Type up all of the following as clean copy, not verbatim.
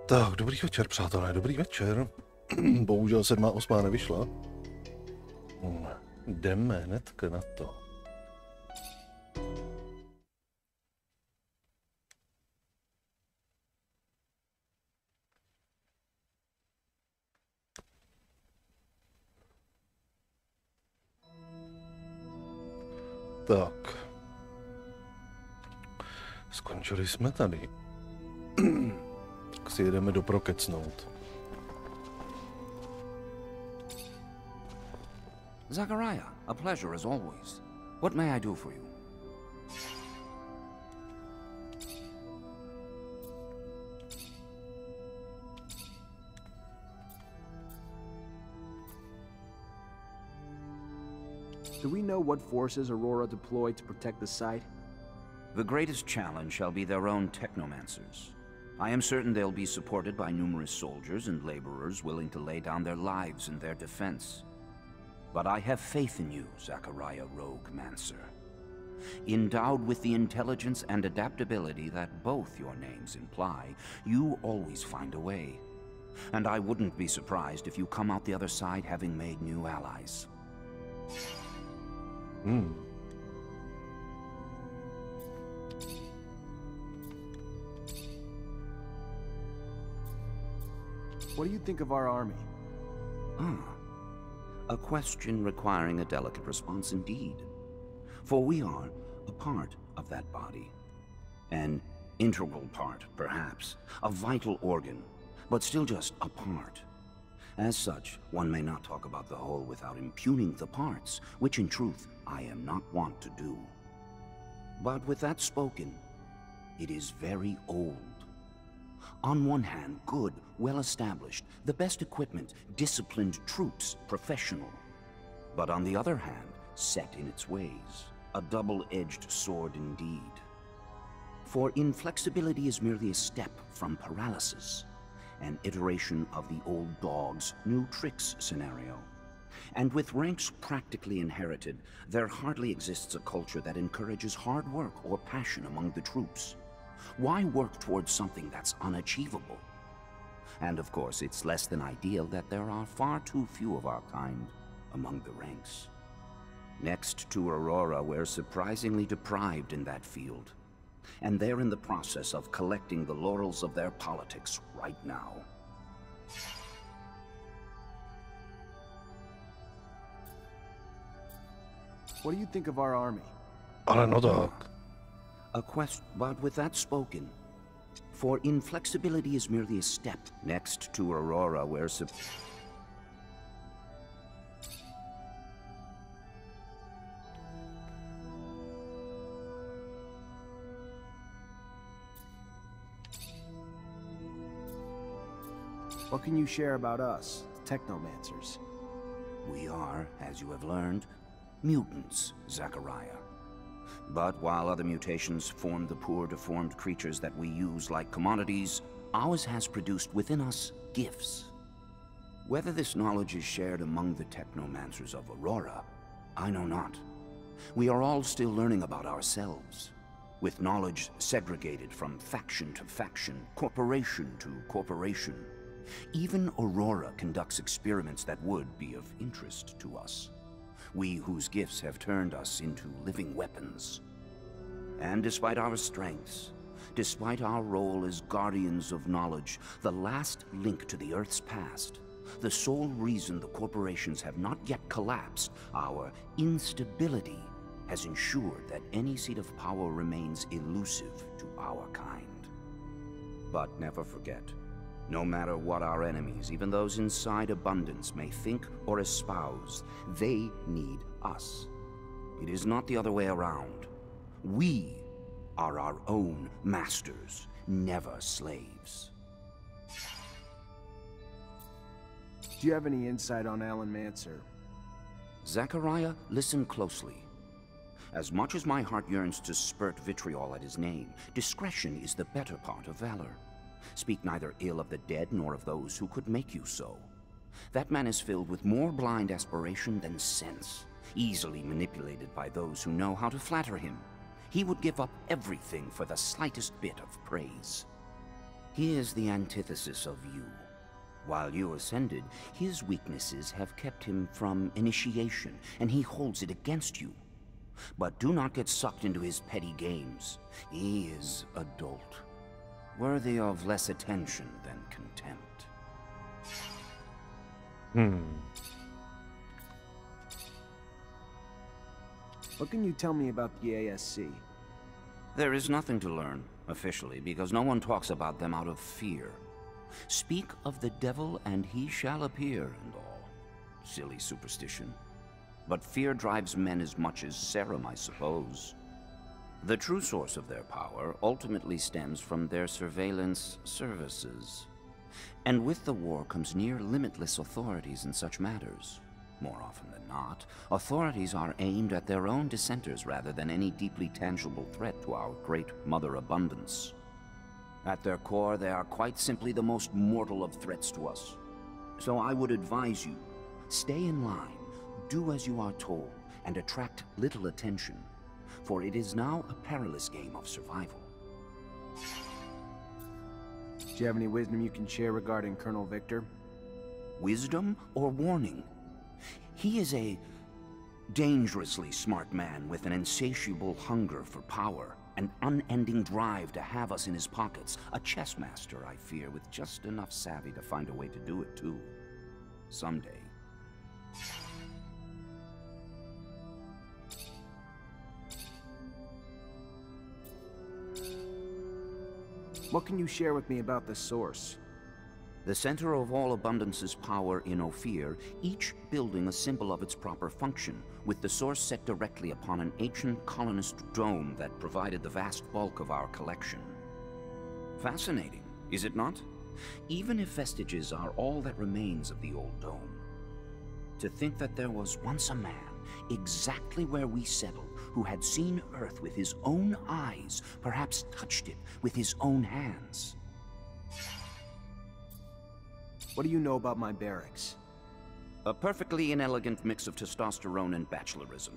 Tak, dobrý večer, přátelé, dobrý večer. Bohužel 7.8. nevyšla. Jdeme hnedka na to. Tak. Skončili jsme tady. Tak si jedeme doprokecnout. Zachariah, a pleasure as always. What may I do for you? Do we know what forces Aurora deployed to protect the site? The greatest challenge shall be their own Technomancers. I am certain they'll be supported by numerous soldiers and laborers willing to lay down their lives in their defense. But I have faith in you, Zachariah Rogue Mancer. Endowed with the intelligence and adaptability that both your names imply, you always find a way. And I wouldn't be surprised if you come out the other side having made new allies. What do you think of our army? A question requiring a delicate response indeed. For we are a part of that body. An integral part, perhaps. A vital organ, but still just a part. As such, one may not talk about the whole without impugning the parts, which in truth I am not wont to do. But with that spoken, it is very old. On one hand, good, well-established, the best equipment, disciplined troops, professional. But on the other hand, set in its ways, a double-edged sword indeed. For inflexibility is merely a step from paralysis, an iteration of the old dog's new tricks scenario. And with ranks practically inherited, there hardly exists a culture that encourages hard work or passion among the troops. Why work towards something that's unachievable? And of course, it's less than ideal that there are far too few of our kind among the ranks. Next to Aurora, we're surprisingly deprived in that field. And they're in the process of collecting the laurels of their politics right now. What do you think of our army? Ale no tak. A question, but with that spoken, for inflexibility is merely a step. Next to Aurora, we're What can you share about us, the Technomancers? We are, as you have learned, mutants, Zachariah. But while other mutations form the poor, deformed creatures that we use like commodities, ours has produced within us gifts. Whether this knowledge is shared among the Technomancers of Aurora, I know not. We are all still learning about ourselves, with knowledge segregated from faction to faction, corporation to corporation. Even Aurora conducts experiments that would be of interest to us. We whose gifts have turned us into living weapons. And despite our strengths, despite our role as guardians of knowledge, the last link to the Earth's past, the sole reason the corporations have not yet collapsed, our instability has ensured that any seat of power remains elusive to our kind. But never forget, no matter what our enemies, even those inside abundance, may think or espouse, they need us. It is not the other way around. We are our own masters, never slaves. Do you have any insight on Alan Mancer? Zachariah, listen closely. As much as my heart yearns to spurt vitriol at his name, discretion is the better part of valor. Speak neither ill of the dead nor of those who could make you so. That man is filled with more blind aspiration than sense, easily manipulated by those who know how to flatter him. He would give up everything for the slightest bit of praise. He is the antithesis of you. While you ascended, his weaknesses have kept him from initiation, and he holds it against you. But do not get sucked into his petty games. He is adult, worthy of less attention than contempt. What can you tell me about the ASC? There is nothing to learn, officially, because no one talks about them out of fear. Speak of the devil and he shall appear and all. Silly superstition. But fear drives men as much as serum, I suppose. The true source of their power ultimately stems from their surveillance services. And with the war comes near limitless authorities in such matters. More often than not, authorities are aimed at their own dissenters rather than any deeply tangible threat to our great Mother Abundance. At their core, they are quite simply the most mortal of threats to us. So I would advise you, stay in line, do as you are told, and attract little attention, for it is now a perilous game of survival. Do you have any wisdom you can share regarding Colonel Victor? Wisdom or warning? He is a dangerously smart man with an insatiable hunger for power, an unending drive to have us in his pockets. A chess master, I fear, with just enough savvy to find a way to do it too. Someday. What can you share with me about the source? The center of all Abundance's power in Ophir, each building a symbol of its proper function, with the source set directly upon an ancient colonist dome that provided the vast bulk of our collection. Fascinating, is it not? Even if vestiges are all that remains of the old dome. To think that there was once a man, exactly where we settled, who had seen Earth with his own eyes, perhaps touched it with his own hands. What do you know about my barracks? A perfectly inelegant mix of testosterone and bachelorism.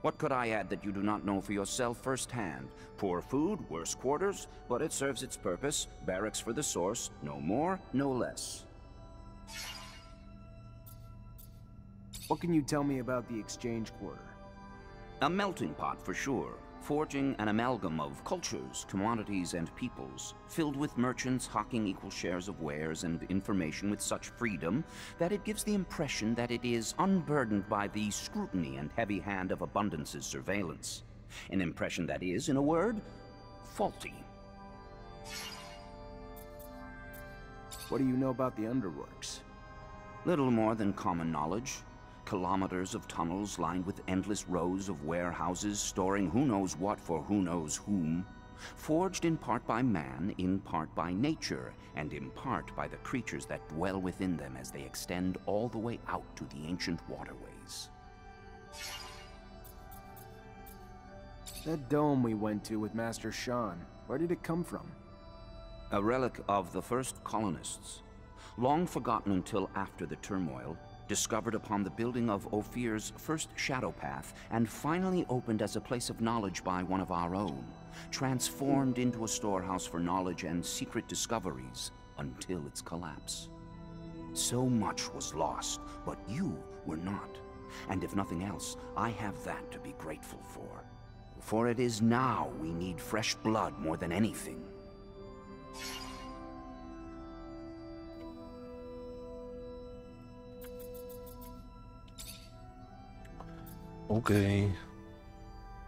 What could I add that you do not know for yourself firsthand? Poor food, worse quarters, but it serves its purpose. Barracks for the source, no more, no less. What can you tell me about the exchange quarter? A melting pot for sure, forging an amalgam of cultures, commodities, and peoples, filled with merchants hawking equal shares of wares and information with such freedom that it gives the impression that it is unburdened by the scrutiny and heavy hand of Abundance's surveillance. An impression that is, in a word, faulty. What do you know about the underworks? Little more than common knowledge. Kilometers of tunnels lined with endless rows of warehouses storing who knows what for who knows whom. Forged in part by man, in part by nature, and in part by the creatures that dwell within them as they extend all the way out to the ancient waterways. That dome we went to with Master Shan, where did it come from? A relic of the first colonists. Long forgotten until after the turmoil, discovered upon the building of Ophir's first shadow path, and finally opened as a place of knowledge by one of our own, transformed into a storehouse for knowledge and secret discoveries until its collapse. So much was lost, but you were not. And if nothing else, I have that to be grateful for. For it is now we need fresh blood more than anything. OK.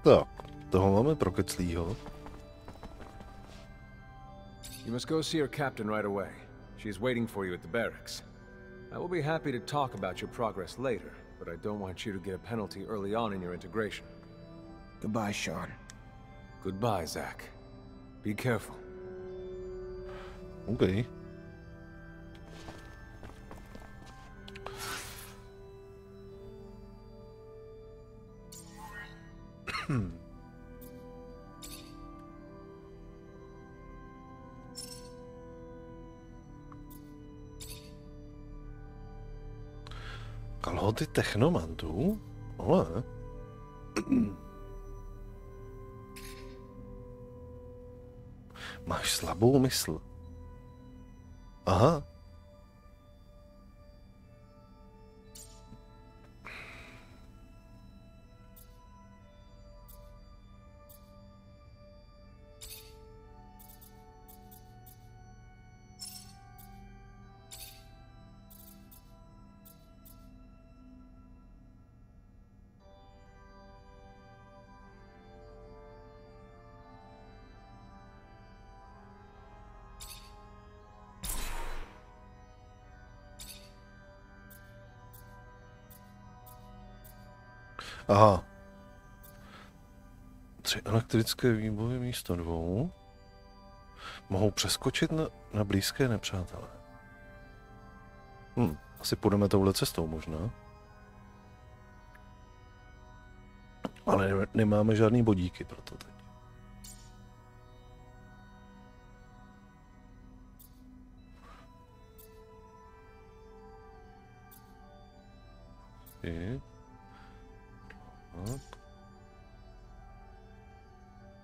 Tak, toho máme prokeclýho. You must go see her captain right away. She's waiting for you at the barracks. I will be happy to talk about your progress later, but I don't want you to get a penalty early on in your integration. Goodbye, Sean. Goodbye, Zach. Be careful. OK. Kalhoty technomantů? Ale... Máš slabou mysl. Aha. Aha. 3 elektrické výboje místo 2 mohou přeskočit na blízké nepřátelé. Asi půjdeme touhle cestou možná. Ale nemáme žádný bodíky pro to teď.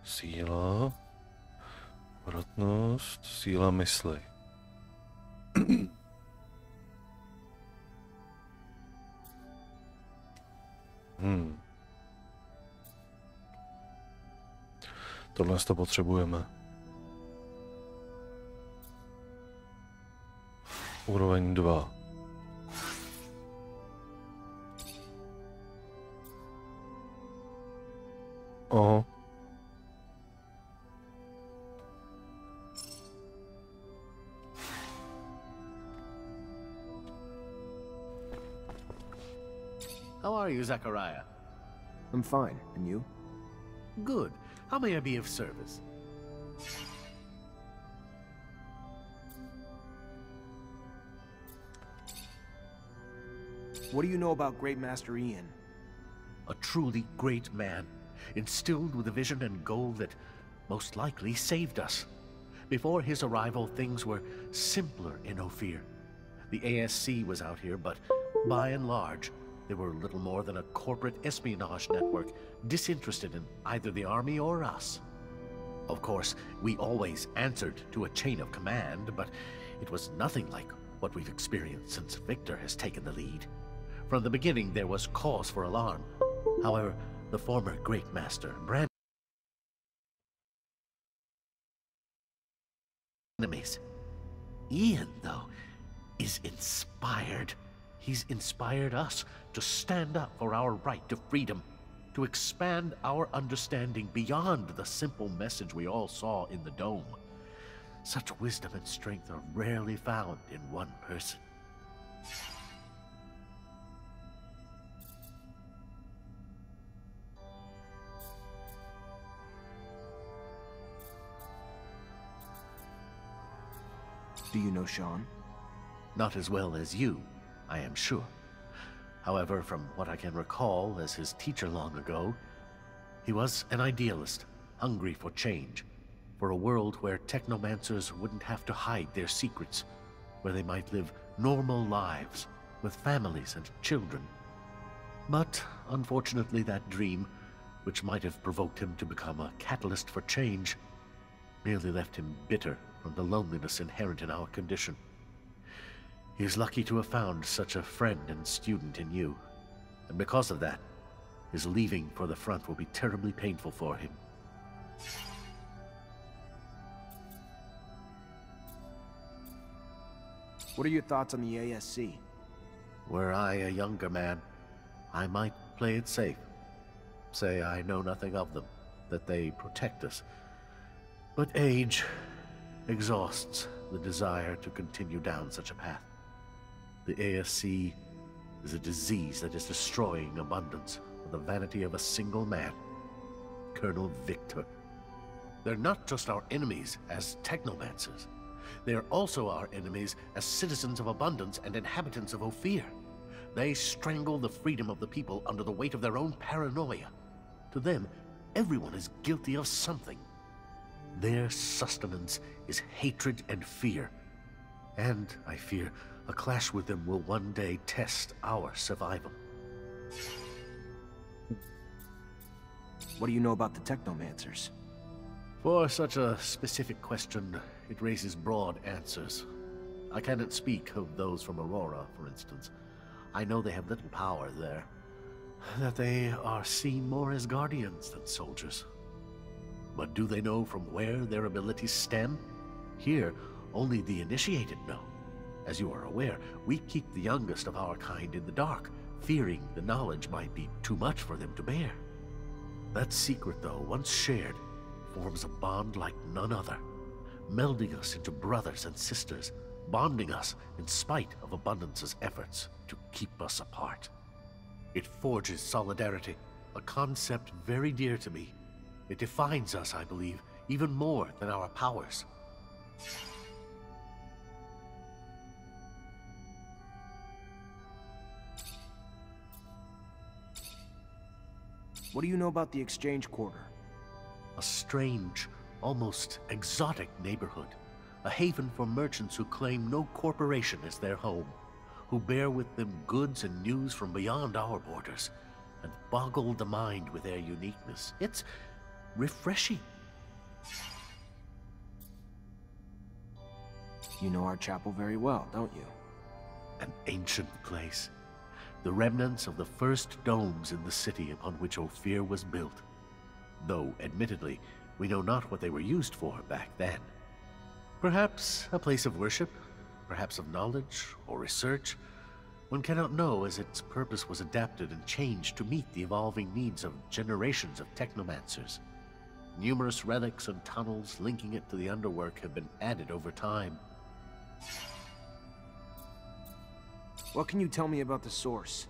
Síla, vratnost, síla mysli. Tohle to potřebujeme. Úroveň 2. Aha. How are you, Zachariah? I'm fine. And you? Good. How may I be of service? What do you know about Great Master Ian? A truly great man, instilled with a vision and goal that most likely saved us. Before his arrival, things were simpler in Ophir. The ASC was out here, but by and large, they were little more than a corporate espionage network, disinterested in either the army or us. Of course, we always answered to a chain of command, but it was nothing like what we've experienced since Victor has taken the lead. From the beginning, there was cause for alarm. However, the former Great Master, enemies. Ian, though, is inspired. He's inspired us to stand up for our right to freedom, to expand our understanding beyond the simple message we all saw in the dome. Such wisdom and strength are rarely found in one person. Do you know Sean? Not as well as you, I am sure. However, from what I can recall as his teacher long ago, he was an idealist, hungry for change, for a world where technomancers wouldn't have to hide their secrets, where they might live normal lives with families and children. But unfortunately, that dream, which might have provoked him to become a catalyst for change, merely left him bitter from the loneliness inherent in our condition. He is lucky to have found such a friend and student in you, and because of that, his leaving for the front will be terribly painful for him. What are your thoughts on the ASC? Were I a younger man, I might play it safe. Say I know nothing of them, that they protect us. But age exhausts the desire to continue down such a path. The ASC is a disease that is destroying abundance for the vanity of a single man, Colonel Victor. They're not just our enemies as technomancers. They are also our enemies as citizens of abundance and inhabitants of Ophir. They strangle the freedom of the people under the weight of their own paranoia. To them, everyone is guilty of something. Their sustenance is hatred and fear. And, I fear, A clash with them will one day test our survival. What do you know about the Technomancers? For such a specific question, it raises broad answers. I cannot speak of those from Aurora, for instance. I know they have little power there. That they are seen more as guardians than soldiers. But do they know from where their abilities stem? Here, only the initiated know. As you are aware, we keep the youngest of our kind in the dark, fearing the knowledge might be too much for them to bear. That secret, though, once shared, forms a bond like none other, melding us into brothers and sisters, bonding us in spite of Abundance's efforts to keep us apart. It forges solidarity, a concept very dear to me. It defines us, I believe, even more than our powers. What do you know about the Exchange Quarter? A strange, almost exotic neighborhood. A haven for merchants who claim no corporation as their home, who bear with them goods and news from beyond our borders, and boggle the mind with their uniqueness. It's refreshing. You know our chapel very well, don't you? An ancient place. The remnants of the first domes in the city upon which Ophir was built. Though, admittedly, we know not what they were used for back then. Perhaps a place of worship, perhaps of knowledge or research. One cannot know, as its purpose was adapted and changed to meet the evolving needs of generations of Technomancers. Numerous relics and tunnels linking it to the underwork have been added over time. What can you tell me about the source?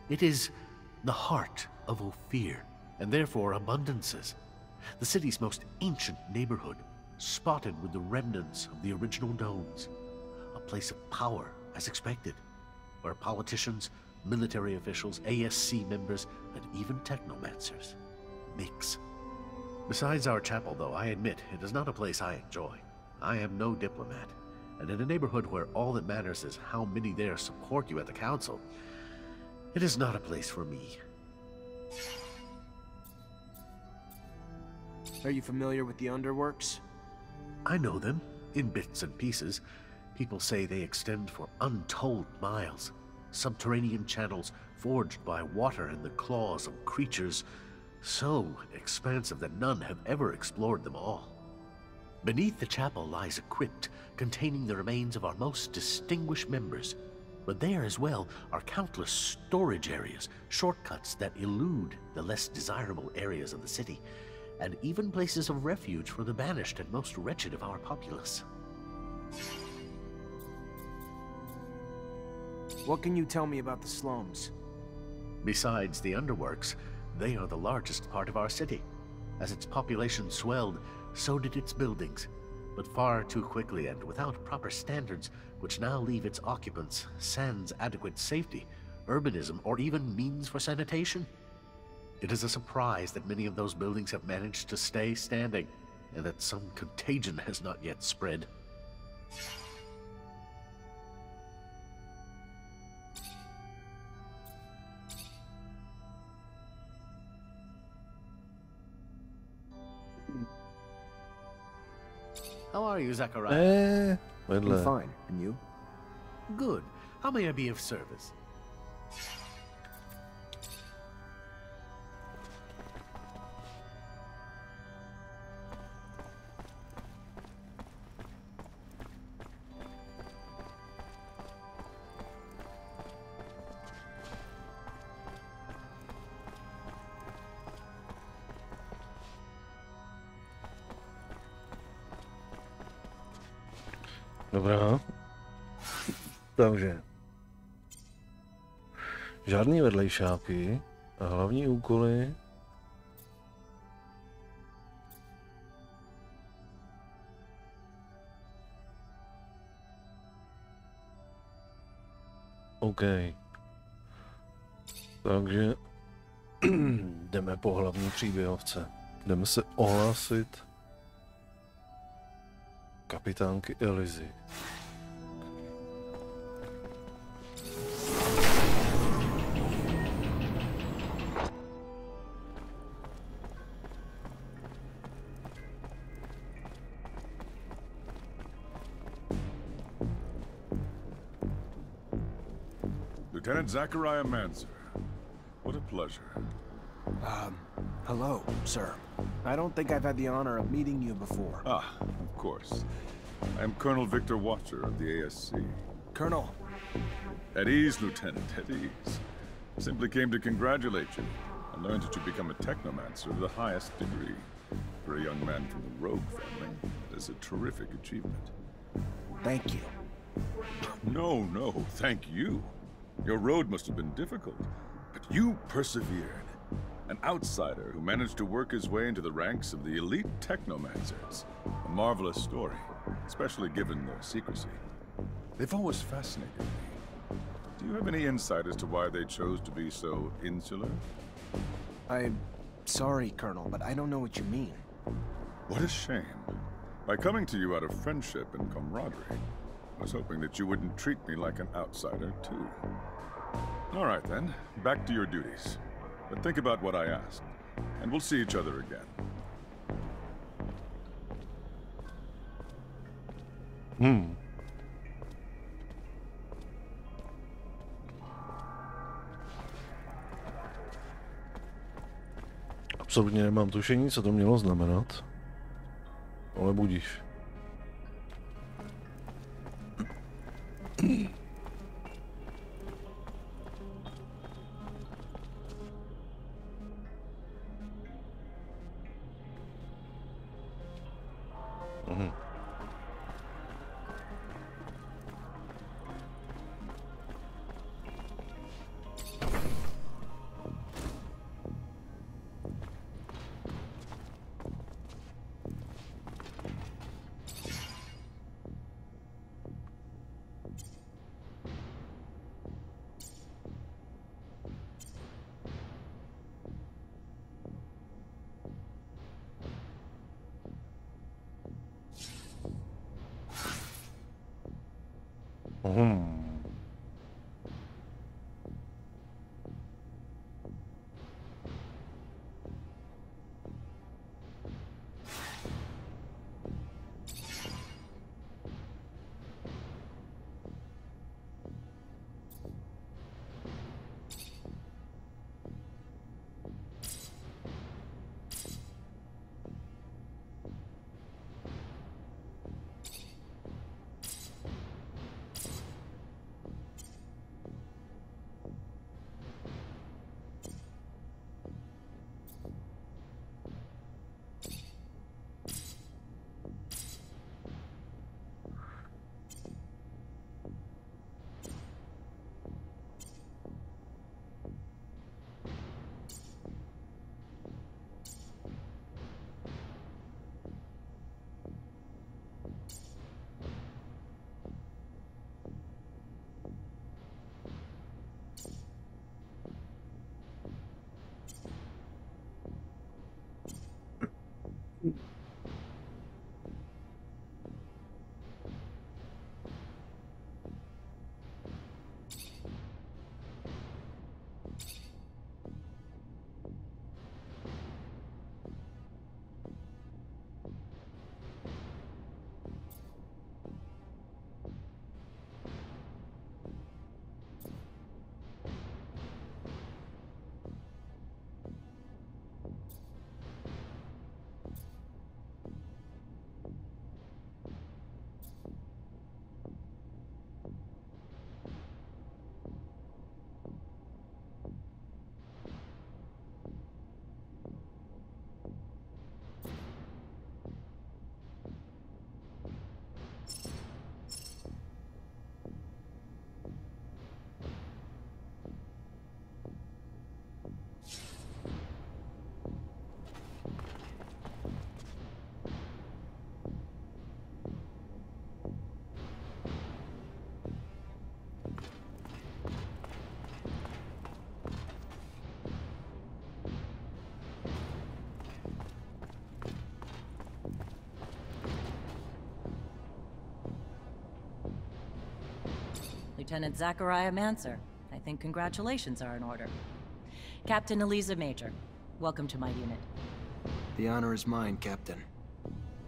It is the heart of Ophir, and therefore Abundance's. The city's most ancient neighborhood, spotted with the remnants of the original domes. A place of power, as expected, where politicians, military officials, ASC members, and even Technomancers mix. Besides our chapel, though, I admit it is not a place I enjoy. I am no diplomat, and in a neighborhood where all that matters is how many there support you at the council, it is not a place for me. Are you familiar with the underworks? I know them, in bits and pieces. People say they extend for untold miles. Subterranean channels forged by water and the claws of creatures so expansive that none have ever explored them all. Beneath the chapel lies a crypt containing the remains of our most distinguished members. But there as well are countless storage areas, shortcuts that elude the less desirable areas of the city, and even places of refuge for the banished and most wretched of our populace. What can you tell me about the slums? Besides the underworks, they are the largest part of our city. As its population swelled, so did its buildings, but far too quickly and without proper standards, which now leave its occupants sans adequate safety, urbanism, or even means for sanitation. It is a surprise that many of those buildings have managed to stay standing, and that some contagion has not yet spread. How are you, Zachariah? I'm fine. And you? Good. How may I be of service? Dobrá. Takže. Žádný vedlejšáky a hlavní úkoly. OK. Takže jdeme po hlavní příběhovce. Jdeme se ohlásit kapitánky Elizy. Lieutenant Zachariah Manser. What a pleasure. Hello, sir. I don't think I've had the honor of meeting you before. Ah, of course. I am Colonel Victor Watcher of the ASC. Colonel. At ease, Lieutenant, at ease. Simply came to congratulate you. I learned that you become a Technomancer of the highest degree. For a young man from the Rogue family, that is a terrific achievement. Thank you. No, no, thank you. Your road must have been difficult, but you persevered. An outsider who managed to work his way into the ranks of the elite Technomancers. A marvelous story, especially given their secrecy. They've always fascinated me. Do you have any insight as to why they chose to be so insular? I'm sorry, Colonel, but I don't know what you mean. What a shame. By coming to you out of friendship and camaraderie, I was hoping that you wouldn't treat me like an outsider, too. All right, then. Back to your duties. But think about what I asked, and we'll see each other again. Absolutně nemám tušení, co to mělo znamenat. Ale budíš. Lieutenant Zachariah Manser. I think congratulations are in order. Captain Eliza Major, welcome to my unit. The honor is mine, Captain.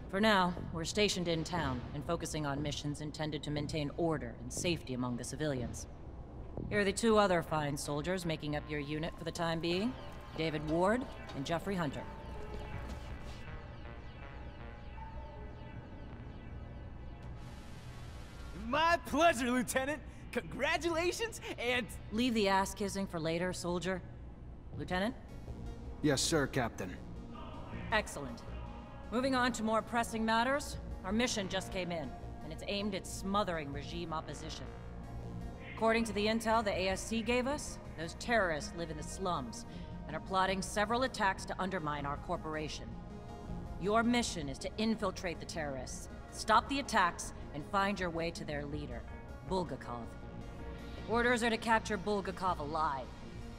For now, we're stationed in town and focusing on missions intended to maintain order and safety among the civilians. Here are the two other fine soldiers making up your unit for the time being. David Ward and Jeffrey Hunter. My pleasure, Lieutenant. Congratulations, and... Leave the ass-kissing for later, soldier. Lieutenant? Yes, sir, Captain. Excellent. Moving on to more pressing matters, our mission just came in, and it's aimed at smothering regime opposition. According to the intel the ASC gave us, those terrorists live in the slums, and are plotting several attacks to undermine our corporation. Your mission is to infiltrate the terrorists, stop the attacks, and find your way to their leader, Bulgakov. Orders are to capture Bulgakov alive.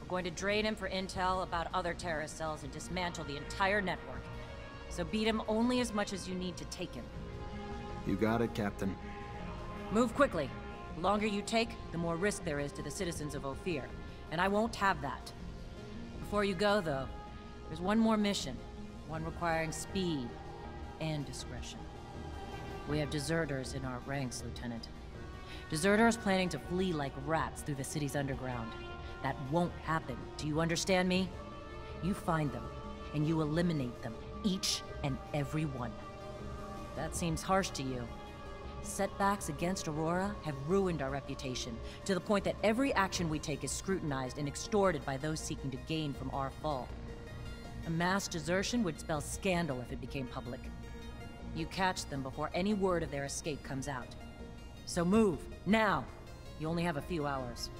We're going to drain him for intel about other terrorist cells and dismantle the entire network. So beat him only as much as you need to take him. You got it, Captain. Move quickly. The longer you take, the more risk there is to the citizens of Ophir. And I won't have that. Before you go, though, there's one more mission. One requiring speed and discretion. We have deserters in our ranks, Lieutenant. Deserters planning to flee like rats through the city's underground. That won't happen. Do you understand me? You find them, and you eliminate them. Each and every one. That seems harsh to you. Setbacks against Aurora have ruined our reputation, to the point that every action we take is scrutinized and extorted by those seeking to gain from our fall. A mass desertion would spell scandal if it became public. You catch them before any word of their escape comes out. So move, now! You only have a few hours.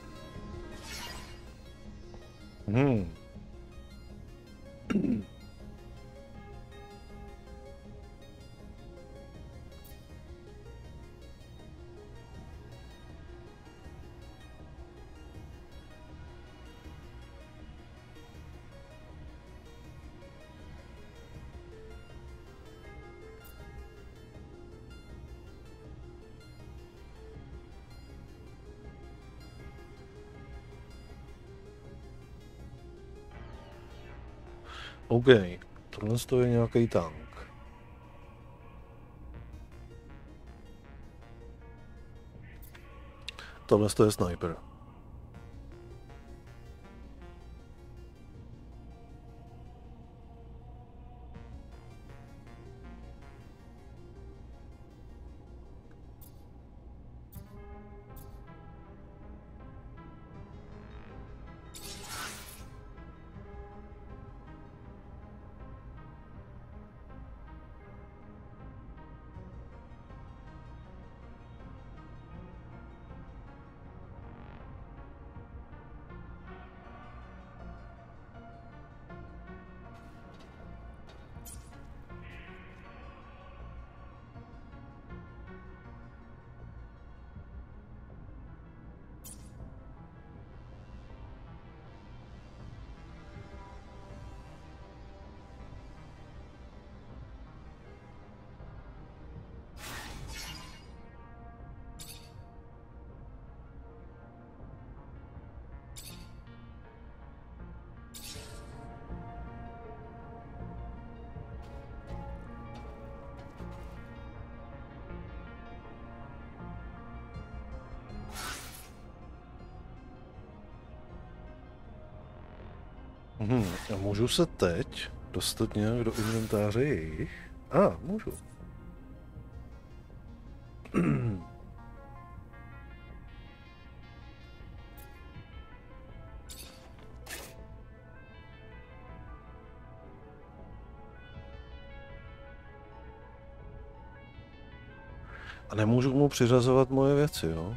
OK, tohle je nějaký tank. Tohle je sniper. A můžu se teď dostat nějak do inventáře jejich? Můžu. A nemůžu mu přiřazovat moje věci, jo?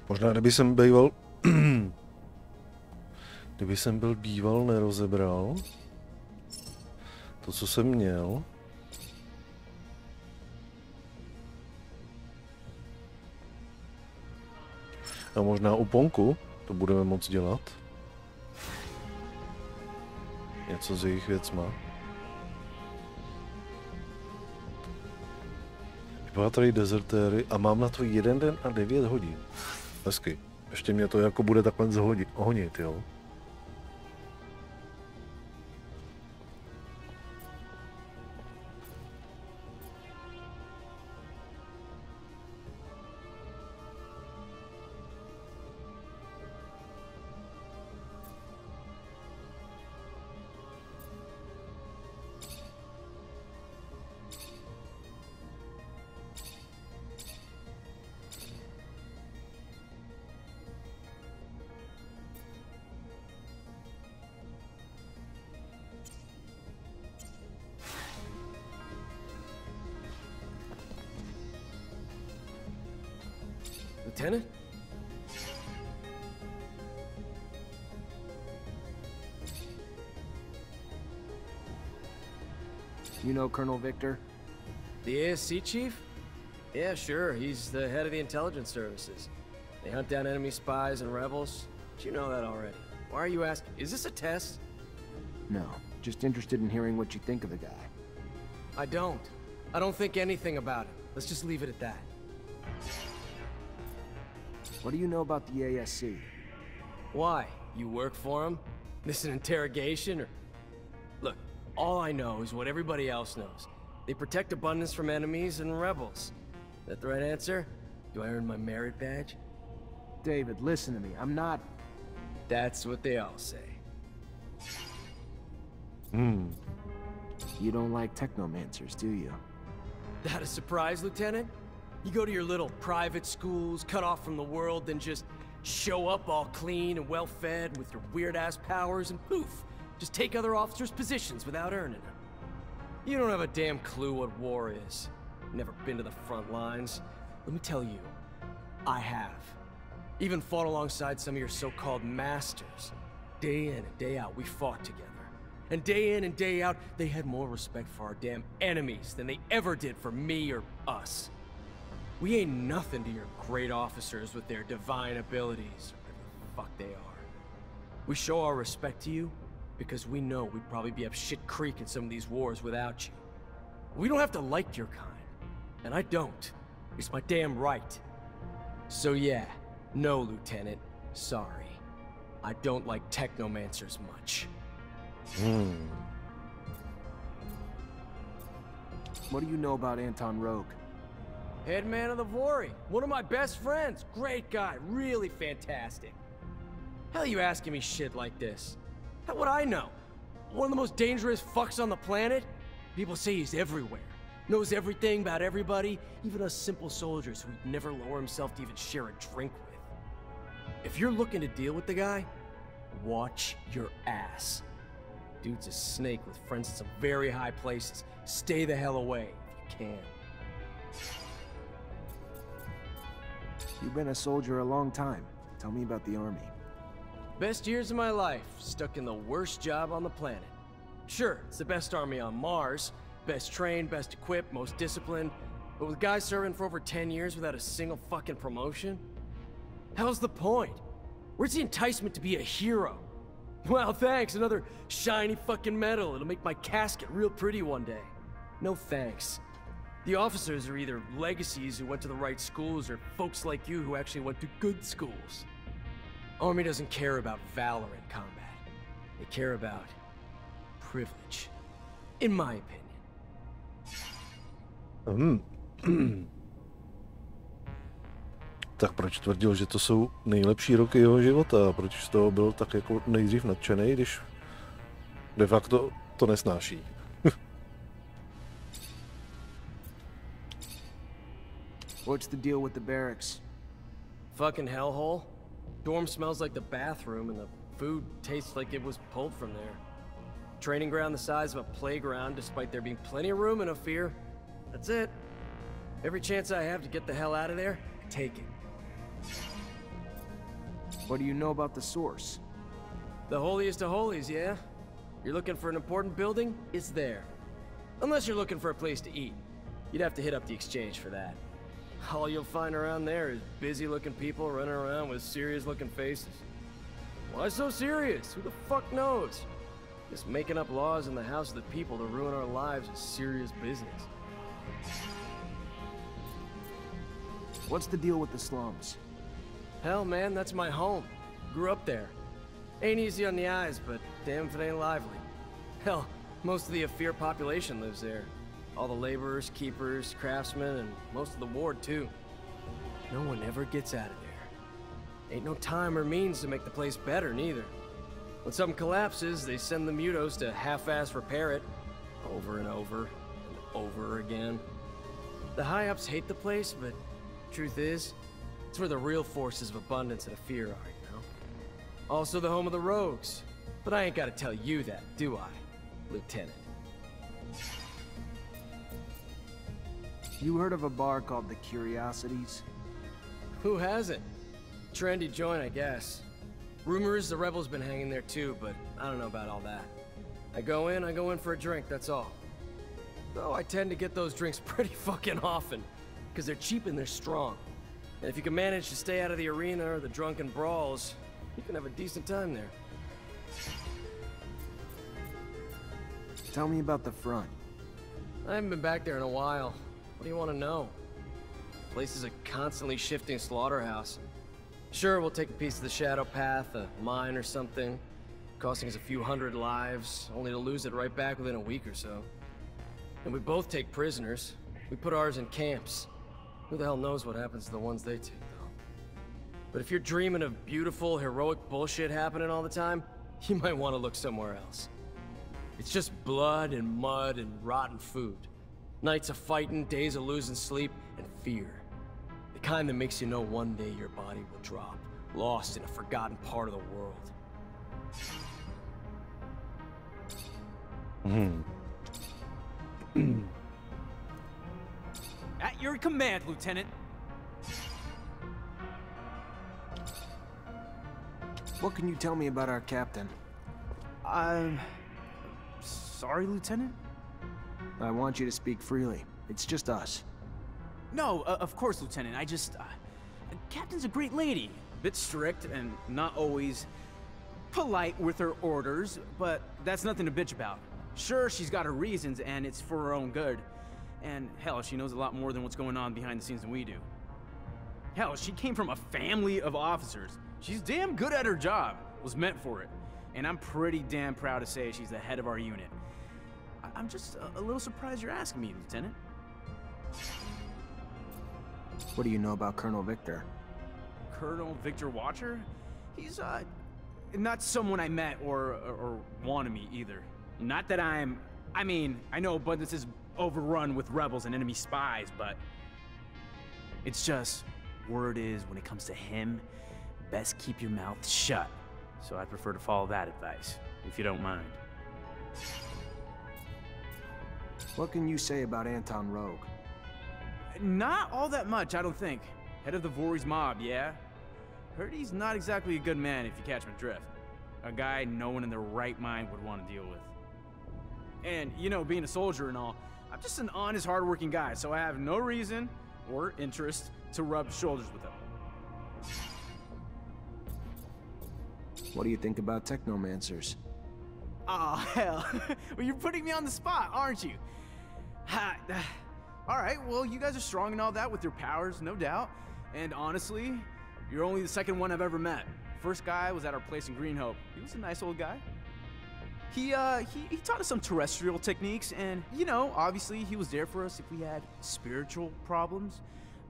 Možná, kdyby jsem byl býval nerozebral to, co jsem měl. A možná u Ponku to budeme moct dělat. Něco s jejich věcma. Vypadá tady dezertéry a mám na to 1 den a 9 hodin. Hezky. Ještě mě to jako bude takhle honit, jo. Lieutenant? You know Colonel Victor? The ASC chief? Yeah, sure. He's the head of the intelligence services. They hunt down enemy spies and rebels. But you know that already. Why are you asking? Is this a test? No, just interested in hearing what you think of the guy. I don't. I don't think anything about him. Let's just leave it at that. What do you know about the ASC? Why? You work for him? This an interrogation or... Look, all I know is what everybody else knows. They protect abundance from enemies and rebels. Is that the right answer? Do I earn my merit badge? David, listen to me. I'm not... That's what they all say. You don't like Technomancers, do you? That a surprise, Lieutenant? You go to your little private schools, cut off from the world, then just show up all clean and well-fed with your weird-ass powers, and poof, just take other officers' positions without earning them. You don't have a damn clue what war is. Never been to the front lines. Let me tell you, I have. Even fought alongside some of your so-called masters. Day in and day out, we fought together. And day in and day out, they had more respect for our damn enemies than they ever did for me or us. We ain't nothing to your great officers with their divine abilities, or whatever the fuck they are. We show our respect to you because we know we'd probably be up shit creek in some of these wars without you. We don't have to like your kind, and I don't. It's my damn right. So yeah, no, Lieutenant, sorry. I don't like Technomancers much. What do you know about Anton Rogue? Head man of the Vori, one of my best friends. Great guy, really fantastic. Hell you asking me shit like this? How would I know? One of the most dangerous fucks on the planet? People say he's everywhere. Knows everything about everybody, even us simple soldiers who'd never lower himself to even share a drink with. If you're looking to deal with the guy, watch your ass. Dude's a snake with friends in some very high places. Stay the hell away if you can. You've been a soldier a long time. Tell me about the army. Best years of my life, stuck in the worst job on the planet. Sure, it's the best army on Mars. Best trained, best equipped, most disciplined. But with guys serving for over 10 years without a single fucking promotion? Hell's the point? Where's the enticement to be a hero? Well, thanks, another shiny fucking medal. It'll make my casket real pretty one day. No thanks. The officers are either legacies who went to the right schools or folks like you who actually went to good schools. Army doesn't care about valor in combat. They care about privilege. In my opinion. Tak proč tvrdil, že to jsou nejlepší roky jeho života? Proč z toho byl tak jako nejdřív nadšenej, když de facto to nesnáší? What's the deal with the barracks? Fucking hellhole. Dorm smells like the bathroom, and the food tastes like it was pulled from there. Training ground the size of a playground, despite there being plenty of room in Ophir. That's it. Every chance I have to get the hell out of there, I take it. What do you know about the source? The holiest of holies, yeah? You're looking for an important building? It's there. Unless you're looking for a place to eat. You'd have to hit up the exchange for that. All you'll find around there is busy-looking people running around with serious-looking faces. Why so serious? Who the fuck knows? Just making up laws in the house of the people to ruin our lives is serious business. What's the deal with the slums? Hell, man, that's my home. Grew up there. Ain't easy on the eyes, but damn if it ain't lively. Hell, most of the Ophir population lives there. All the laborers, keepers, craftsmen, and most of the ward, too. No one ever gets out of there. Ain't no time or means to make the place better, neither. When something collapses, they send the mutos to half-ass repair it. Over and over, and over again. The high-ups hate the place, but truth is, it's where the real forces of abundance and Ophir are, you know? Also the home of the rogues. But I ain't gotta tell you that, do I, Lieutenant? You heard of a bar called the Curiosities? Who hasn't? Trendy joint, I guess. Rumors the rebels been hanging there too, but I don't know about all that. I go in for a drink, that's all. Though I tend to get those drinks pretty fucking often, because they're cheap and they're strong. And if you can manage to stay out of the arena or the drunken brawls, you can have a decent time there. Tell me about the front. I haven't been back there in a while. What do you want to know? The place is a constantly shifting slaughterhouse. Sure, we'll take a piece of the Shadow Path, a mine or something, costing us a few hundred lives, only to lose it right back within a week or so. And we both take prisoners. We put ours in camps. Who the hell knows what happens to the ones they take, though? But if you're dreaming of beautiful, heroic bullshit happening all the time, you might want to look somewhere else. It's just blood and mud and rotten food. Nights of fighting, days of losing sleep, and fear. The kind that makes you know one day your body will drop, lost in a forgotten part of the world. At your command, Lieutenant. What can you tell me about our captain? I'm sorry, Lieutenant? I want you to speak freely. It's just us. No, of course, Lieutenant. I just... Captain's a great lady. A bit strict and not always polite with her orders, but that's nothing to bitch about. Sure, she's got her reasons, and it's for her own good. And hell, she knows a lot more than what's going on behind the scenes than we do. Hell, she came from a family of officers. She's damn good at her job. Was meant for it. And I'm pretty damn proud to say she's the head of our unit. I'm just a little surprised you're asking me, Lieutenant. What do you know about Colonel Victor? Colonel Victor Watcher? He's, not someone I met or want to meet either. Not that I mean, I know Abundance is overrun with rebels and enemy spies, but it's just, word is, when it comes to him, best keep your mouth shut. So I prefer to follow that advice, if you don't mind. What can you say about Anton Rogue? Not all that much, I don't think. Head of the Voorhees mob, yeah? Heard he's not exactly a good man, if you catch my drift. A guy no one in their right mind would want to deal with. And, you know, being a soldier and all, I'm just an honest, hardworking guy, so I have no reason or interest to rub shoulders with him. What do you think about Technomancers? Aw, hell. Well, you're putting me on the spot, aren't you? Alright, well, you guys are strong and all that with your powers, no doubt. And honestly, you're only the second one I've ever met. First guy was at our place in Green Hope. He was a nice old guy. He taught us some terrestrial techniques, and, you know, obviously he was there for us if we had spiritual problems.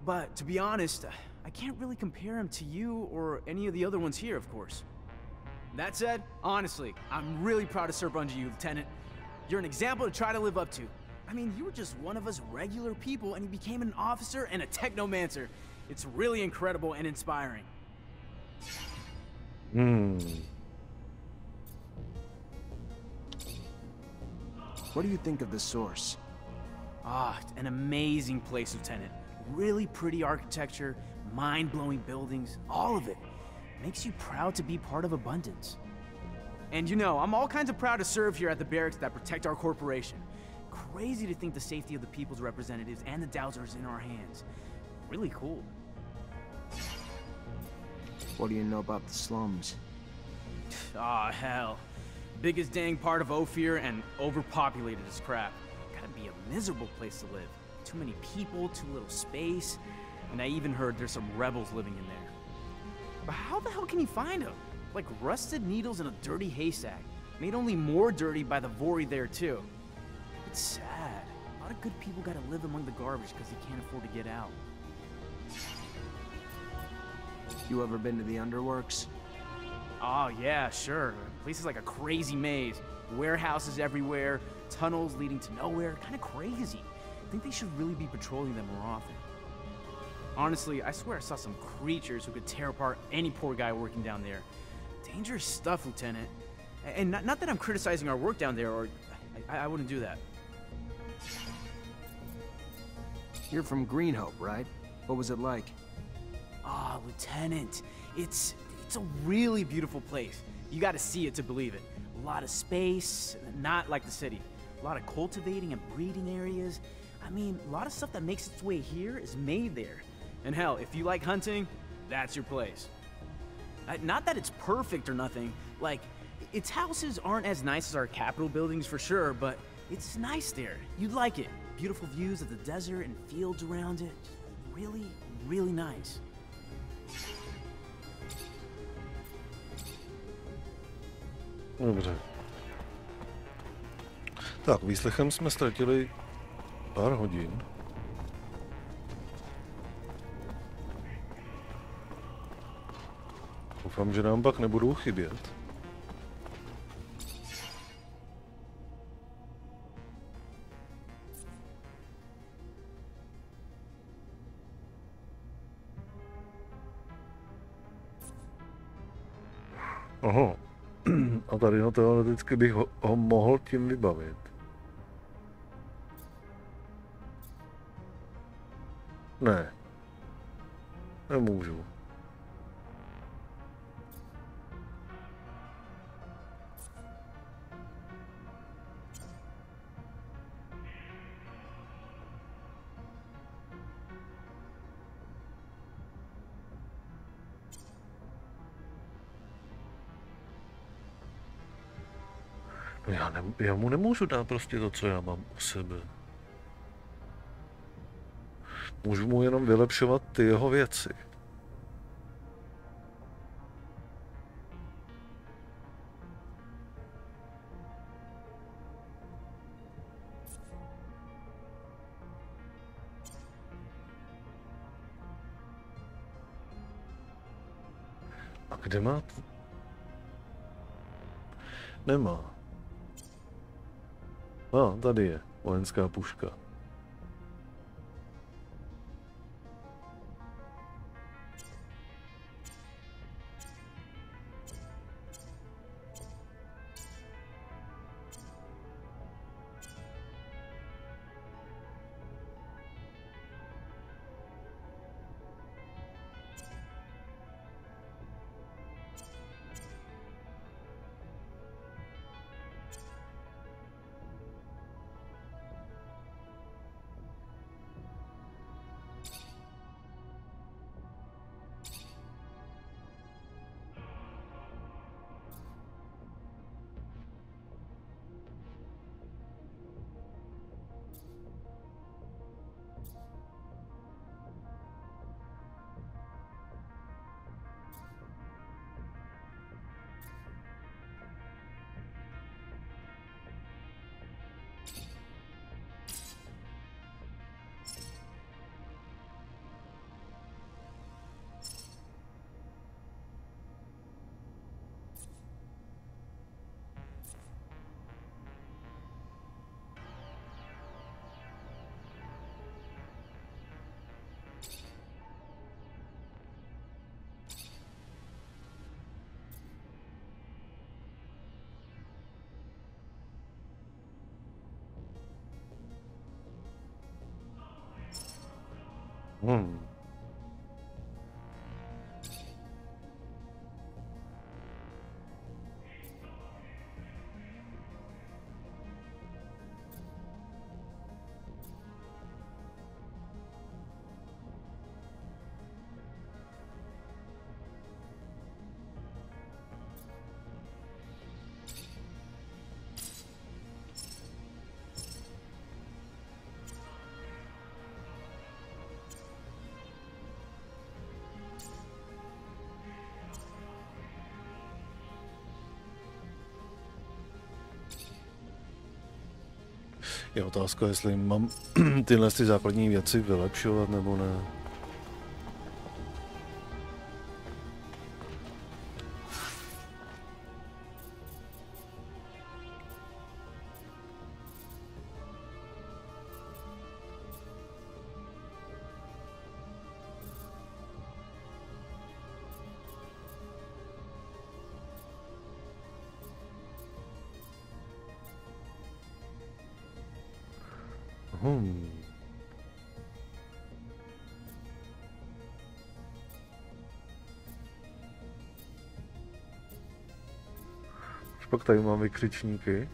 But, to be honest, I can't really compare him to you or any of the other ones here, of course. That said, honestly, I'm really proud to serve under you, Lieutenant. You're an example to try to live up to. I mean, you were just one of us regular people, and you became an officer and a Technomancer. It's really incredible and inspiring. What do you think of the source? Ah, an amazing place, Lieutenant. Really pretty architecture, mind-blowing buildings, all of it. Makes you proud to be part of Abundance. And you know, I'm all kinds of proud to serve here at the barracks that protect our corporation. Crazy to think the safety of the people's representatives and the Dowsers in our hands. Really cool. What do you know about the slums? Ah, hell. Biggest dang part of Ophir and overpopulated as crap. Gotta be a miserable place to live. Too many people, too little space. And I even heard there's some rebels living in there. But how the hell can you find them? Like rusted needles in a dirty haystack. Made only more dirty by the Vori there too. It's sad. A lot of good people gotta live among the garbage because they can't afford to get out. You ever been to the underworks? Oh yeah, sure. Place is like a crazy maze. Warehouses everywhere, tunnels leading to nowhere. Kinda crazy. I think they should really be patrolling them more often. Honestly, I swear I saw some creatures who could tear apart any poor guy working down there. Dangerous stuff, Lieutenant. And not that I'm criticizing our work down there, or I wouldn't do that. You're from Green Hope, right? What was it like? Ah, Lieutenant, it's a really beautiful place. You gotta see it to believe it. A lot of space, not like the city. A lot of cultivating and breeding areas. I mean, a lot of stuff that makes its way here is made there. And hell, if you like hunting, that's your place. Not that it's perfect or nothing. Like, its houses aren't as nice as our Capitol buildings for sure, but it's nice there. You'd like it. Beautiful views of the desert and fields around it. Really, really nice. Dobře. Tak, výslechem jsme ztratili pár hodin. Doufám, že nám pak nebudou chybět. Aha. A tady no teoreticky bych ho mohl tím vybavit. Ne. Nemůžu. Já mu nemůžu dát prostě to, co já mám u sebe. Můžu mu jenom vylepšovat ty jeho věci. A kde má? Nemá. Tady je vojenská puška. Je otázka, jestli mám tyhle ty základní věci vylepšovat nebo ne. Pak tady mám vykřičníky.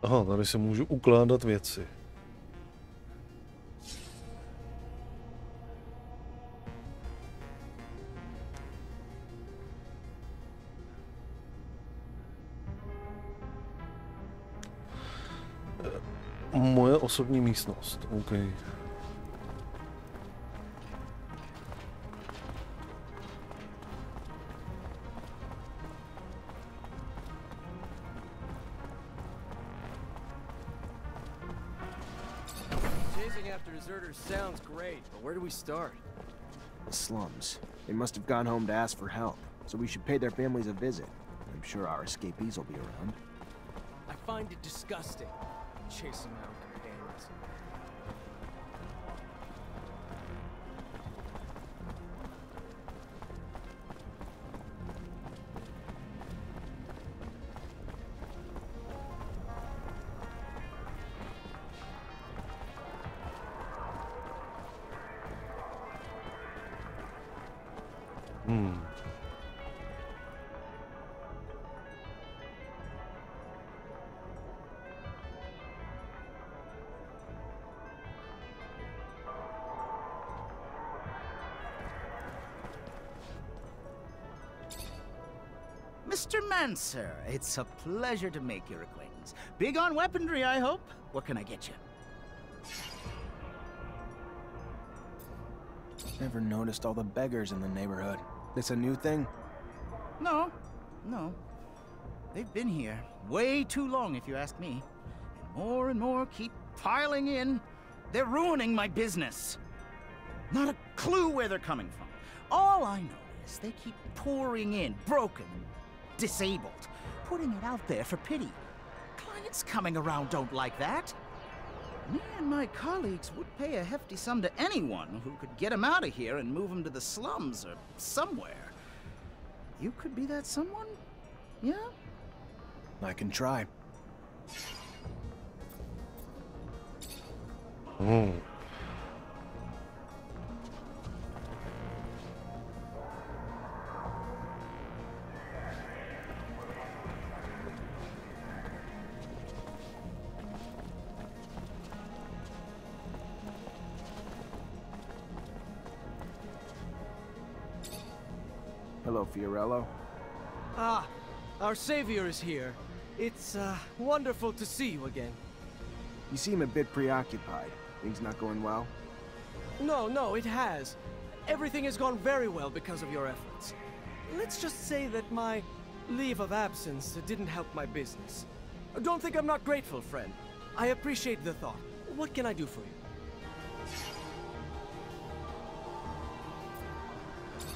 Aha, tady se můžu ukládat věci. Moje osobní místnost, OK. Sounds great, but where do we start? The slums. They must have gone home to ask for help, so we should pay their families a visit. I'm sure our escapees will be around. I find it disgusting, chasing around companions. Mr. Mancer, it's a pleasure to make your acquaintance. Big on weaponry, I hope? What can I get you? Never noticed all the beggars in the neighborhood. This a new thing? No. They've been here way too long, if you ask me. And more keep piling in. They're ruining my business. Not a clue where they're coming from. All I know is they keep pouring in, broken and disabled, putting it out there for pity. Clients coming around don't like that. Me and my colleagues would pay a hefty sum to anyone who could get them out of here and move them to the slums or somewhere. You could be that someone? Yeah? I can try. Hello, Fiorello. Ah, our savior is here. It's, wonderful to see you again. You seem a bit preoccupied. Things not going well? No, it has. everything has gone very well because of your efforts. Let's just say that my leave of absence didn't help my business. Don't think I'm not grateful, friend. I appreciate the thought. What can I do for you?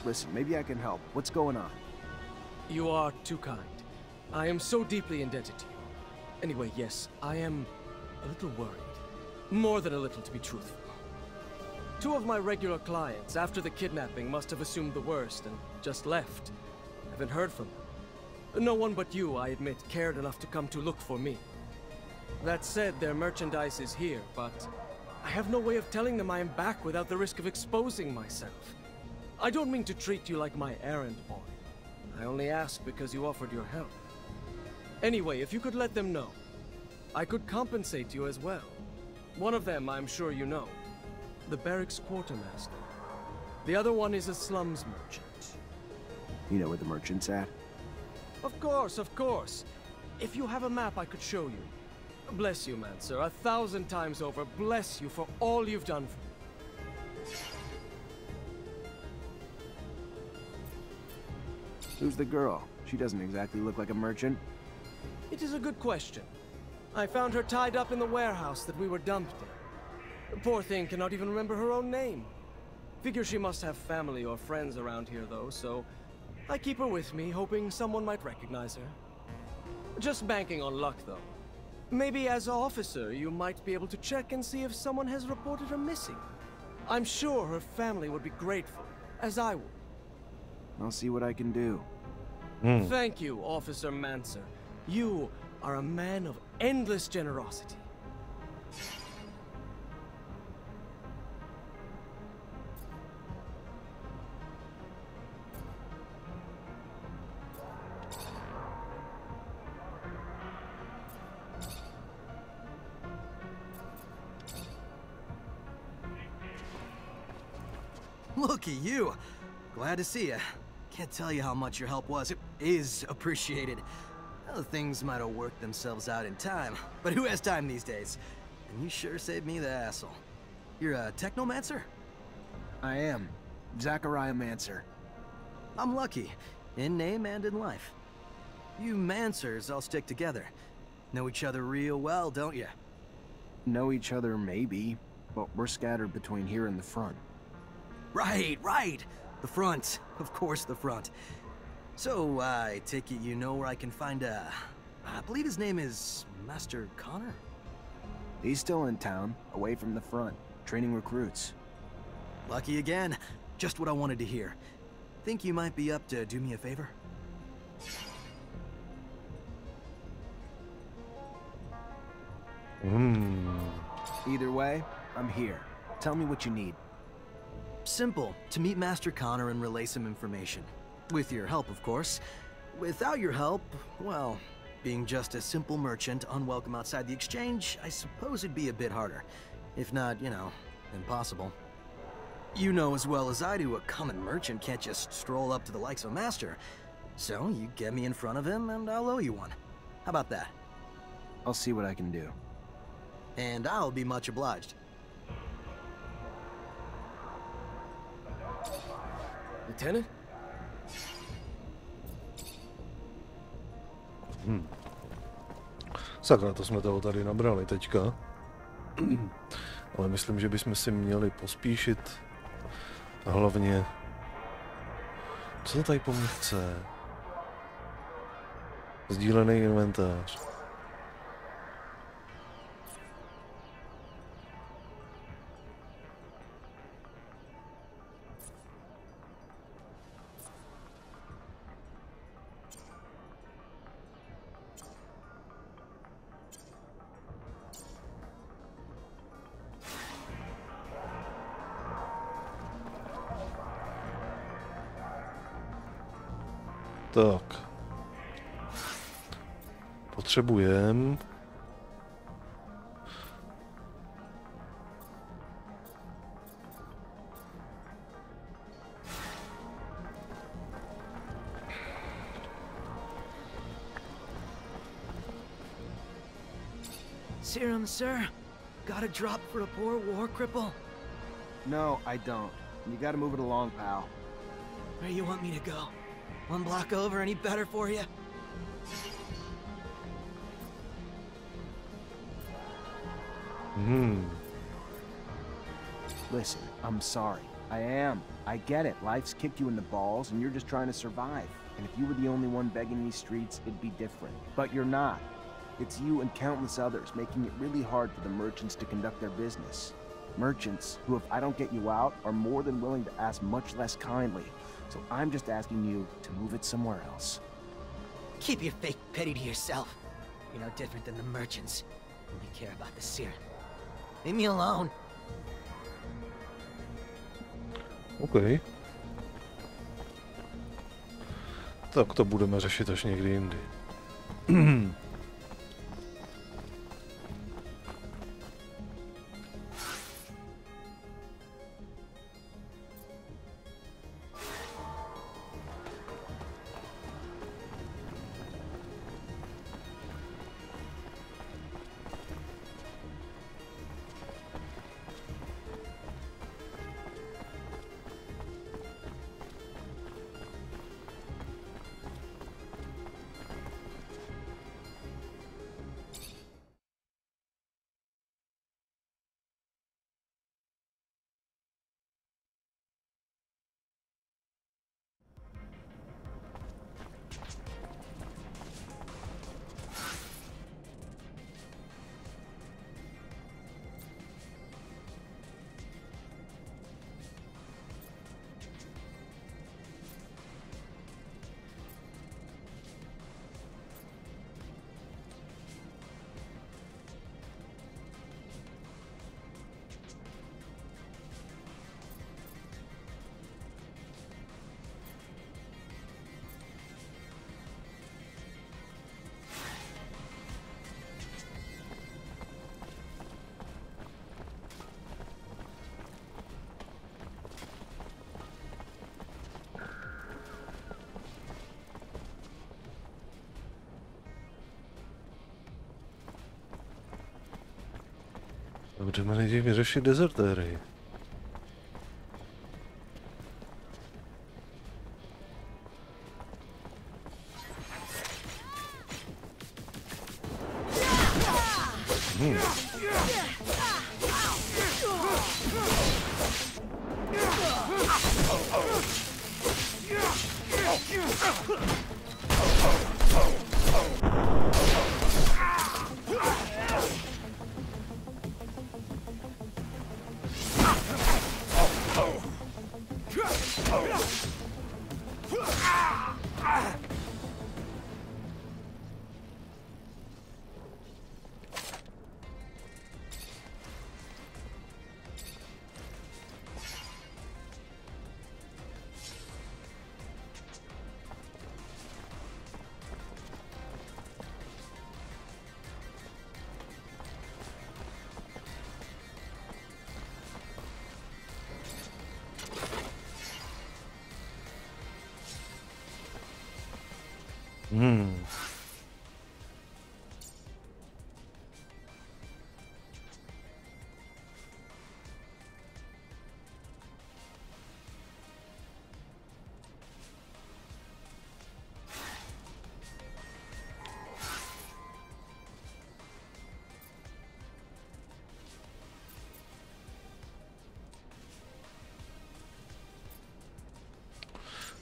Listen, maybe I can help. What's going on? You are too kind. I am so deeply indebted to you. Anyway, yes, I am a little worried. More than a little, to be truthful. 2 of my regular clients, after the kidnapping, must have assumed the worst and just left. I haven't heard from them. No one but you, I admit, cared enough to come to look for me. That said, their merchandise is here, but I have no way of telling them I am back without the risk of exposing myself. I don't mean to treat you like my errand boy. I only ask because you offered your help. Anyway, if you could let them know, I could compensate you as well. One of them, I'm sure you know. The barracks quartermaster. The other one is a slums merchant. You know where the merchant's at? Of course, of course. If you have a map, I could show you. Bless you, Mancer. 1,000 times over, bless you for all you've done for me. Who's the girl? She doesn't exactly look like a merchant. It is a good question. I found her tied up in the warehouse that we were dumped in. The poor thing cannot even remember her own name. Figure she must have family or friends around here, though, so I keep her with me, hoping someone might recognize her. Just banking on luck, though. Maybe as an officer, you might be able to check and see if someone has reported her missing. I'm sure her family would be grateful, as I would. I'll see what I can do. Thank you, Officer Mancer. You are a man of endless generosity. Looky you. Glad to see you. Can't tell you how much your help was. It is appreciated. Well, things might have worked themselves out in time, but who has time these days? And you sure saved me the hassle. You're a Technomancer? I am. Zachariah Mancer. I'm lucky, in name and in life. You Mancers all stick together. Know each other real well, don't you? Know each other, maybe, but we're scattered between here and the front. Right, right! The front. Of course, the front. So, I take it you know where I can find I believe his name is Master Connor? He's still in town, away from the front, training recruits. Lucky again. Just what I wanted to hear. Think you might be up to do me a favor? Either way, I'm here. Tell me what you need. Simple. To meet Master Connor and relay some information. With your help, of course. Without your help, well, being just a simple merchant, unwelcome outside the exchange, I suppose it'd be a bit harder. If not, you know, impossible. You know as well as I do, a common merchant can't just stroll up to the likes of a master. So, you get me in front of him, and I'll owe you one. How about that? I'll see what I can do. And I'll be much obliged. Lieutenant? Sakra, to jsme toho tady nabrali teďka. Ale myslím, že bychom si měli pospíšit. A hlavně... Co to tady po mně chce? Sdílený inventář. Tak. Potřebujeme... Serum, sir? Got a drop for a poor war cripple? No, I don't. You gotta move it along, pal. Where you want me to go? One block over, any better for you? Listen, I'm sorry. I am. I get it. Life's kicked you in the balls, and you're just trying to survive. And if you were the only one begging these streets, it'd be different. But you're not. It's you and countless others making it really hard for the merchants to conduct their business. Merchants who, if I don't get you out, are more than willing to ask much less kindly. So I'm just asking you to move it somewhere else. Keep your fake pity to yourself. You're no different than the merchants. Only care about the seer. Leave me alone. OK. Tak to budeme řešit až někdy jindy. Budeme nejdřív vyřešit dezertéry.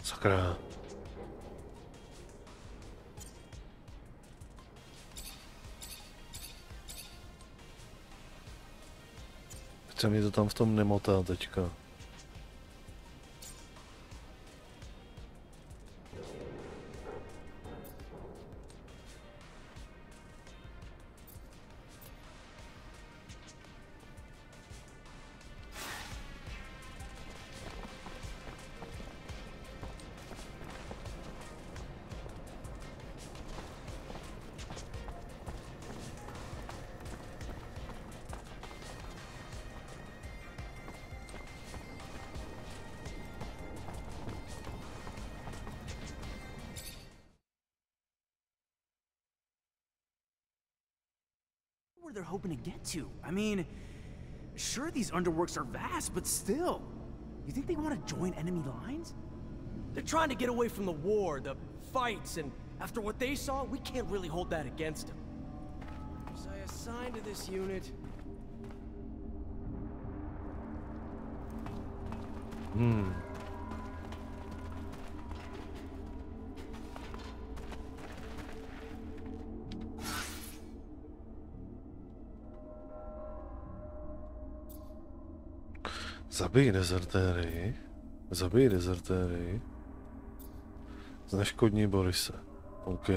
Sakra. Chce mi to tam v tom nemotá teďka. Where they're hoping to get to. I mean, sure, these underworks are vast, but still. You think they want to join enemy lines? They're trying to get away from the war, the fights, and after what they saw, we can't really hold that against them. Was I assigned to this unit? Zabij dezertéry. Zabij dezertéry. Zneškodní Borise. OK.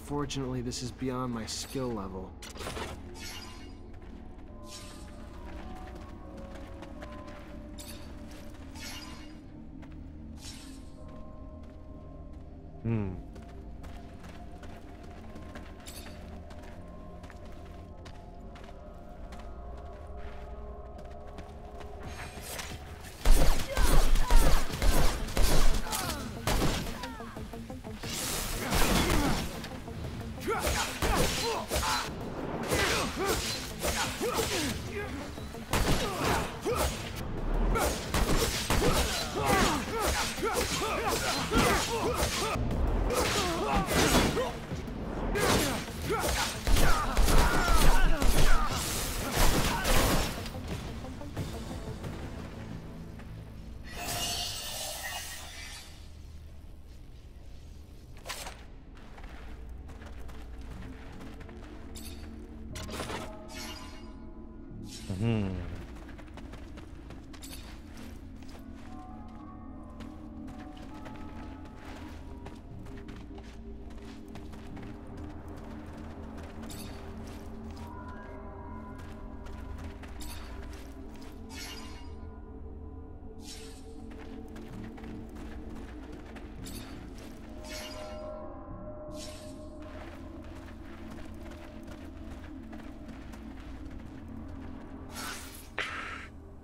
Fortunately, this is beyond my skill level.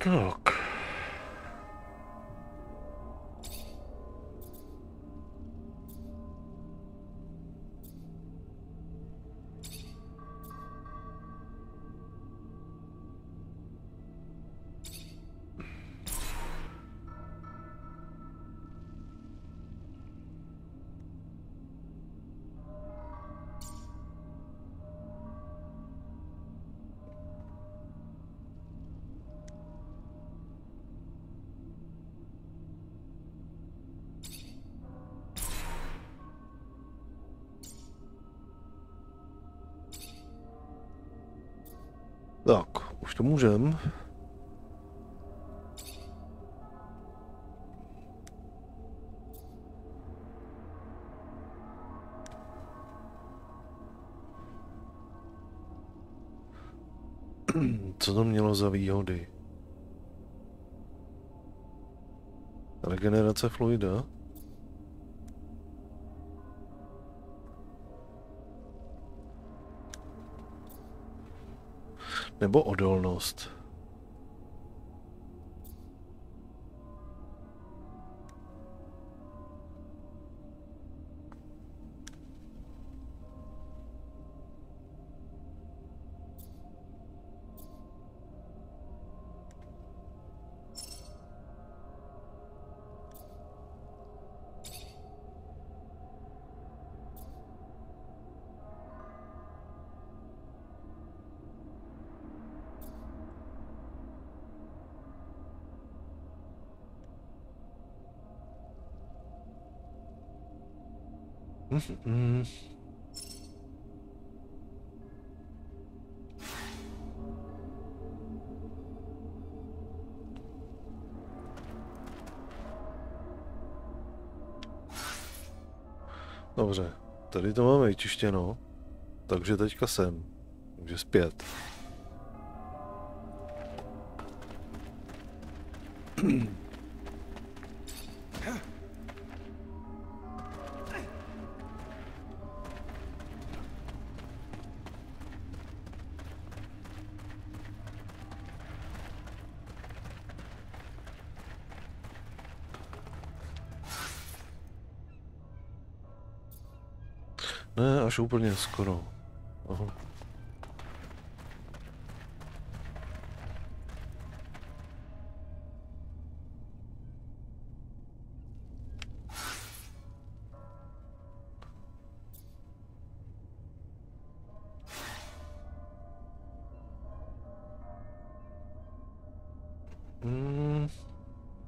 Tak. Tak, už to můžem. Co to mělo za výhody? Regenerace fluida? Nebo odolnost? Dobře, tady to máme vyčištěno, takže teďka sem, takže zpět. Ne, až úplně skoro. Aha.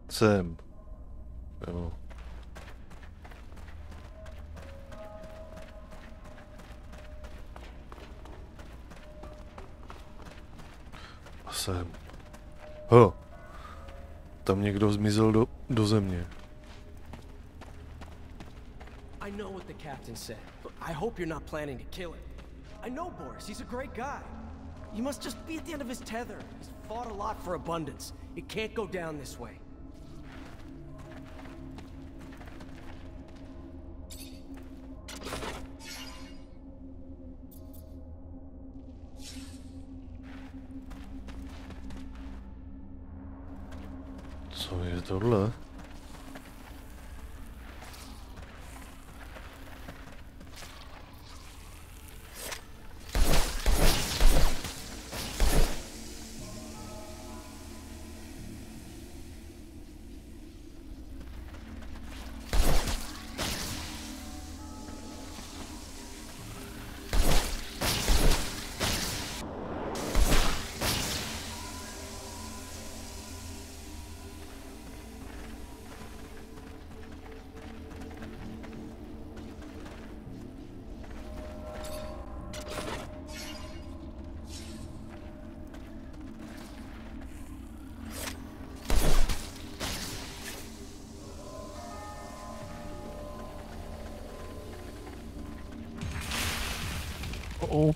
Jsem. Jo. Jsem. Tam někdo zmizel do země. I know what the captain said, but I hope you're not planning to kill him. I know Boris, he's a great guy. You must just be at the end of his tether. He's fought a lot for abundance. It can't go down this way. Co je tohle? Oh.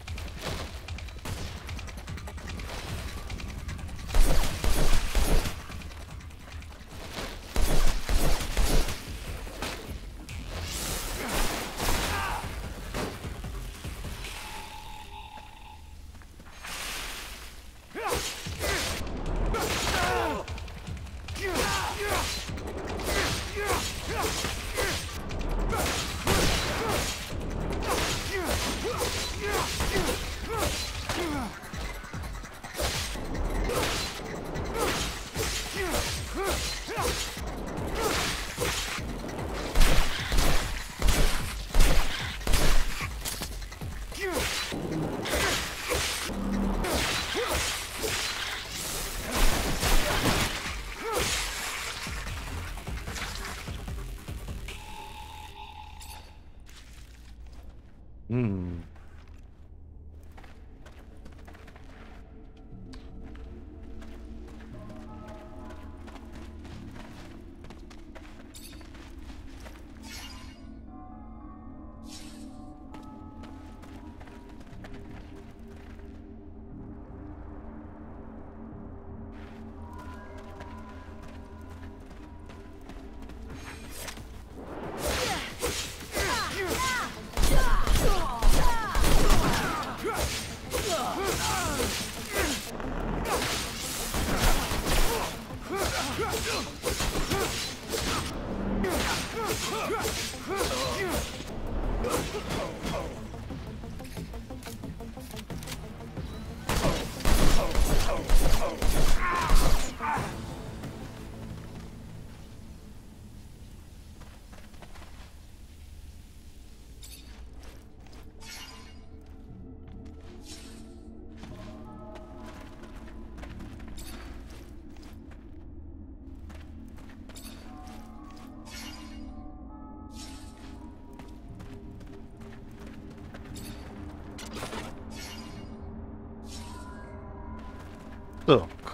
Tak.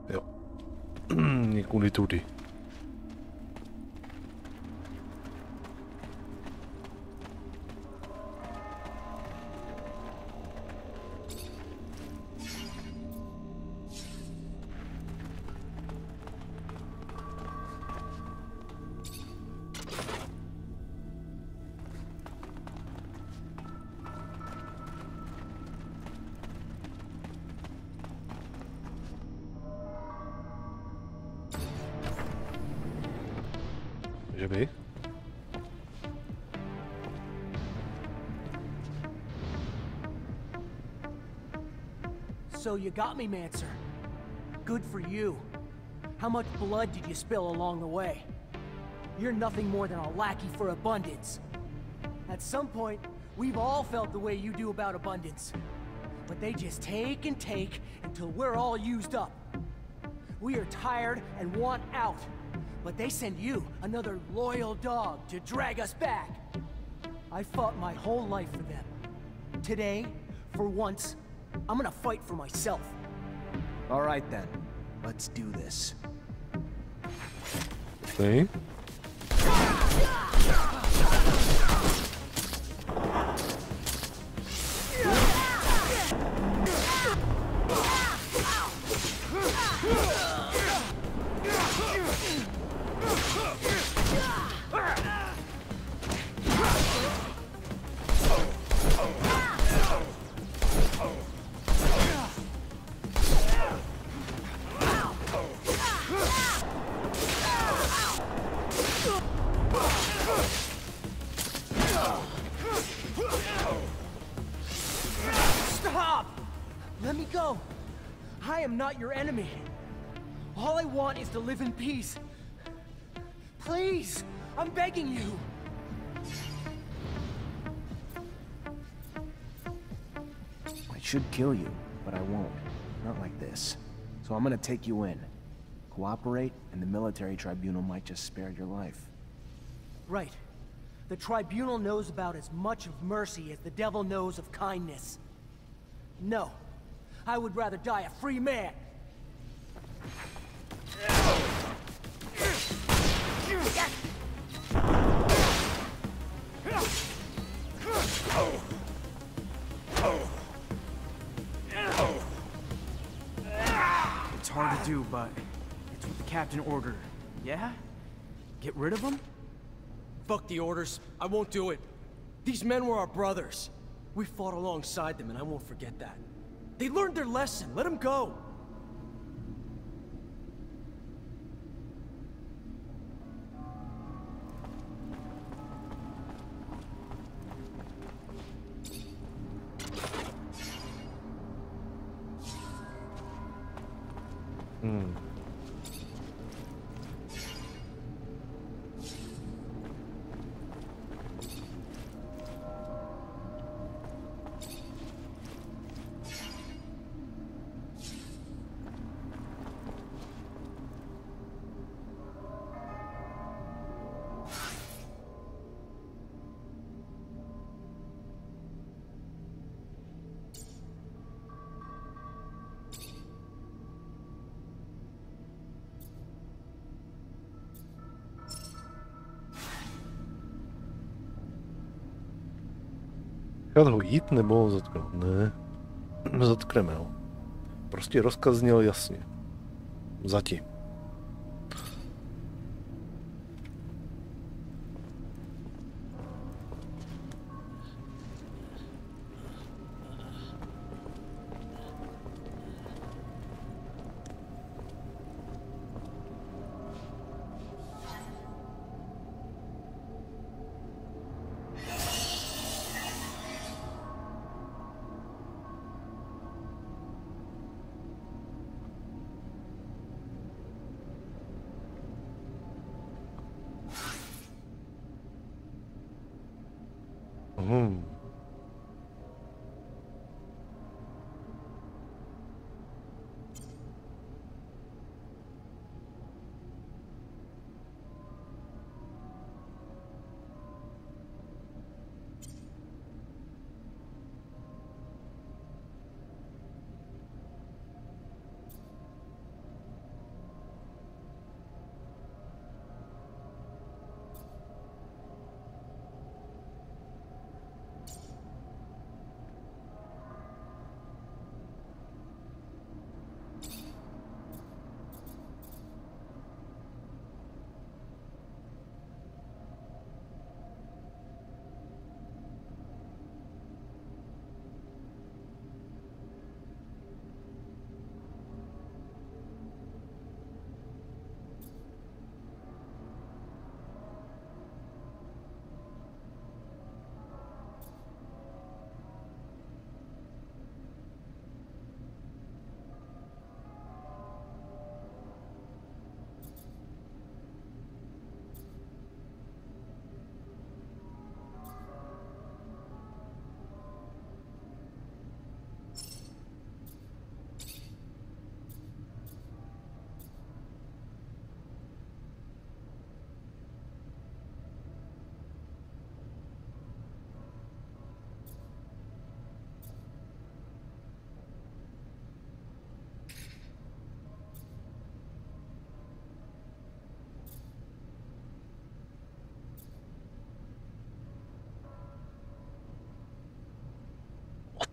Jo. Někudy tudy. Že by? So you got me, Mancer. Good for you. How much blood did you spill along the way? You're nothing more than a lackey for abundance. At some point, we've all felt the way you do about abundance. But they just take and take until we're all used up. We are tired and want out. But they send you, another loyal dog, to drag us back. I fought my whole life for them. Today, for once, I'm gonna fight for myself. All right then, let's do this. Okay. Stop! Let me go. I am not your enemy. All I want is to live in peace. Please, I'm begging you. I should kill you, but I won't. Not like this. So I'm gonna take you in. Cooperate, and the military tribunal might just spare your life. Right. The tribunal knows about as much of mercy as the devil knows of kindness. No. I would rather die a free man. It's hard to do, but it's what the captain ordered. Yeah? Get rid of them? Fuck the orders. I won't do it. These men were our brothers. We fought alongside them, and I won't forget that. They learned their lesson. Let them go. Chtěl ho jít nebo zatknout? Ne. Zatkneme ho. Prostě rozkaz zněl jasně. Zatím.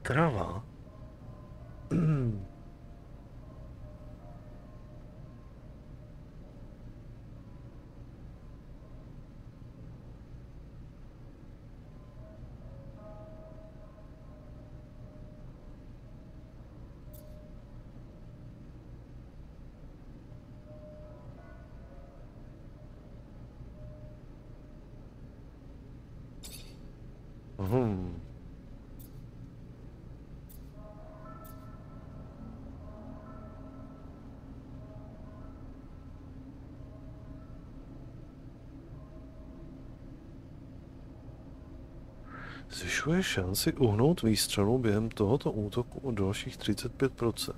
Trava. Zvyšuje šanci uhnout výstřelu během tohoto útoku o dalších 35%.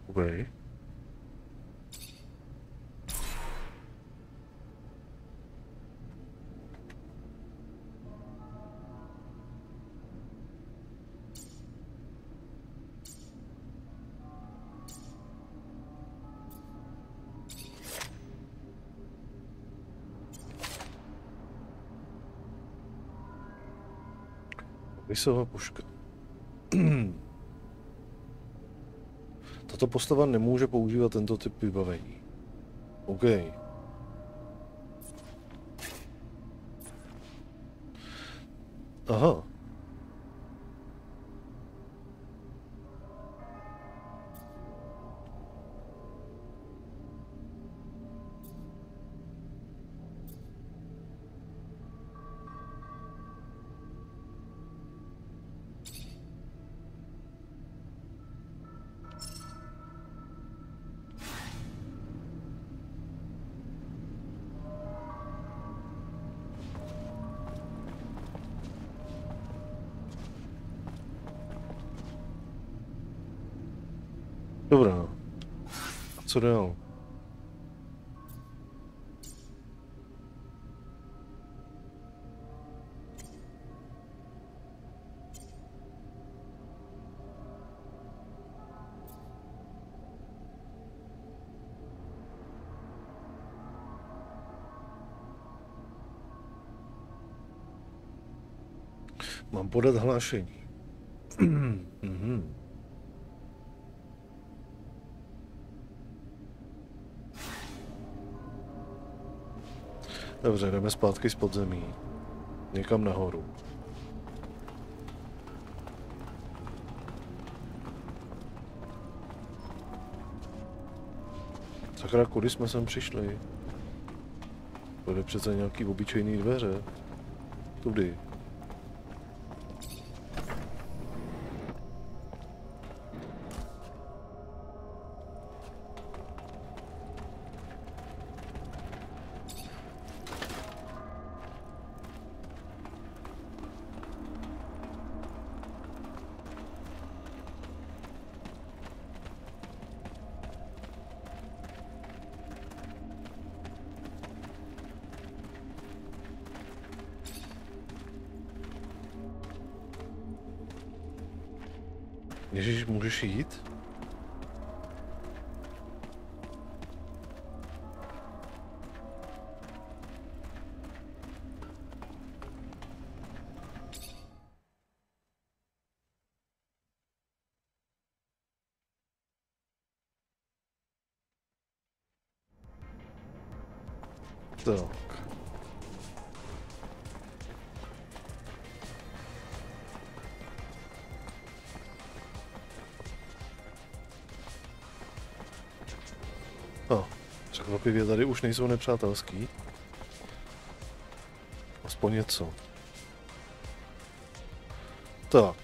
Okay. Vysová puška. Tato postava nemůže používat tento typ vybavení. OK. Aha. Dobrá. Co dál? Mám podat hlášení. Dobře, jdeme zpátky z podzemí. Někam nahoru. Sakra, kudy jsme sem přišli? To je přece nějaký obyčejný dveře. Tudy. Ježíš, můžeš jít? Tak. Překvapivě tady už nejsou nepřátelský. Aspoň něco. Tak.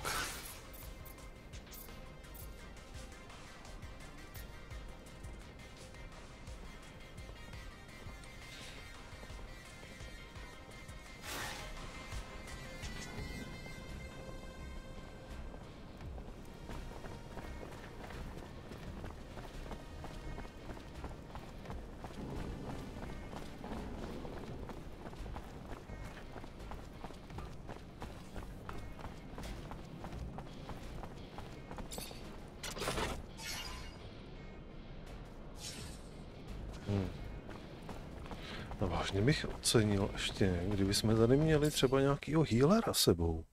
Vážně bych ocenil ještě, kdyby jsme tady měli třeba nějakýho healera sebou.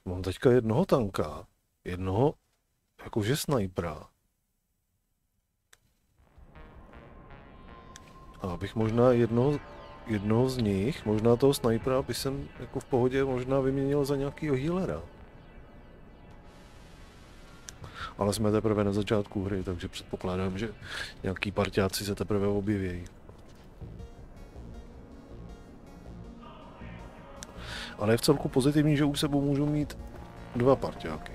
Mám teďka jednoho tanka, jednoho jakože snajpera. A abych možná jednoho z nich, možná toho snajpera, by jsem jako v pohodě možná vyměnil za nějakýho healera. Ale jsme teprve na začátku hry, takže předpokládám, že nějaký parťáci se teprve objeví. Ale je v celku pozitivní, že už sebou můžu mít 2 parťáky.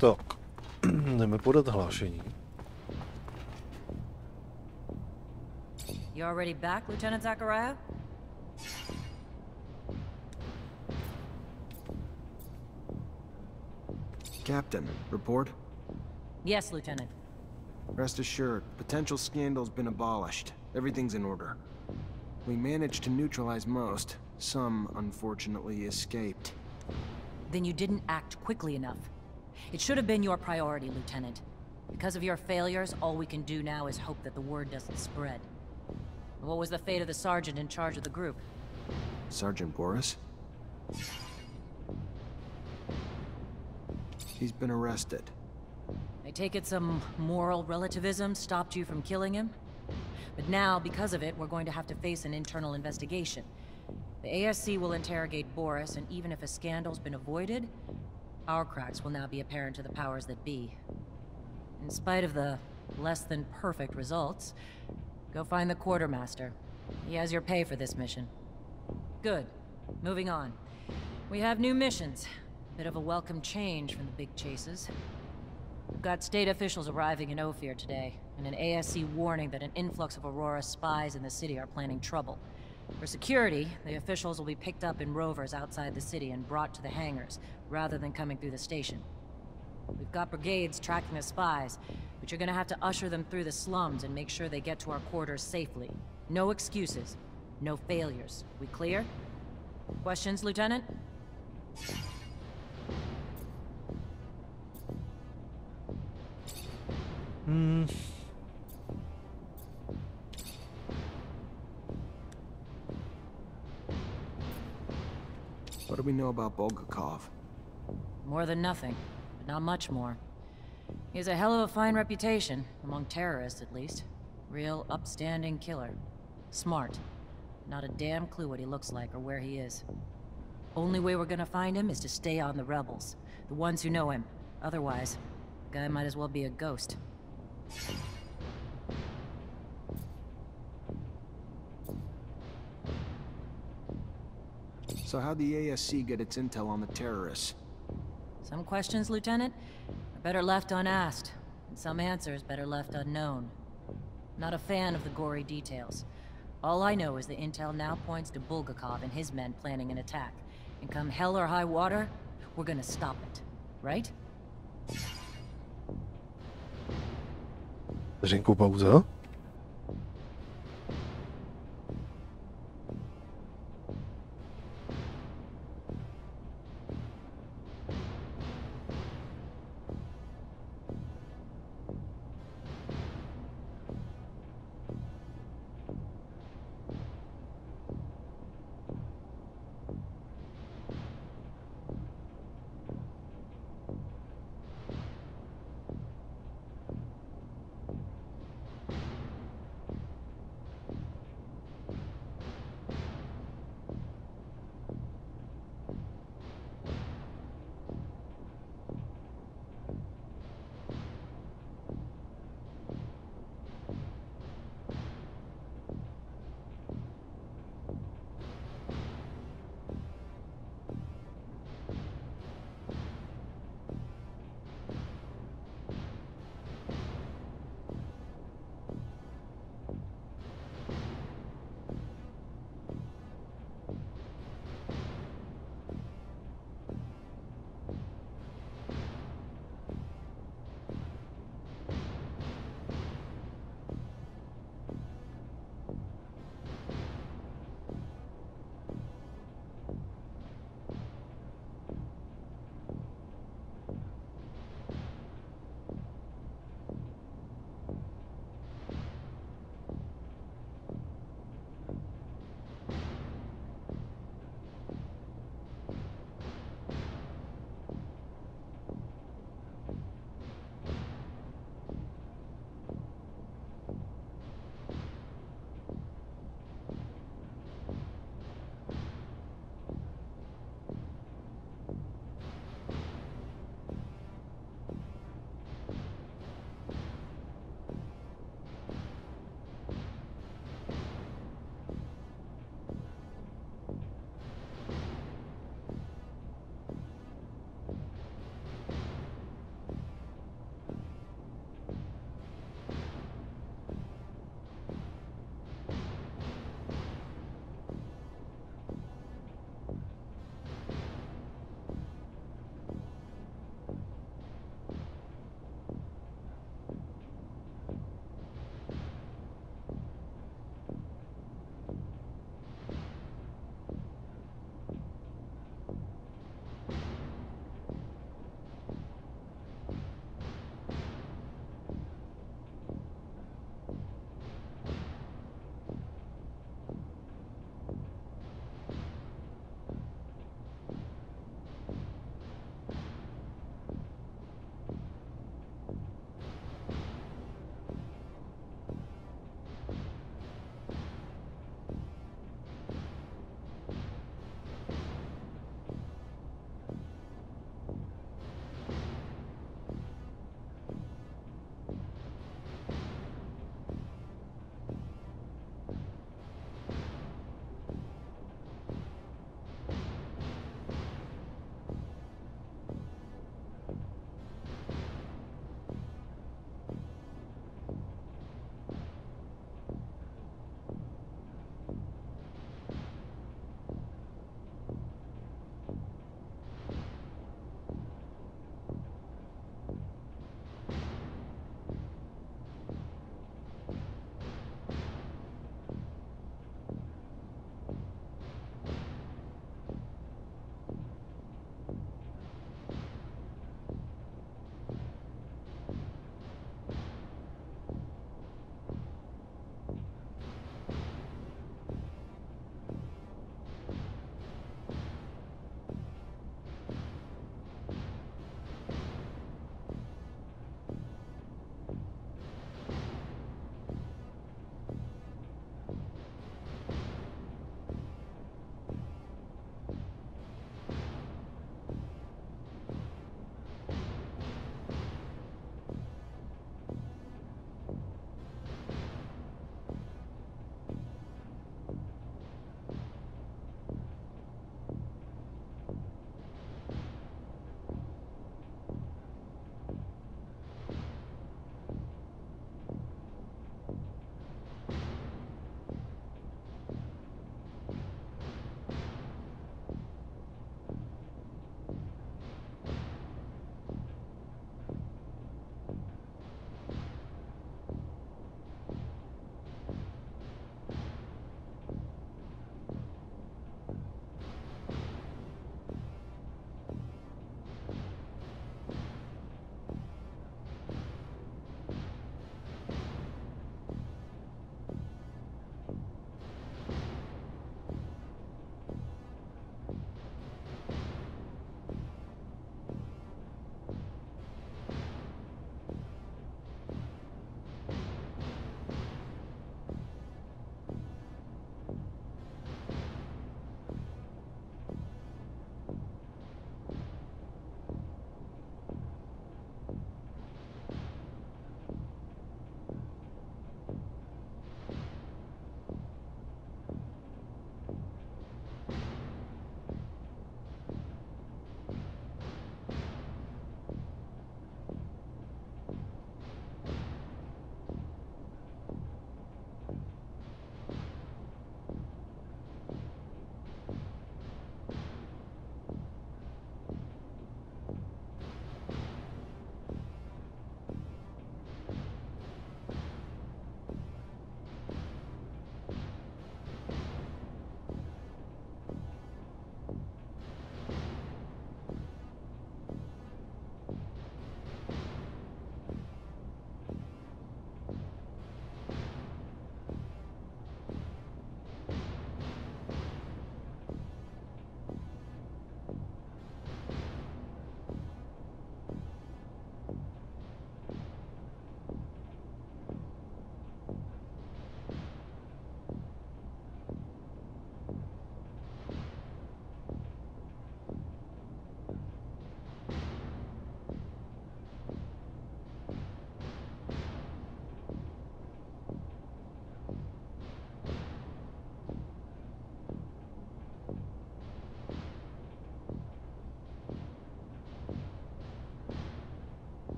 Tak, jdeme podat hlášení. You already back, Lieutenant Zachariah? Captain, report? Yes, Lieutenant. Rest assured, potential scandal's been abolished. Everything's in order. We managed to neutralize most. Some, unfortunately, escaped. Then you didn't act quickly enough. It should have been your priority, Lieutenant. Because of your failures, all we can do now is hope that the word doesn't spread. What was the fate of the sergeant in charge of the group? Sergeant Boris? He's been arrested. I take it some moral relativism stopped you from killing him? But now, because of it, we're going to have to face an internal investigation. The ASC will interrogate Boris, and even if a scandal's been avoided, our cracks will now be apparent to the powers that be. In spite of the less than perfect results, go find the quartermaster. He has your pay for this mission. Good. Moving on. We have new missions. Bit of a welcome change from the big chases. We've got state officials arriving in Ophir today, and an ASC warning that an influx of Aurora spies in the city are planning trouble. For security, the officials will be picked up in rovers outside the city and brought to the hangars, rather than coming through the station. We've got brigades tracking the spies, but you're gonna have to usher them through the slums and make sure they get to our quarters safely. No excuses. No failures. We clear? Questions, Lieutenant? What do we know about Bulgakov? More than nothing, but not much more. He has a hell of a fine reputation, among terrorists at least. Real upstanding killer. Smart. Not a damn clue what he looks like or where he is. Only way we're gonna find him is to stay on the rebels. The ones who know him. Otherwise, the guy might as well be a ghost. So how'd the ASC get its intel on the terrorists? Some questions, Lieutenant, are better left unasked, and some answers better left unknown. Not a fan of the gory details. All I know is the intel now points to Bulgakov and his men planning an attack. And come hell or high water, we're gonna stop it. Right? Vteřinku pauza.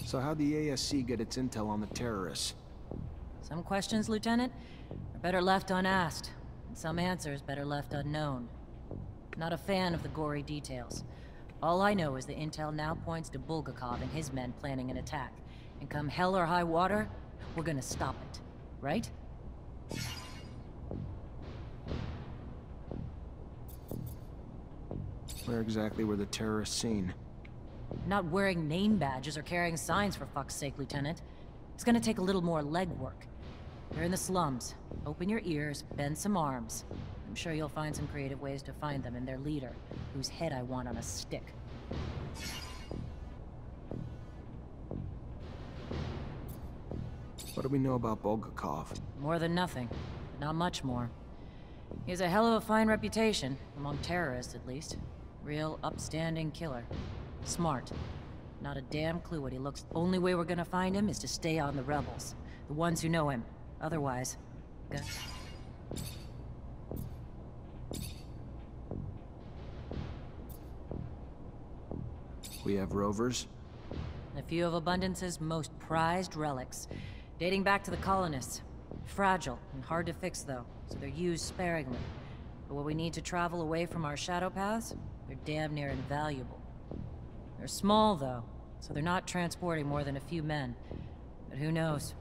So how'd the ASC get its intel on the terrorists? Some questions, Lieutenant, are better left unasked, and some answers better left unknown. Not a fan of the gory details. All I know is the intel now points to Bulgakov and his men planning an attack. And come hell or high water, we're gonna stop it. Right? Where exactly were the terrorists seen? Not wearing name badges or carrying signs, for fuck's sake, Lieutenant. It's gonna take a little more legwork. They're in the slums. Open your ears, bend some arms. I'm sure you'll find some creative ways to find them and their leader, whose head I want on a stick. What do we know about Bulgakov? More than nothing. Not much more. He has a hell of a fine reputation, among terrorists at least. Real upstanding killer. Smart. Not a damn clue what he looks. Only way we're gonna find him is to stay on the rebels. The ones who know him. Otherwise... We have rovers? A few of Abundance's most prized relics, dating back to the colonists. Fragile and hard to fix, though, so they're used sparingly. But when we need to travel away from our shadow paths, they're damn near invaluable. They're small, though, so they're not transporting more than a few men. But who knows?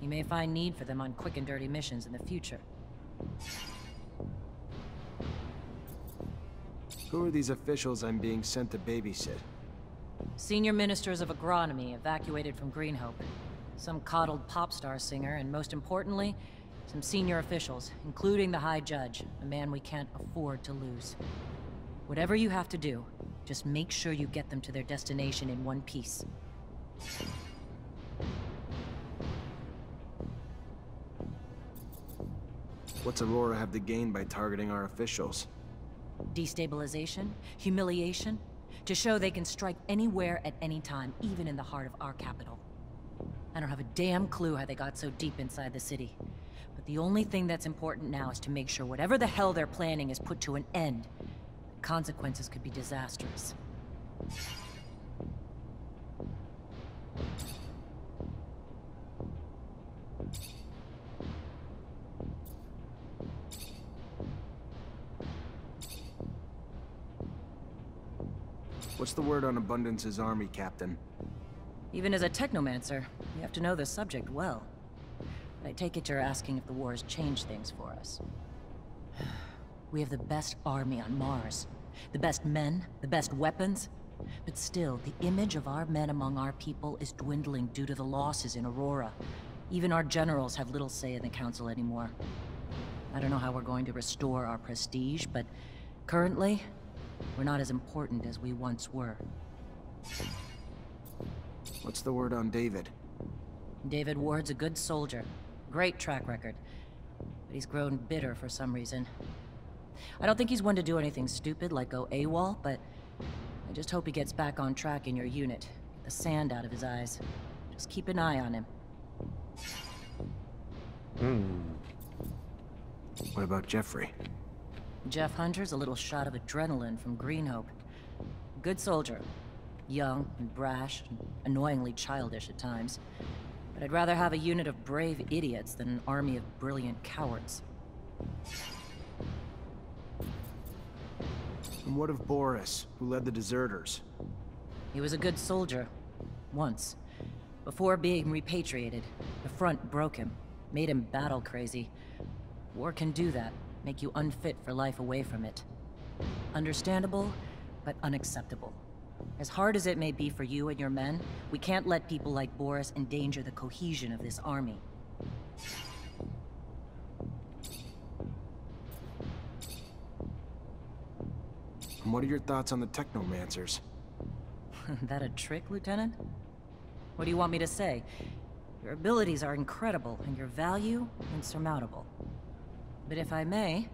You may find need for them on quick and dirty missions in the future. Who are these officials I'm being sent to babysit? Senior ministers of agronomy evacuated from Greenhope. Some coddled pop star singer, and most importantly, some senior officials, including the High Judge, a man we can't afford to lose. Whatever you have to do, just make sure you get them to their destination in one piece. What's Aurora have to gain by targeting our officials? Destabilization, humiliation, to show they can strike anywhere at any time, even in the heart of our capital. I don't have a damn clue how they got so deep inside the city. But the only thing that's important now is to make sure whatever the hell they're planning is put to an end. The consequences could be disastrous. What's the word on Abundance's army, Captain? Even as a Technomancer, you have to know the subject well. I take it you're asking if the war has changed things for us. We have the best army on Mars. The best men, the best weapons. But still, the image of our men among our people is dwindling due to the losses in Aurora. Even our generals have little say in the council anymore. I don't know how we're going to restore our prestige, but currently, we're not as important as we once were. What's the word on David? David Ward's a good soldier. Great track record. But he's grown bitter for some reason. I don't think he's one to do anything stupid like go AWOL, but I just hope he gets back on track in your unit. Get the sand out of his eyes. Just keep an eye on him. What about Jeffrey? Jeff Hunter's a little shot of adrenaline from Greenhope. Good soldier. Young and brash, and annoyingly childish at times. But I'd rather have a unit of brave idiots than an army of brilliant cowards. And what of Boris, who led the deserters? He was a good soldier. Once. Before being repatriated, the front broke him. Made him battle crazy. War can do that. Make you unfit for life away from it. Understandable, but unacceptable. As hard as it may be for you and your men, we can't let people like Boris endanger the cohesion of this army. And what are your thoughts on the Technomancers? That a trick, Lieutenant? What do you want me to say? Your abilities are incredible, and your value insurmountable. But if I may,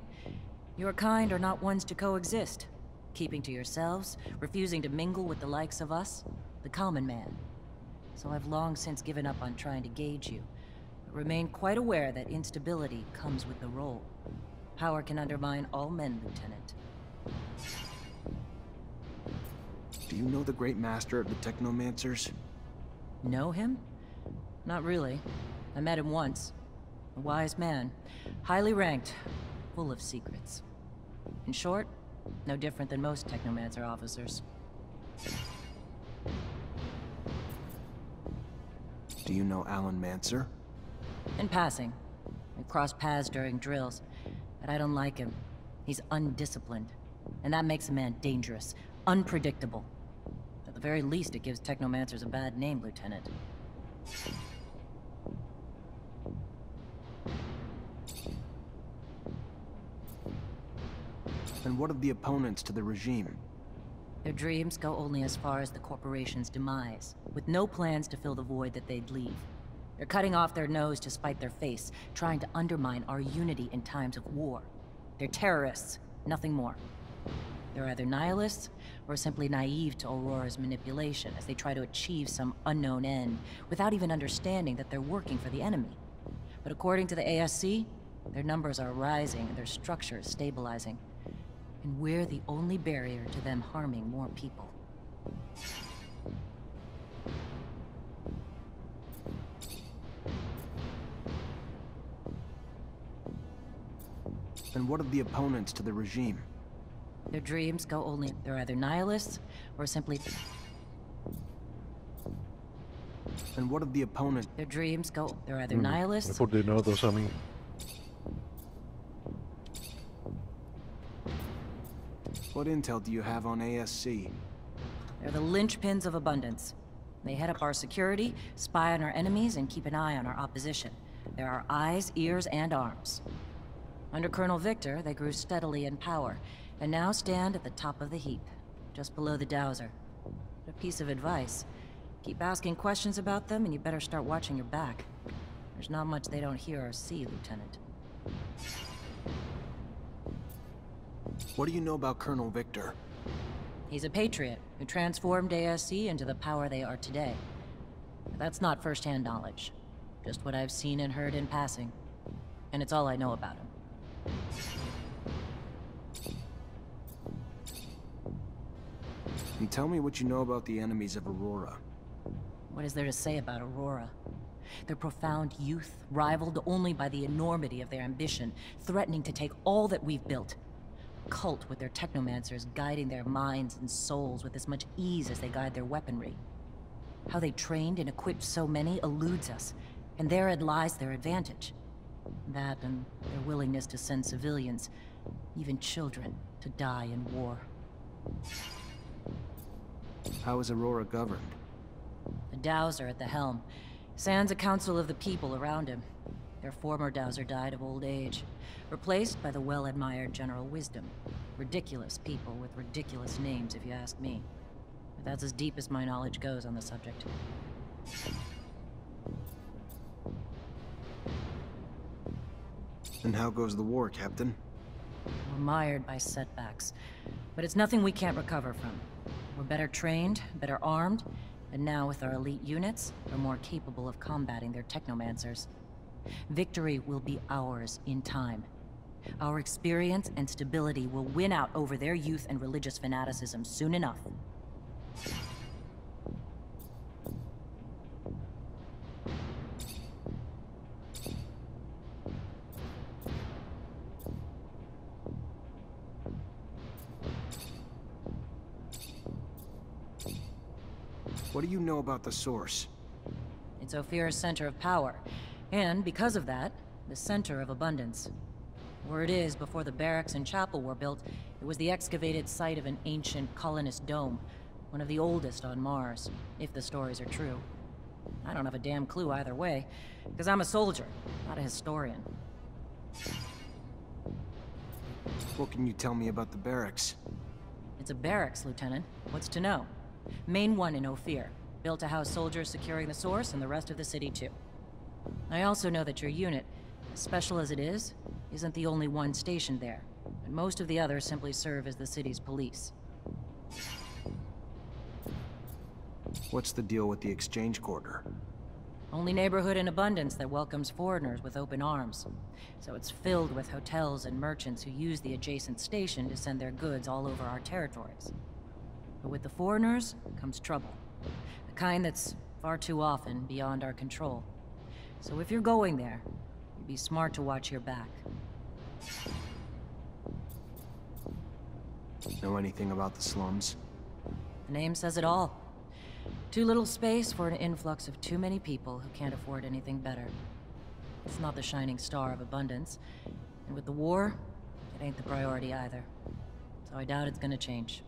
your kind are not ones to coexist. Keeping to yourselves, refusing to mingle with the likes of us, the common man. So I've long since given up on trying to gauge you, but remain quite aware that instability comes with the role. Power can undermine all men, Lieutenant. Do you know the great master of the Technomancers? Know him? Not really. I met him once. A wise man. Highly ranked. Full of secrets. In short, no different than most Technomancer officers. Do you know Alan Mancer? In passing. We crossed paths during drills, but I don't like him. He's undisciplined, and that makes a man dangerous, unpredictable. At the very least, it gives Technomancers a bad name, Lieutenant. And what of the opponents to the regime? Their dreams go only as far as the corporation's demise, with no plans to fill the void that they'd leave. They're cutting off their nose to spite their face, trying to undermine our unity in times of war. They're terrorists, nothing more. They're either nihilists, or simply naive to Aurora's manipulation as they try to achieve some unknown end, without even understanding that they're working for the enemy. But according to the ASC, their numbers are rising and their structure is stabilizing. And we're the only barrier to them harming more people. And what of the opponents to the regime? Their dreams go only... They're either nihilists, or simply... And what of the opponent? Their dreams go... They're either nihilists... Furt jedno to samý. What intel do you have on ASC? They're the linchpins of abundance. They head up our security, spy on our enemies, and keep an eye on our opposition. They're our eyes, ears, and arms. Under Colonel Victor, they grew steadily in power, and now stand at the top of the heap, just below the Dowser. A piece of advice. Keep asking questions about them, and you better start watching your back. There's not much they don't hear or see, Lieutenant. What do you know about Colonel Victor? He's a patriot who transformed ASC into the power they are today. But that's not first-hand knowledge. Just what I've seen and heard in passing. And it's all I know about him. And tell me what you know about the enemies of Aurora. What is there to say about Aurora? Their profound youth, rivaled only by the enormity of their ambition, threatening to take all that we've built. A cult with their Technomancers guiding their minds and souls with as much ease as they guide their weaponry. How they trained and equipped so many eludes us, and therein lies their advantage. That and their willingness to send civilians, even children, to die in war. How is Aurora governed? The Dowser at the helm. Sans a council of the people around him. Their former Dowser died of old age, replaced by the well-admired General Wisdom. Ridiculous people with ridiculous names, if you ask me. But that's as deep as my knowledge goes on the subject. And how goes the war, Captain? We're mired by setbacks, but it's nothing we can't recover from. We're better trained, better armed, and now with our elite units, we're more capable of combating their Technomancers. Victory will be ours in time. Our experience and stability will win out over their youth and religious fanaticism soon enough. What do you know about the source? It's Ophir's center of power, and because of that, the center of abundance. Word is, before the barracks and chapel were built, it was the excavated site of an ancient colonist dome, one of the oldest on Mars, if the stories are true. I don't have a damn clue either way, because I'm a soldier, not a historian. What can you tell me about the barracks? It's a barracks, Lieutenant. What's to know? Main one in Ophir, built to house soldiers securing the source and the rest of the city too. I also know that your unit, as special as it is, isn't the only one stationed there, but most of the others simply serve as the city's police. What's the deal with the exchange quarter? Only neighborhood in abundance that welcomes foreigners with open arms. So it's filled with hotels and merchants who use the adjacent station to send their goods all over our territories. But with the foreigners comes trouble. The kind that's far too often beyond our control. So if you're going there, you'd be smart to watch your back. Know anything about the slums? The name says it all. Too little space for an influx of too many people who can't afford anything better. It's not the shining star of abundance. And with the war, it ain't the priority either. So I doubt it's gonna change.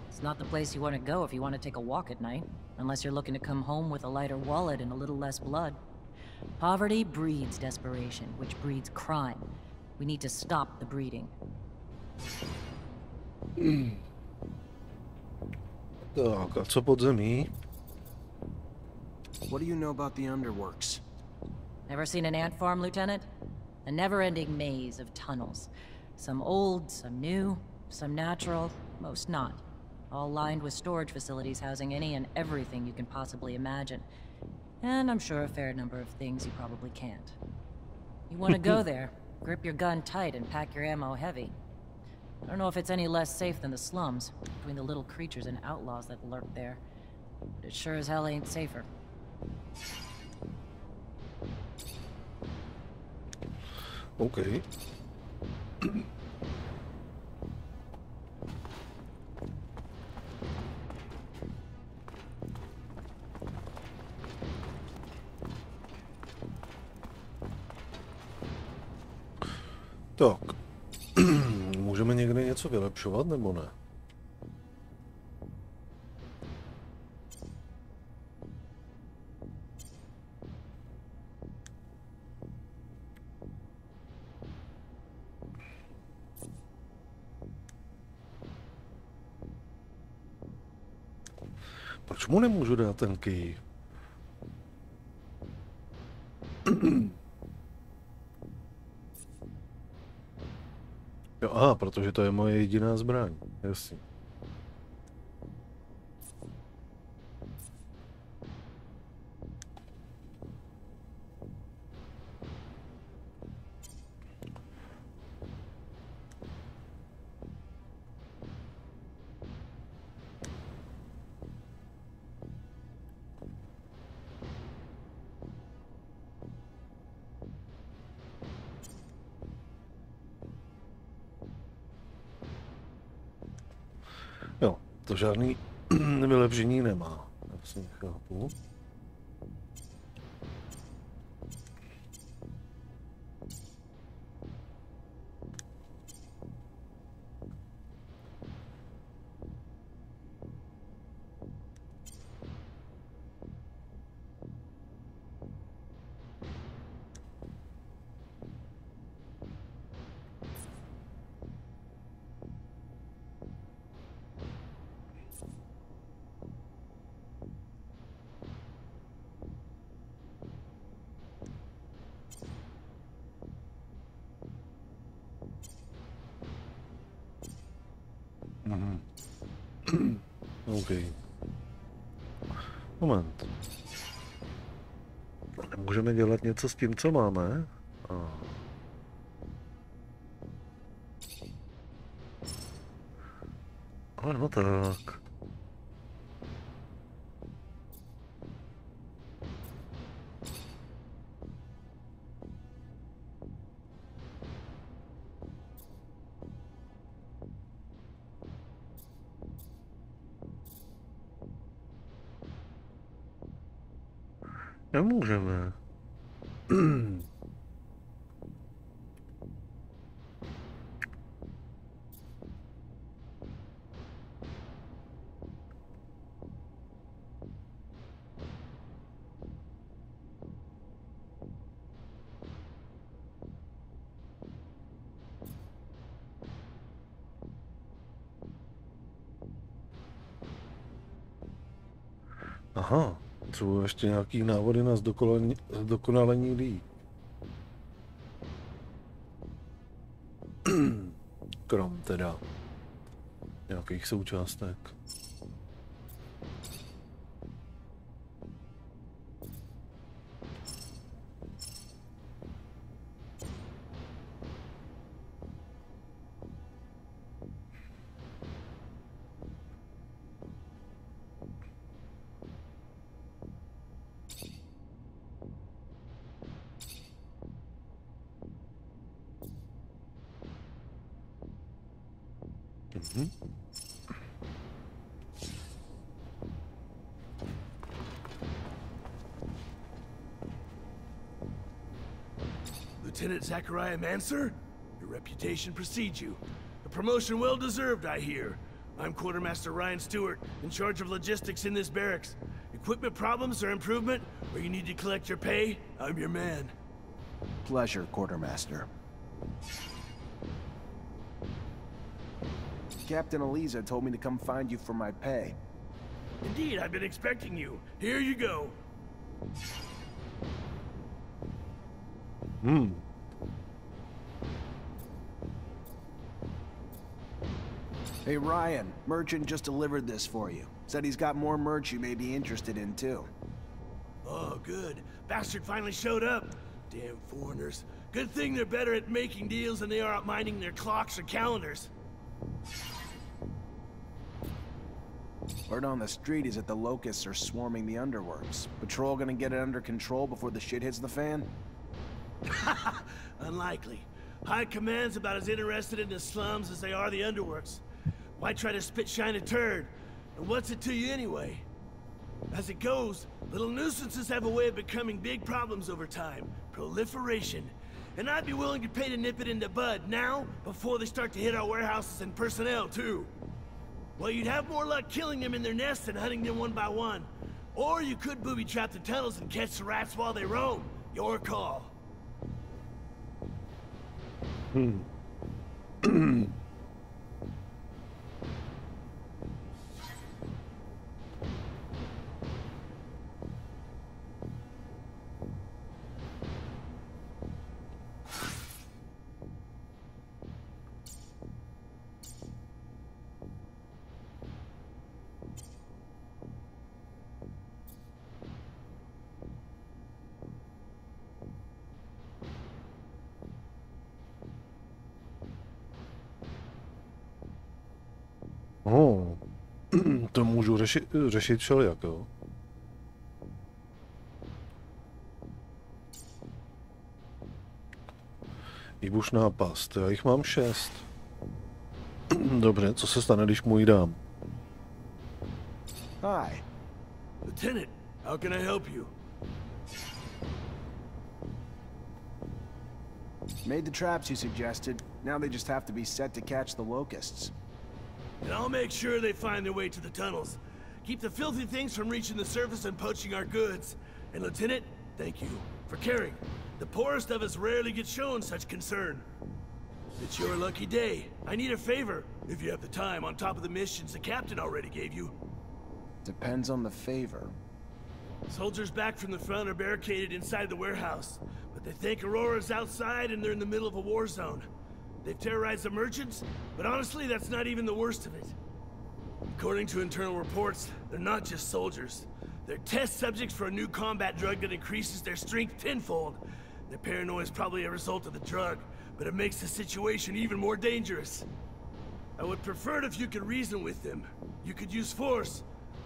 It's not the place you want to go if you want to take a walk at night, unless you're looking to come home with a lighter wallet and a little less blood. Poverty breeds desperation, which breeds crime. We need to stop the breeding. Tak, a co podzemí? What do you know about the underworks? Never seen an ant farm, Lieutenant? A never-ending maze of tunnels. Some old, some new, some natural, most not. All lined with storage facilities housing any and everything you can possibly imagine. And I'm sure a fair number of things you probably can't. You want to go there, grip your gun tight and pack your ammo heavy. I don't know if it's any less safe than the slums, between the little creatures and outlaws that lurk there. But it sure as hell ain't safer. Okay. Tak. Můžeme někde něco vylepšovat, nebo ne? Proč mu nemůžu dát ten key? Jo, aha, protože to je moje jediná zbraň, jasně. Jo, to žádný vylepšení nemá. Já si nechápu. OK. Moment. Můžeme dělat něco s tím, co máme? Ale no tak. Nemůžeme. Aha. Třeba ještě nějaký návody na zdokonalení lidí. Krom teda nějakých součástek. Lieutenant Zachariah Mancer? Your reputation precedes you. A promotion well deserved, I hear. I'm Quartermaster Ryan Stewart, in charge of logistics in this barracks. Equipment problems or improvement, or you need to collect your pay, I'm your man. Pleasure, Quartermaster. Captain Eliza told me to come find you for my pay. Indeed, I've been expecting you. Here you go. Hey Ryan, Merchant just delivered this for you. Said he's got more merch you may be interested in too. Oh, good. Bastard finally showed up. Damn foreigners. Good thing they're better at making deals than they are at minding their clocks or calendars. Word on the street is that the locusts are swarming the underworks. Patrol gonna get it under control before the shit hits the fan? Unlikely. High Command's about as interested in the slums as they are the underworks. Why try to spit shine a turd? And what's it to you anyway? As it goes, little nuisances have a way of becoming big problems over time. Proliferation. And I'd be willing to pay to nip it in the bud now, before they start to hit our warehouses and personnel too. Well, you'd have more luck killing them in their nests than hunting them one by one. Or you could booby-trap the tunnels and catch the rats while they roam. Your call. Oh, to můžu řešit všelijak, jo. Výbušná past, já jich mám 6. Dobře, co se stane, když mu ji dám? Hi. Lieutenant, how can I help you? Made the traps you suggested. Now they just have to be set to catch the locusts. And I'll make sure they find their way to the tunnels. Keep the filthy things from reaching the surface and poaching our goods. And Lieutenant, thank you for caring. The poorest of us rarely get shown such concern. It's your lucky day. I need a favor, if you have the time, on top of the missions the captain already gave you. Depends on the favor. Soldiers back from the front are barricaded inside the warehouse, but they think Aurora's outside and they're in the middle of a war zone. They've terrorized the merchants, but honestly, that's not even the worst of it. According to internal reports, they're not just soldiers. They're test subjects for a new combat drug that increases their strength tenfold. Their paranoia is probably a result of the drug, but it makes the situation even more dangerous. I would prefer it if you could reason with them. You could use force,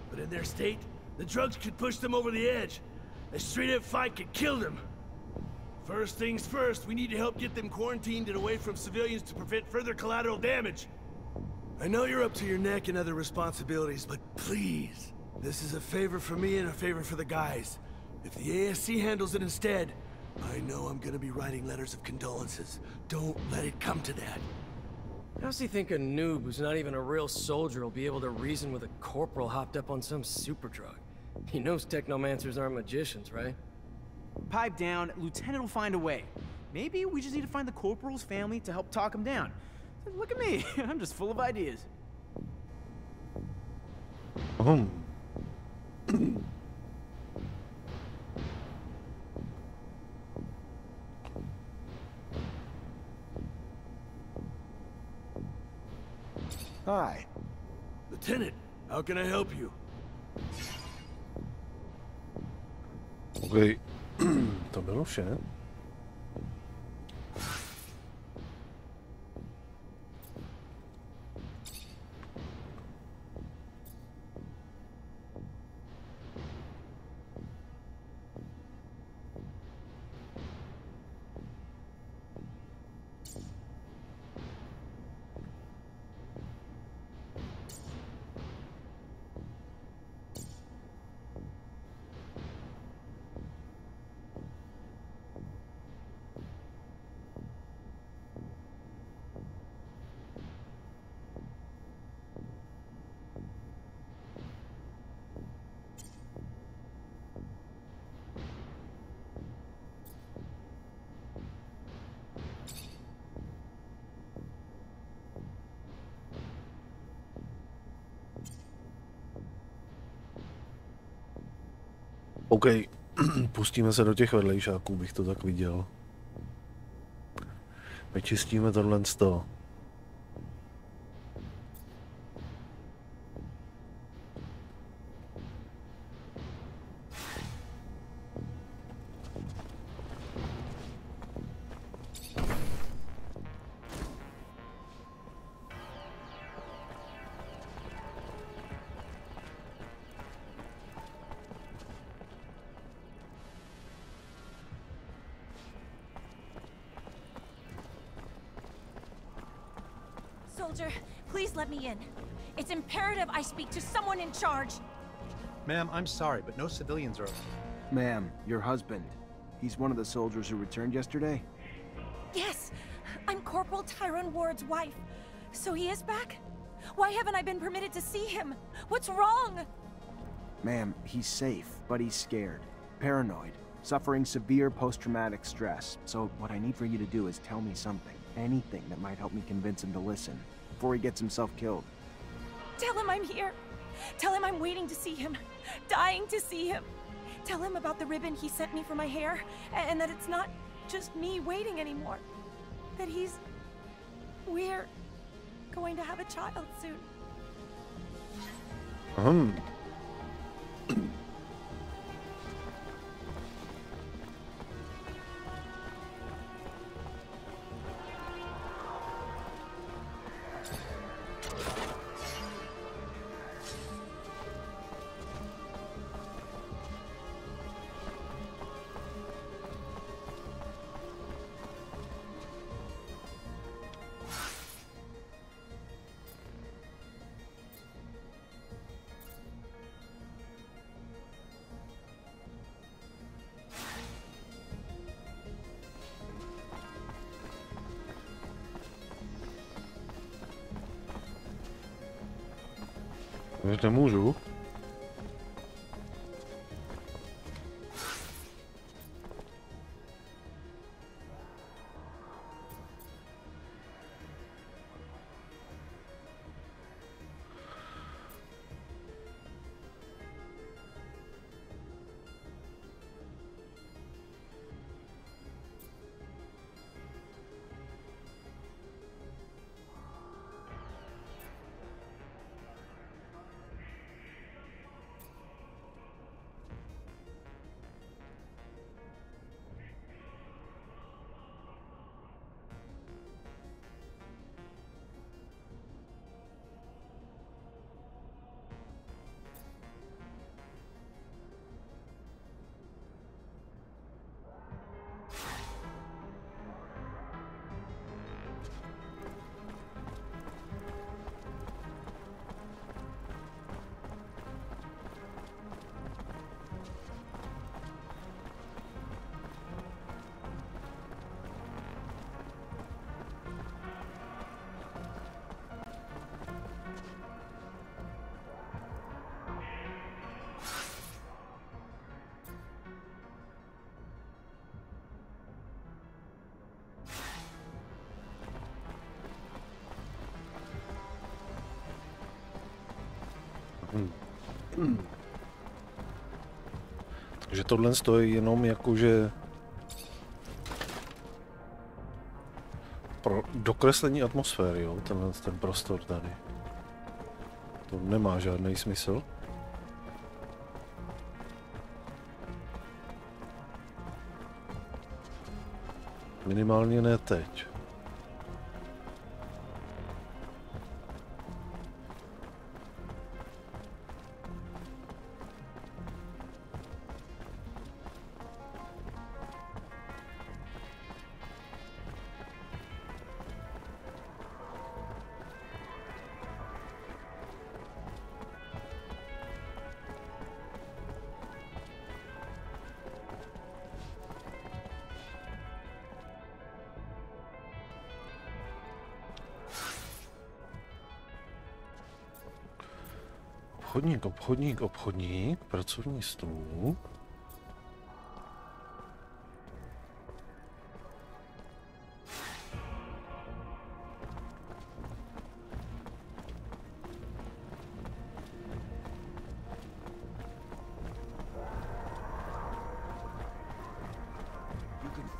but in their state, the drugs could push them over the edge. A straight-up fight could kill them. First things first, we need to help get them quarantined and away from civilians to prevent further collateral damage. I know you're up to your neck in other responsibilities, but please, this is a favor for me and a favor for the guys. If the ASC handles it instead, I know I'm gonna be writing letters of condolences. Don't let it come to that. How's he think a noob who's not even a real soldier will be able to reason with a corporal hopped up on some super drug? He knows Technomancers aren't magicians, right? Pipe down, Lieutenant will find a way. Maybe we just need to find the Corporal's family to help talk him down. Look at me, I'm just full of ideas. Hi. Lieutenant, how can I help you? Okay. To bylo vše. OK, pustíme se do těch vedlejšáků, bych to tak viděl. Vyčistíme tohle z toho. Soldier, please let me in. It's imperative I speak to someone in charge. Ma'am, I'm sorry, but no civilians are... Ma'am, your husband. He's one of the soldiers who returned yesterday? Yes, I'm Corporal Tyrone Ward's wife. So he is back? Why haven't I been permitted to see him? What's wrong? Ma'am, he's safe, but he's scared. Paranoid. Suffering severe post-traumatic stress. So what I need for you to do is tell me something. Anything that might help me convince him to listen. Before he gets himself killed. Tell him I'm here. Tell him I'm waiting to see him. Dying to see him. Tell him about the ribbon he sent me for my hair. And that it's not just me waiting anymore. That we're going to have a child soon. Že nemůžu. Takže tohle stojí jenom jakože pro dokreslení atmosféry, jo, ten prostor tady. To nemá žádný smysl. Minimálně ne teď. Obchodník, pracovní stůl.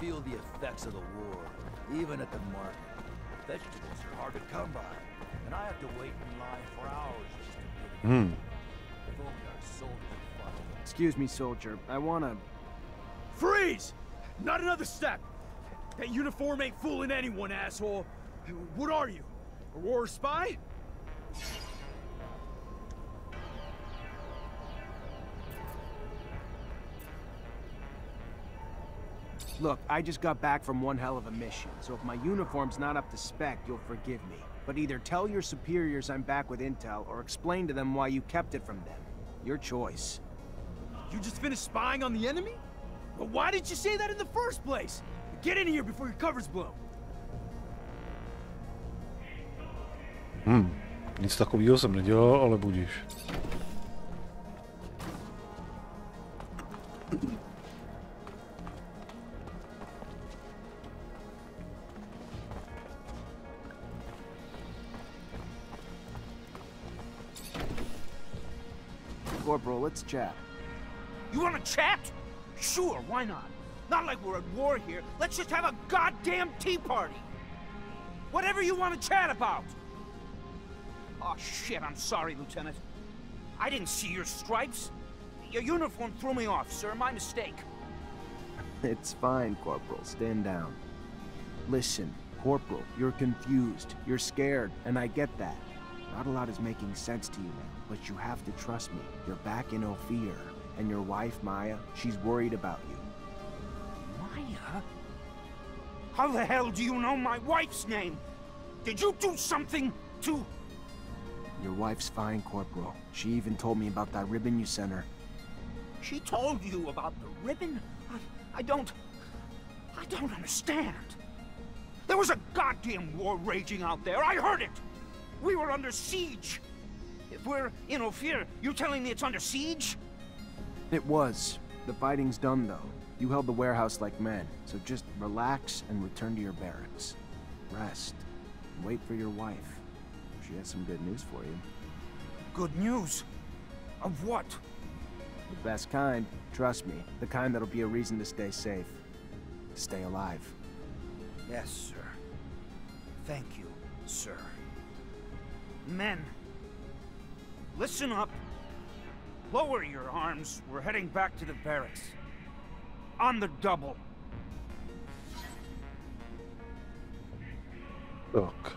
feel the effects of the war, even at the market. Vegetables are hard to come by, and I have to wait in line for hours just to get it. If only our soldiers would follow them. Excuse me, soldier. I wanna... Freeze! Not another step! That uniform ain't fooling anyone, asshole! What are you? Aurora spy? Look, I just got back from one hell of a mission, so if my uniform's not up to spec, you'll forgive me. But either tell your superiors I'm back with intel, or explain to them why you kept it from them. Your choice. You just finished spying on the enemy? Well, why didn't you say that in the first place? Get in here before your cover's blown. Nic takového jsem nedělal, ale budíš. Corporal, let's chat. You wanna chat? Sure, why not? Not like we're at war here. Let's just have a goddamn tea party. Whatever you want to chat about. Oh shit, I'm sorry, Lieutenant. I didn't see your stripes. Your uniform threw me off, sir. My mistake. It's fine, Corporal. Stand down. Listen, Corporal, you're confused. You're scared, and I get that. Not a lot is making sense to you now, but you have to trust me. You're back in Ophir, and your wife, Maya, she's worried about you. Maya? How the hell do you know my wife's name? Did you do something to... Your wife's fine, Corporal. She even told me about that ribbon you sent her. She told you about the ribbon? I don't understand. There was a goddamn war raging out there. I heard it. We were under siege. If we're in Ophir, you telling me it's under siege? It was. The fighting's done, though. You held the warehouse like men, so just relax and return to your barracks. Rest. And wait for your wife. She has some good news for you. Good news? Of what? The best kind. Trust me. The kind that'll be a reason to stay safe. Stay alive. Yes, sir. Thank you, sir. Men, listen up. Lower your arms. We're heading back to the barracks. On the double. Tak.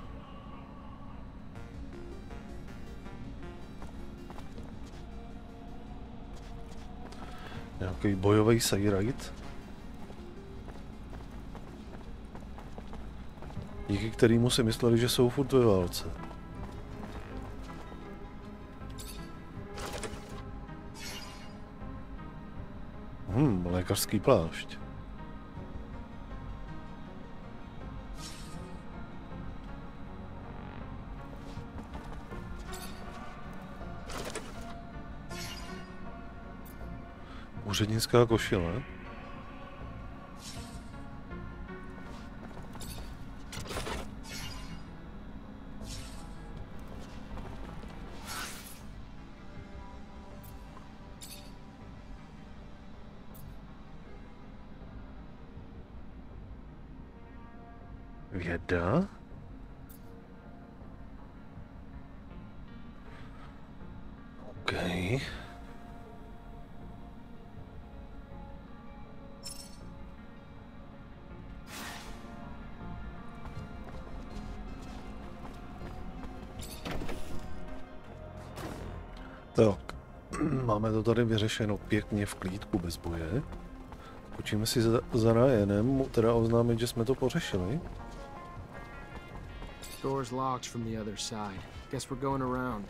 Nějaký bojový sci-fi, díky kterému si mysleli, že jsou furt ve válce. Lékařský plášť. Úřednická košile. Věda? Okay. Tak, máme to tady vyřešeno pěkně v klídku bez boje. Počíme si za Ryanem, teda oznámit, že jsme to pořešili. Door's locked from the other side. Guess we're going around.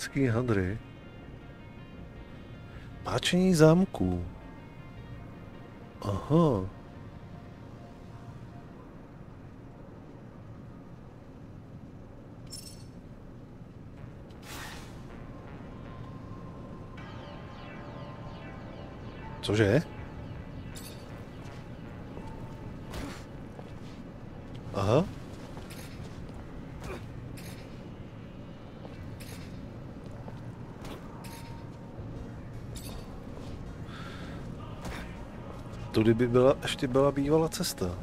Magický hadry. Páčení zámků. Aha. Cože? Aha. Tudy by byla, ještě byla bývala cesta.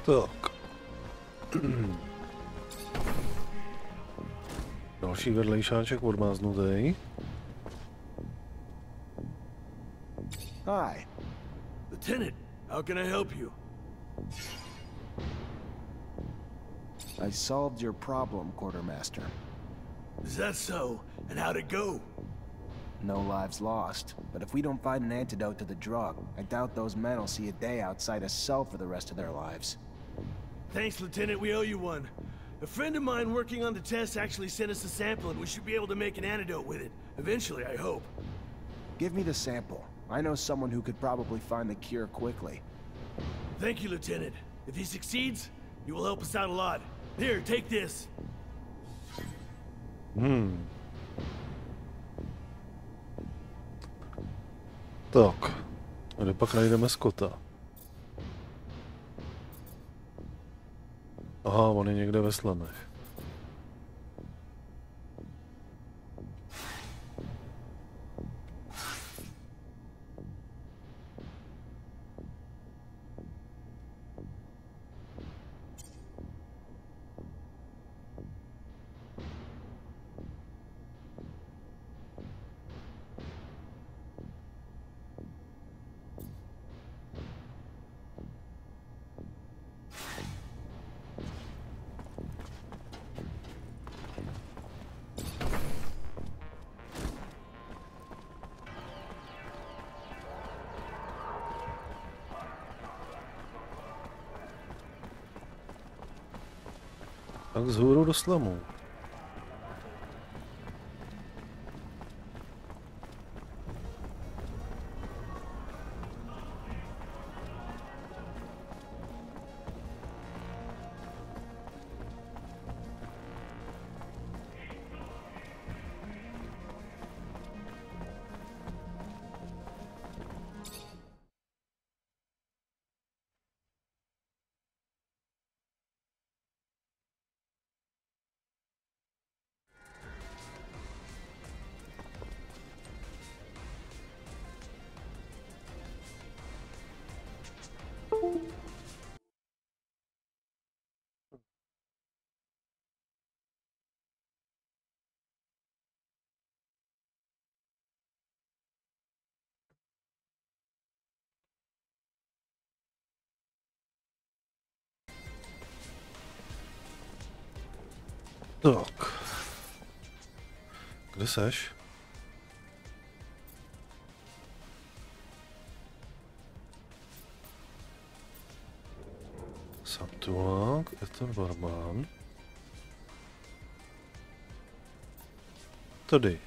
Tak. Další vedlejšáček odmáznutý. Hi. Lieutenant, how can I help you? I solved your problem, Quartermaster. Is that so? And how'd it go? No lives lost, but if we don't find an antidote to the drug, I doubt those men will see a day outside a cell for the rest of their lives. Thanks, Lieutenant, we owe you one. A friend of mine working on the test actually sent us a sample and we should be able to make an antidote with it. Eventually, I hope. Give me the sample. I know someone who could probably find the cure quickly. Thank you, Lieutenant. If he succeeds, he will help us out a lot. Here, take this. Tak. Kde pak najdeme Scotta? Aha, on je někde ve Slumech. Tak vzhůru do Slumu. Tak. Kde seš? Samtulák, je to barbán. Tady.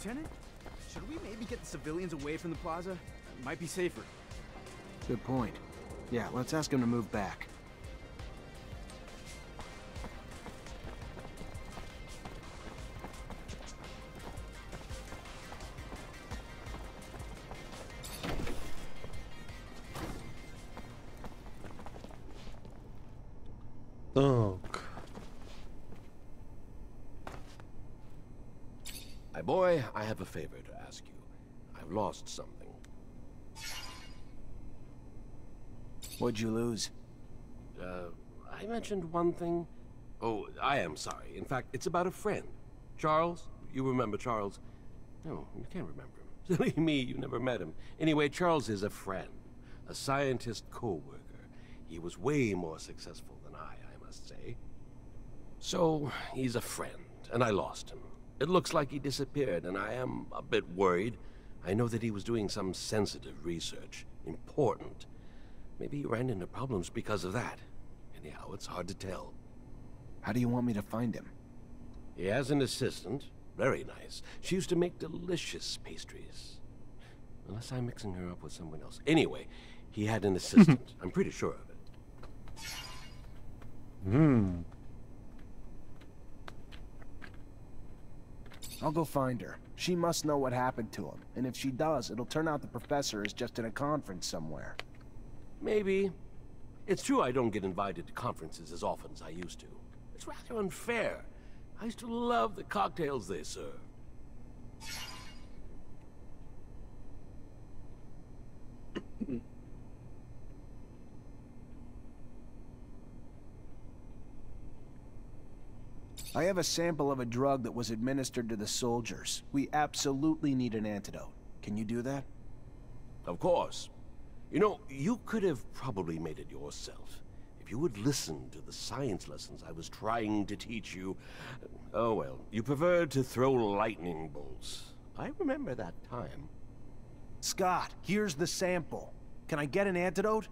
Lieutenant, should we maybe get the civilians away from the plaza? It might be safer. Good point. Yeah, let's ask him to move back. Tak. My boy, I have a favor to ask you. I've lost something. What'd you lose? I mentioned one thing. Oh, I am sorry. In fact, it's about a friend. Charles? You remember Charles? No, you can't remember him. Silly me, you never met him. Anyway, Charles is a friend. A scientist co-worker. He was way more successful than I must say. So, he's a friend, and I lost him. It looks like he disappeared, and I am a bit worried. I know that he was doing some sensitive research. Important. Maybe he ran into problems because of that. Anyhow, it's hard to tell. How do you want me to find him? He has an assistant. Very nice. She used to make delicious pastries. Unless I'm mixing her up with someone else. Anyway, he had an assistant. I'm pretty sure of it. I'll go find her. She must know what happened to him. And if she does, it'll turn out the professor is just in a conference somewhere. Maybe. It's true I don't get invited to conferences as often as I used to. It's rather unfair. I used to love the cocktails they serve. I have a sample of a drug that was administered to the soldiers. We absolutely need an antidote. Can you do that? Of course. You know, you could have probably made it yourself. If you would listen to the science lessons I was trying to teach you. Oh well, you preferred to throw lightning bolts. I remember that time. Scott, here's the sample. Can I get an antidote?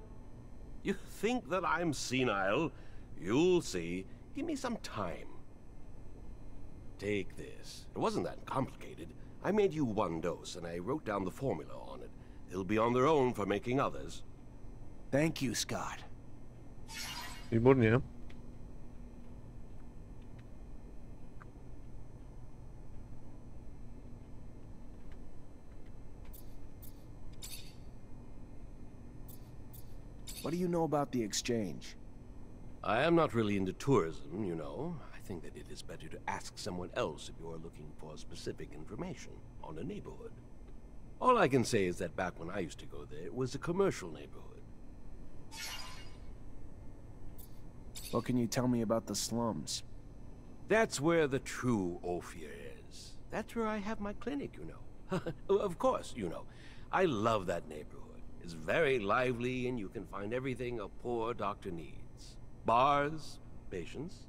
You think that I'm senile? You'll see. Give me some time. Take this. It wasn't that complicated. I made you one dose, and I wrote down the formula on it. They'll be on their own for making others. Thank you, Scott. Výborně. What do you know about the exchange? I am not really into tourism, you know. I think that it is better to ask someone else if you are looking for specific information on a neighborhood. All I can say is that back when I used to go there, it was a commercial neighborhood. What can you tell me about the slums? That's where the true Ophir is. That's where I have my clinic, you know. Of course, you know. I love that neighborhood. It's very lively, and you can find everything a poor doctor needs. Bars, patients.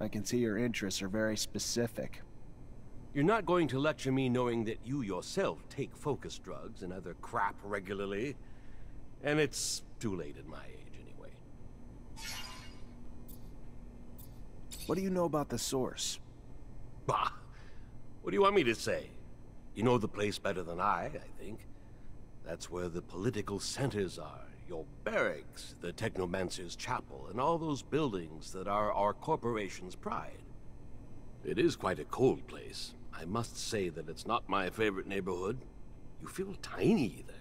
I can see your interests are very specific. You're not going to lecture me knowing that you yourself take focus drugs and other crap regularly. And it's too late at my age, anyway. What do you know about the source? Bah! What do you want me to say? You know the place better than I think. That's where the political centers are. Your barracks, the Technomancer's chapel, and all those buildings that are our corporation's pride. It is quite a cold place. I must say that it's not my favorite neighborhood. You feel tiny there.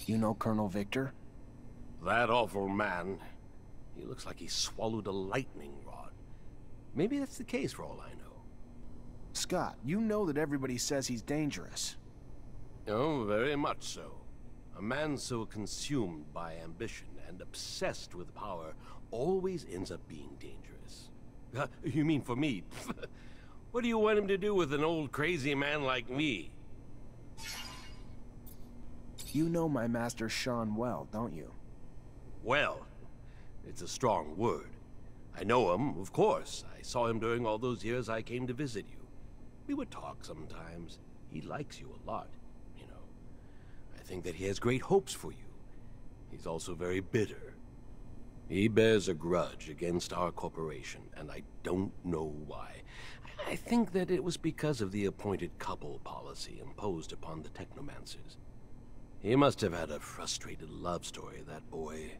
You know Colonel Victor? That awful man. He looks like he swallowed a lightning rod. Maybe that's the case for all I know. Scott, you know that everybody says he's dangerous. Oh, very much so. A man so consumed by ambition and obsessed with power always ends up being dangerous. You mean for me? What do you want him to do with an old crazy man like me? You know my master Sean well, don't you? Well, it's a strong word. I know him, of course. I saw him during all those years I came to visit you. We would talk sometimes. He likes you a lot, you know. I think that he has great hopes for you. He's also very bitter. He bears a grudge against our corporation, and I don't know why. I think that it was because of the appointed couple policy imposed upon the Technomancers. He must have had a frustrated love story, that boy.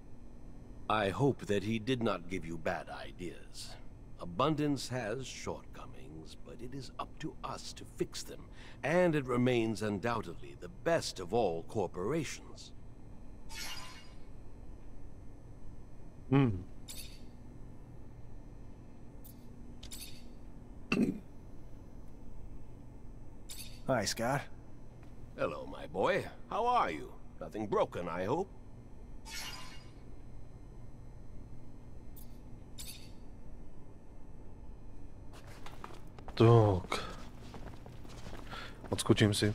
I hope that he did not give you bad ideas. Abundance has shortcomings, but it is up to us to fix them, and it remains undoubtedly the best of all corporations. Hi, Scott. Hello, my boy. How are you? Nothing broken, I hope? Tak. Odskočím si.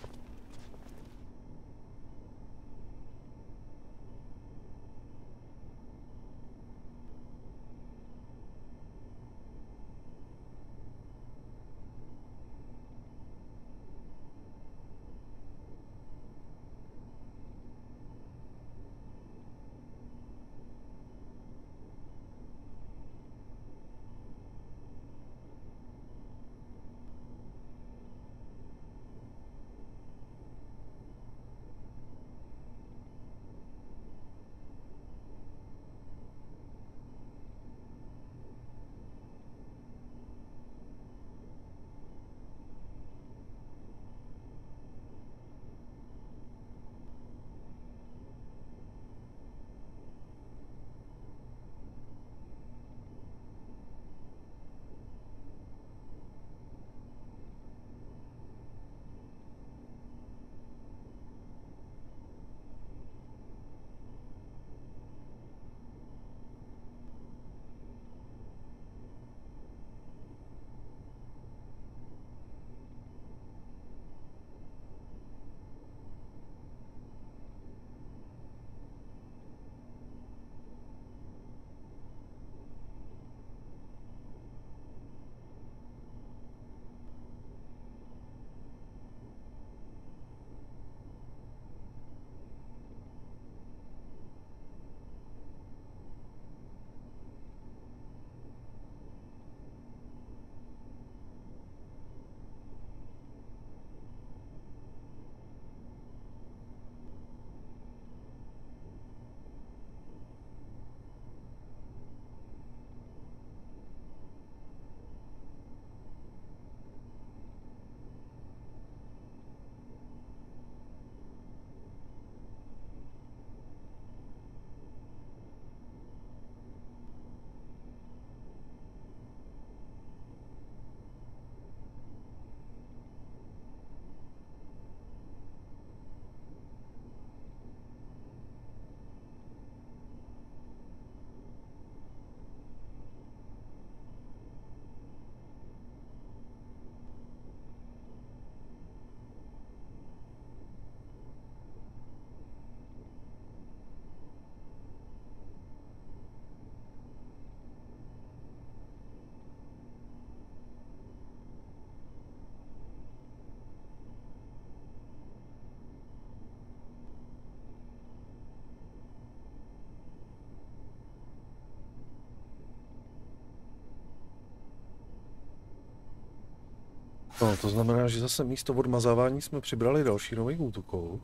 No, to znamená, že zase místo odmazávání jsme přibrali další nový útoků.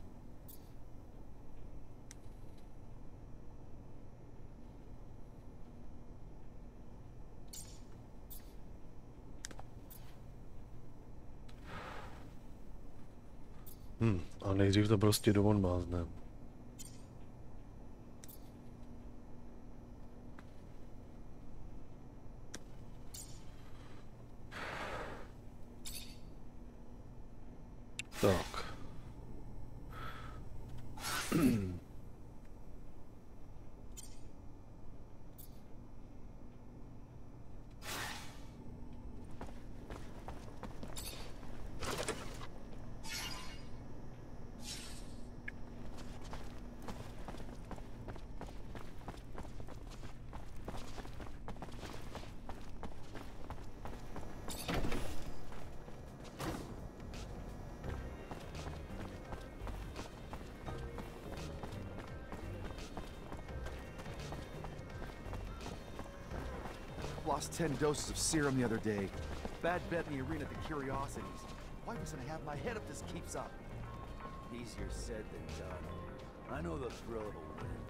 A nejdřív to prostě doodmáznem. Tak. lost 10 doses of serum the other day. Bad bet in the arena at the Curiosities. Why wasn't I have my head if this keeps up? Easier said than done. I know the thrill of a win.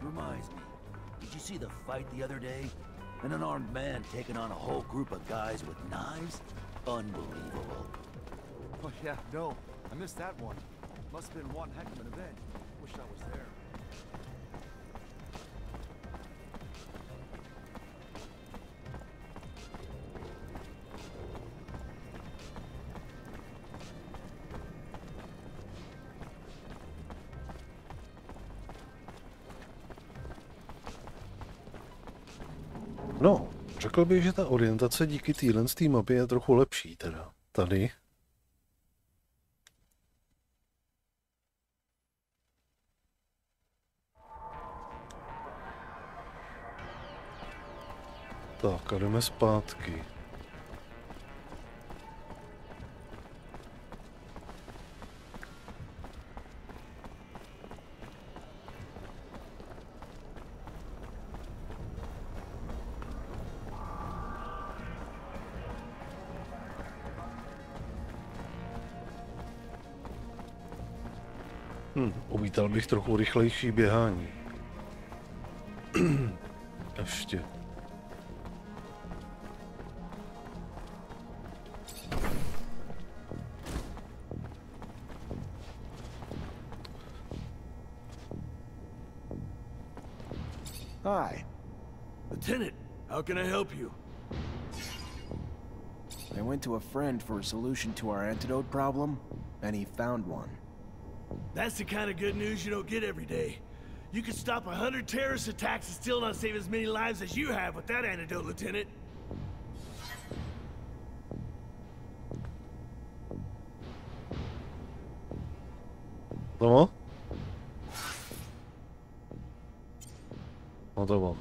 Reminds me, did you see the fight the other day? An unarmed man taking on a whole group of guys with knives? Unbelievable. Oh yeah, no. I missed that one. Must have been one heck of an event. Wish I was there. No, řekl bych, že ta orientace díky téhle mapě je trochu lepší teda. Tady. Tak a jdeme zpátky. Uvítal bych trochu rychlejší běhání. Ještě. Hi. Lieutenant, how can I help you? I went to a friend for a solution to our antidote problem, and he found one. That's the kind of good news you don't get every day. You could stop 100 terrorist attacks and still not save as many lives as you have with that antidote, Lieutenant. No? No to mám.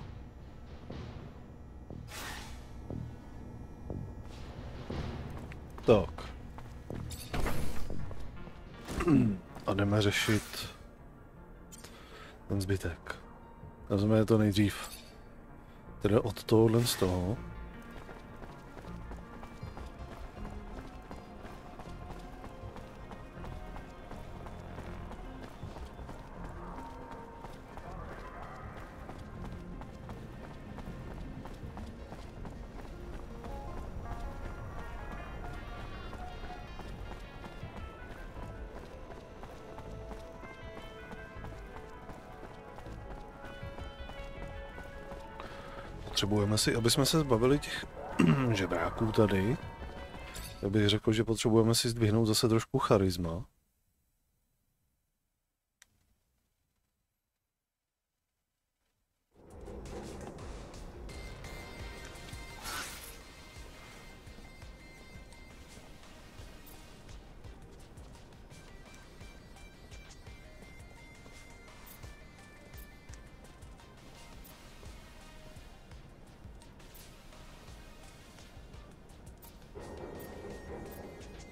Tak. A jdeme řešit ten zbytek. Vezmeme to nejdřív teda od tohohle z toho. Potřebujeme si, aby jsme se zbavili těch žebráků tady. Já bych řekl, že potřebujeme si zdvihnout zase trošku charisma.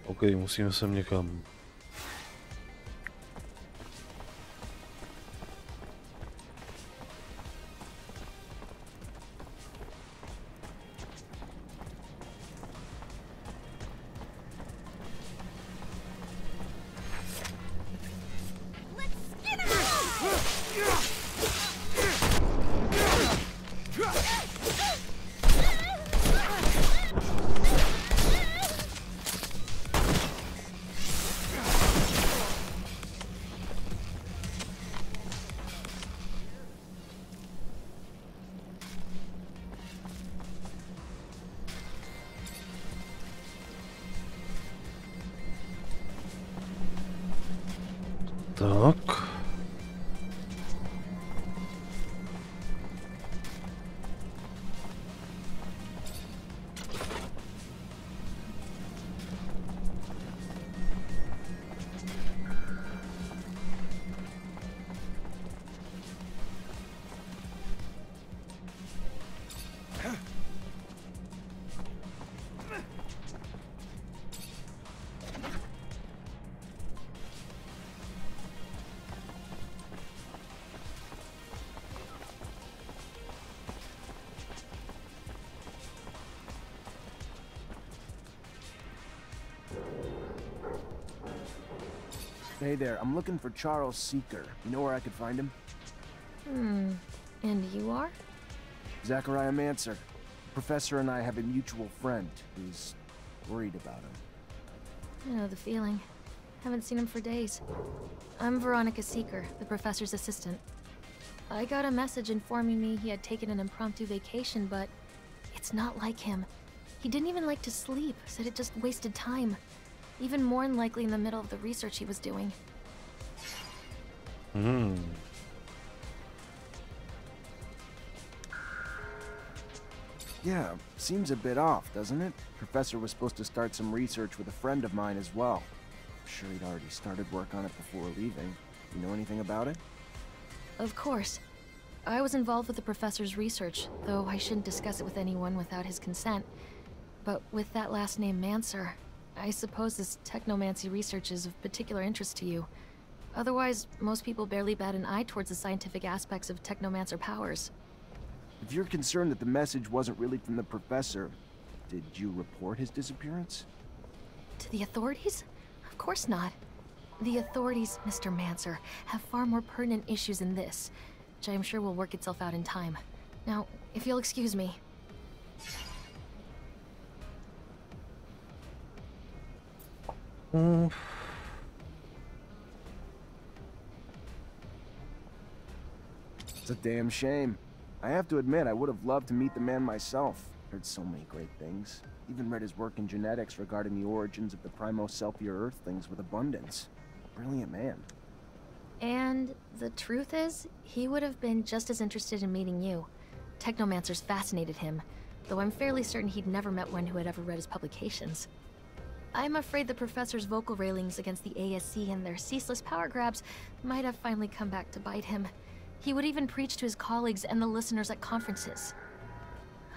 OK, musíme sem někam. Tak. Hey there, I'm looking for Charles Seeker. You know where I could find him? And you are? Zachariah Mancer. Professor and I have a mutual friend who's worried about him. I know the feeling. Haven't seen him for days. I'm Veronica Seeker, the professor's assistant. I got a message informing me he had taken an impromptu vacation, but it's not like him. He didn't even like to sleep, said it just wasted time. Even more unlikely in the middle of the research he was doing. Yeah, seems a bit off, doesn't it? Professor was supposed to start some research with a friend of mine as well. I'm sure he'd already started work on it before leaving. You know anything about it? Of course. I was involved with the professor's research, though I shouldn't discuss it with anyone without his consent. But with that last name, Mancer, I suppose this technomancy research is of particular interest to you. Otherwise, most people barely bat an eye towards the scientific aspects of technomancer powers. If you're concerned that the message wasn't really from the professor, did you report his disappearance? To the authorities? Of course not. The authorities, Mr. Mancer, have far more pertinent issues than this, which I'm sure will work itself out in time. Now, if you'll excuse me. It's a damn shame. I have to admit, I would have loved to meet the man myself. Heard so many great things. Even read his work in genetics regarding the origins of the Primo-Selfia Earthlings with abundance. Brilliant man. And the truth is, he would have been just as interested in meeting you. Technomancers fascinated him, though I'm fairly certain he'd never met one who had ever read his publications. I'm afraid the professor's vocal railings against the ASC and their ceaseless power grabs might have finally come back to bite him. He would even preach to his colleagues and the listeners at conferences.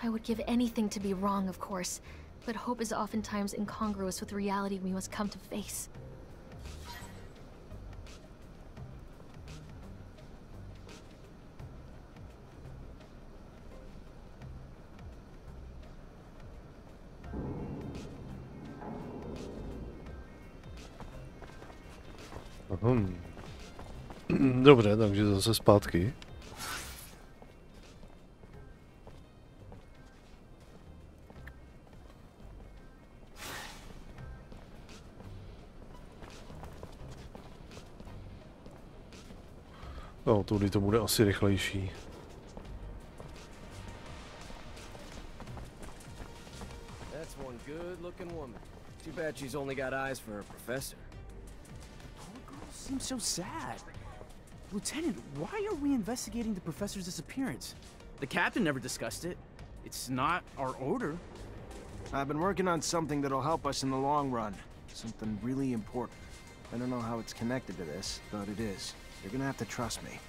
I would give anything to be wrong, of course, but hope is oftentimes incongruous with the reality we must come to face. Dobře, takže zase zpátky. No, tudy to bude asi rychlejší. That's one good-looking woman. Too bad she's only got eyes for her professor. Seems so sad. Lieutenant, why are we investigating the professor's disappearance? The captain never discussed it. It's not our order. I've been working on something that'll help us in the long run. Something really important. I don't know how it's connected to this, but it is. You're gonna have to trust me.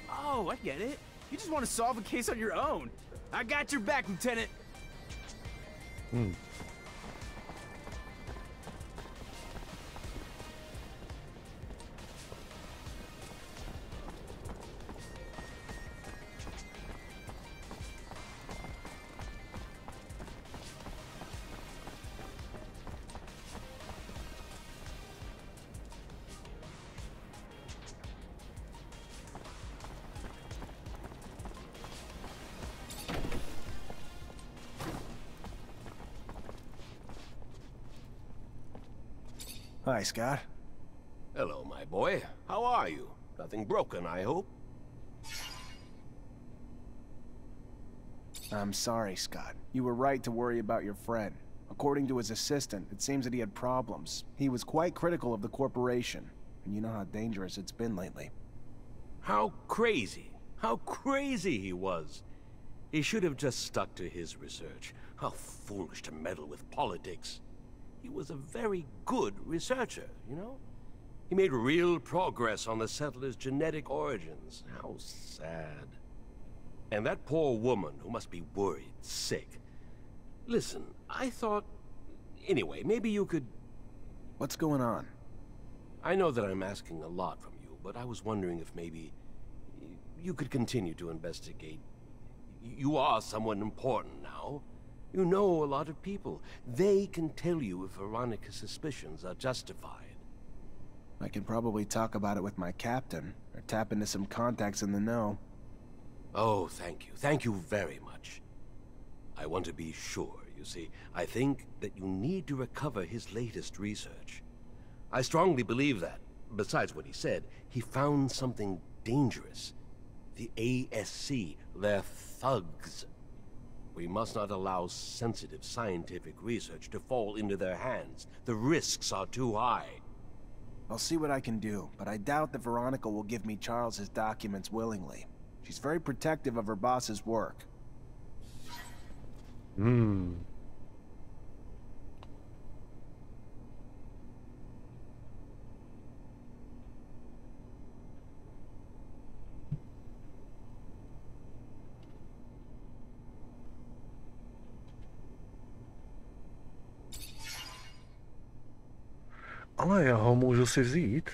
Oh, I get it. You just want to solve a case on your own. I got your back, Lieutenant. Hi, Scott. Hello, my boy. How are you? Nothing broken, I hope? I'm sorry, Scott. You were right to worry about your friend. According to his assistant, it seems that he had problems. He was quite critical of the corporation, and you know how dangerous it's been lately. How crazy he was. He should have just stuck to his research. How foolish to meddle with politics. He was a very good researcher, you know? He made real progress on the settlers' genetic origins. How sad. And that poor woman who must be worried, sick. Listen, I thought... Anyway, maybe you could... What's going on? I know that I'm asking a lot from you, but I was wondering if maybe... you could continue to investigate. You are someone important now. You know a lot of people. They can tell you if Veronica's suspicions are justified. I can probably talk about it with my captain, or tap into some contacts in the know. Oh, thank you. Thank you very much. I want to be sure, you see. I think that you need to recover his latest research. I strongly believe that, besides what he said, he found something dangerous. The ASC, they're thugs. We must not allow sensitive scientific research to fall into their hands. The risks are too high. I'll see what I can do, but I doubt that Veronica will give me Charles's documents willingly. She's very protective of her boss's work. Ale já ho můžu si vzít.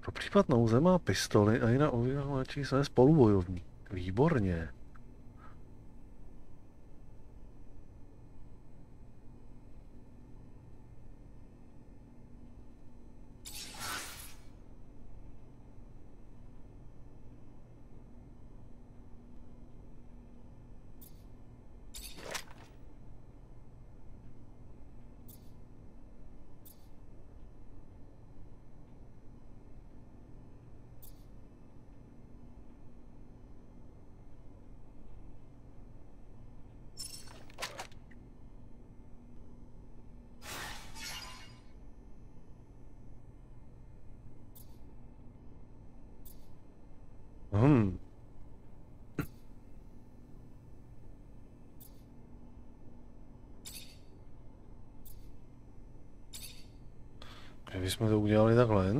Pro případ nouze má pistoli a jiná ověřovačí své spolubojovník. Výborně. Kdybychom to udělali takhle.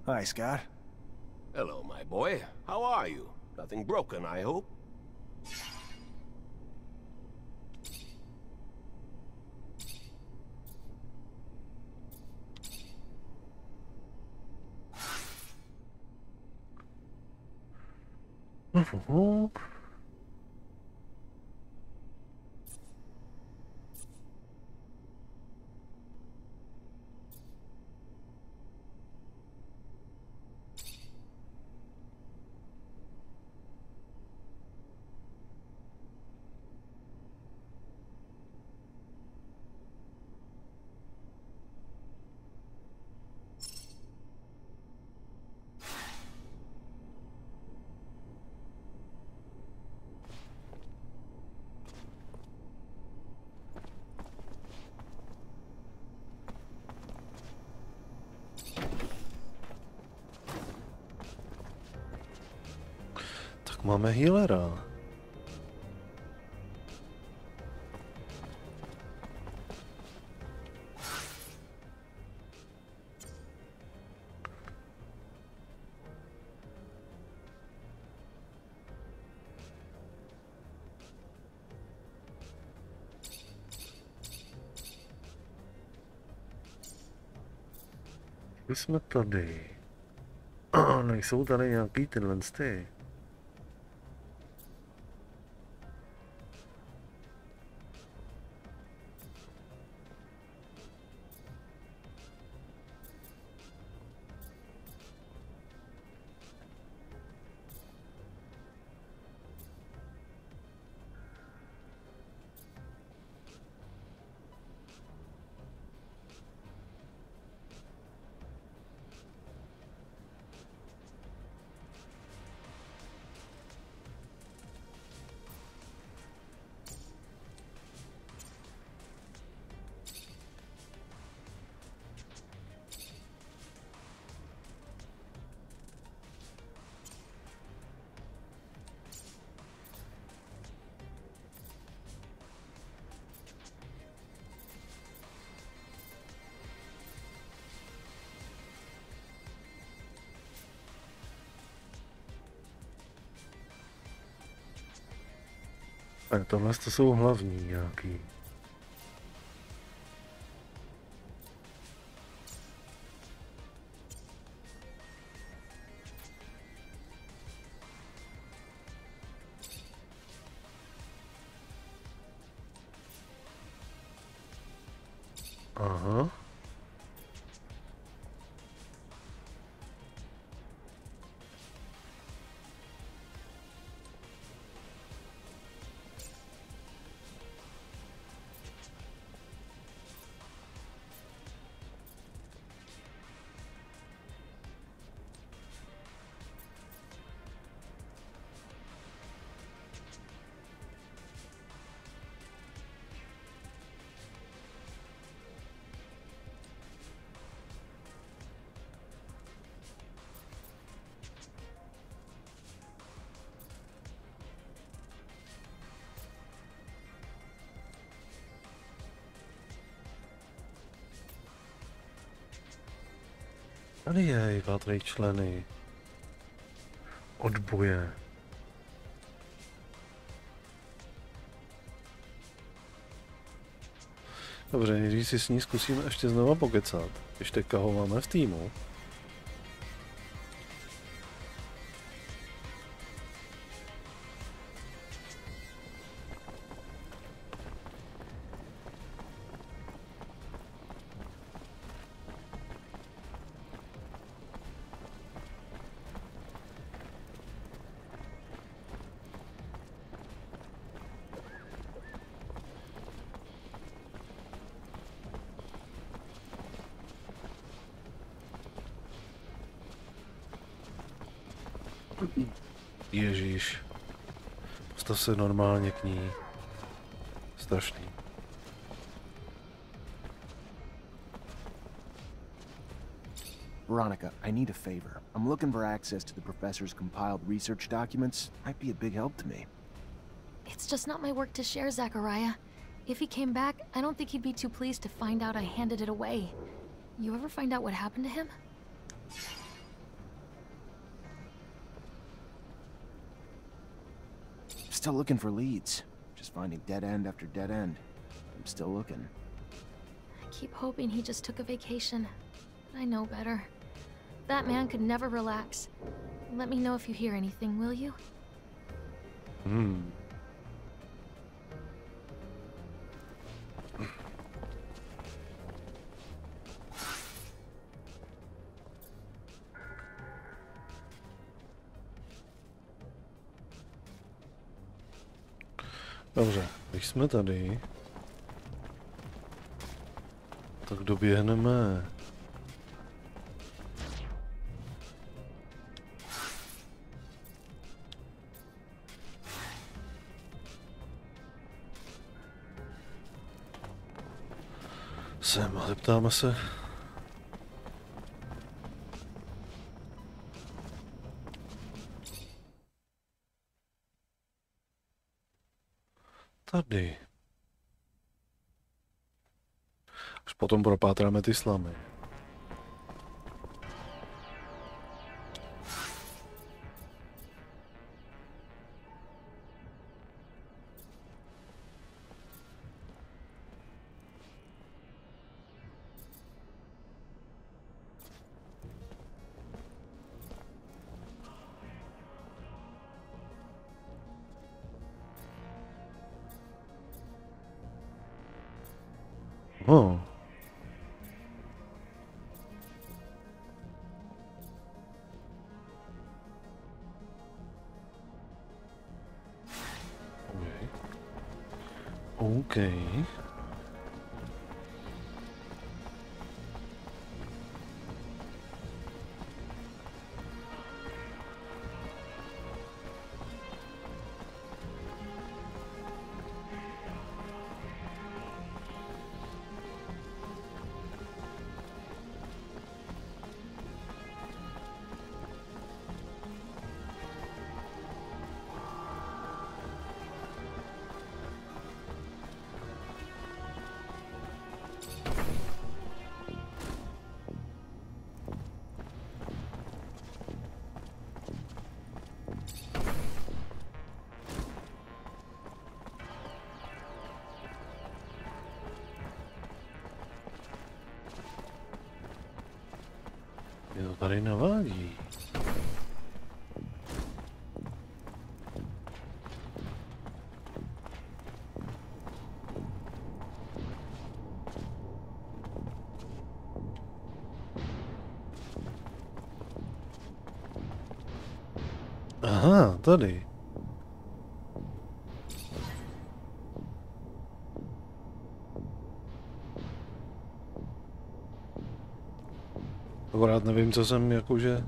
Hi, Scott. Hello, my boy. How are you? Nothing broken, I hope? Máme healera. Jsme tady. Nejsou tady nějaký tyhle ty. A tohle to jsou hlavní nějaký. Aha. Tady jej, patří členy odboje. Dobře, nejdřív si s ní zkusíme ještě znova pokecat, když teďka ho máme v týmu. Ježíš. Postav se normálně k ní. Strašný. Veronica, I need a favor. I'm looking for access to the professor's compiled research documents. Might be a big help to me. It's just not my work to share, Zachariah. If he came back, I don't think he'd be too pleased to find out I handed it away. You ever find out what happened to him? Still looking for leads. Just finding dead end after dead end. I'm still looking. I keep hoping he just took a vacation. I know better. That man could never relax. Let me know if you hear anything, will you? Dobře, když jsme tady, tak doběhneme sem a zeptáme se. Tady. Až potom propátráme ty slamy. Oh. Okay. to tady navádí? Aha, tady. Akorát nevím, co jsem jakože...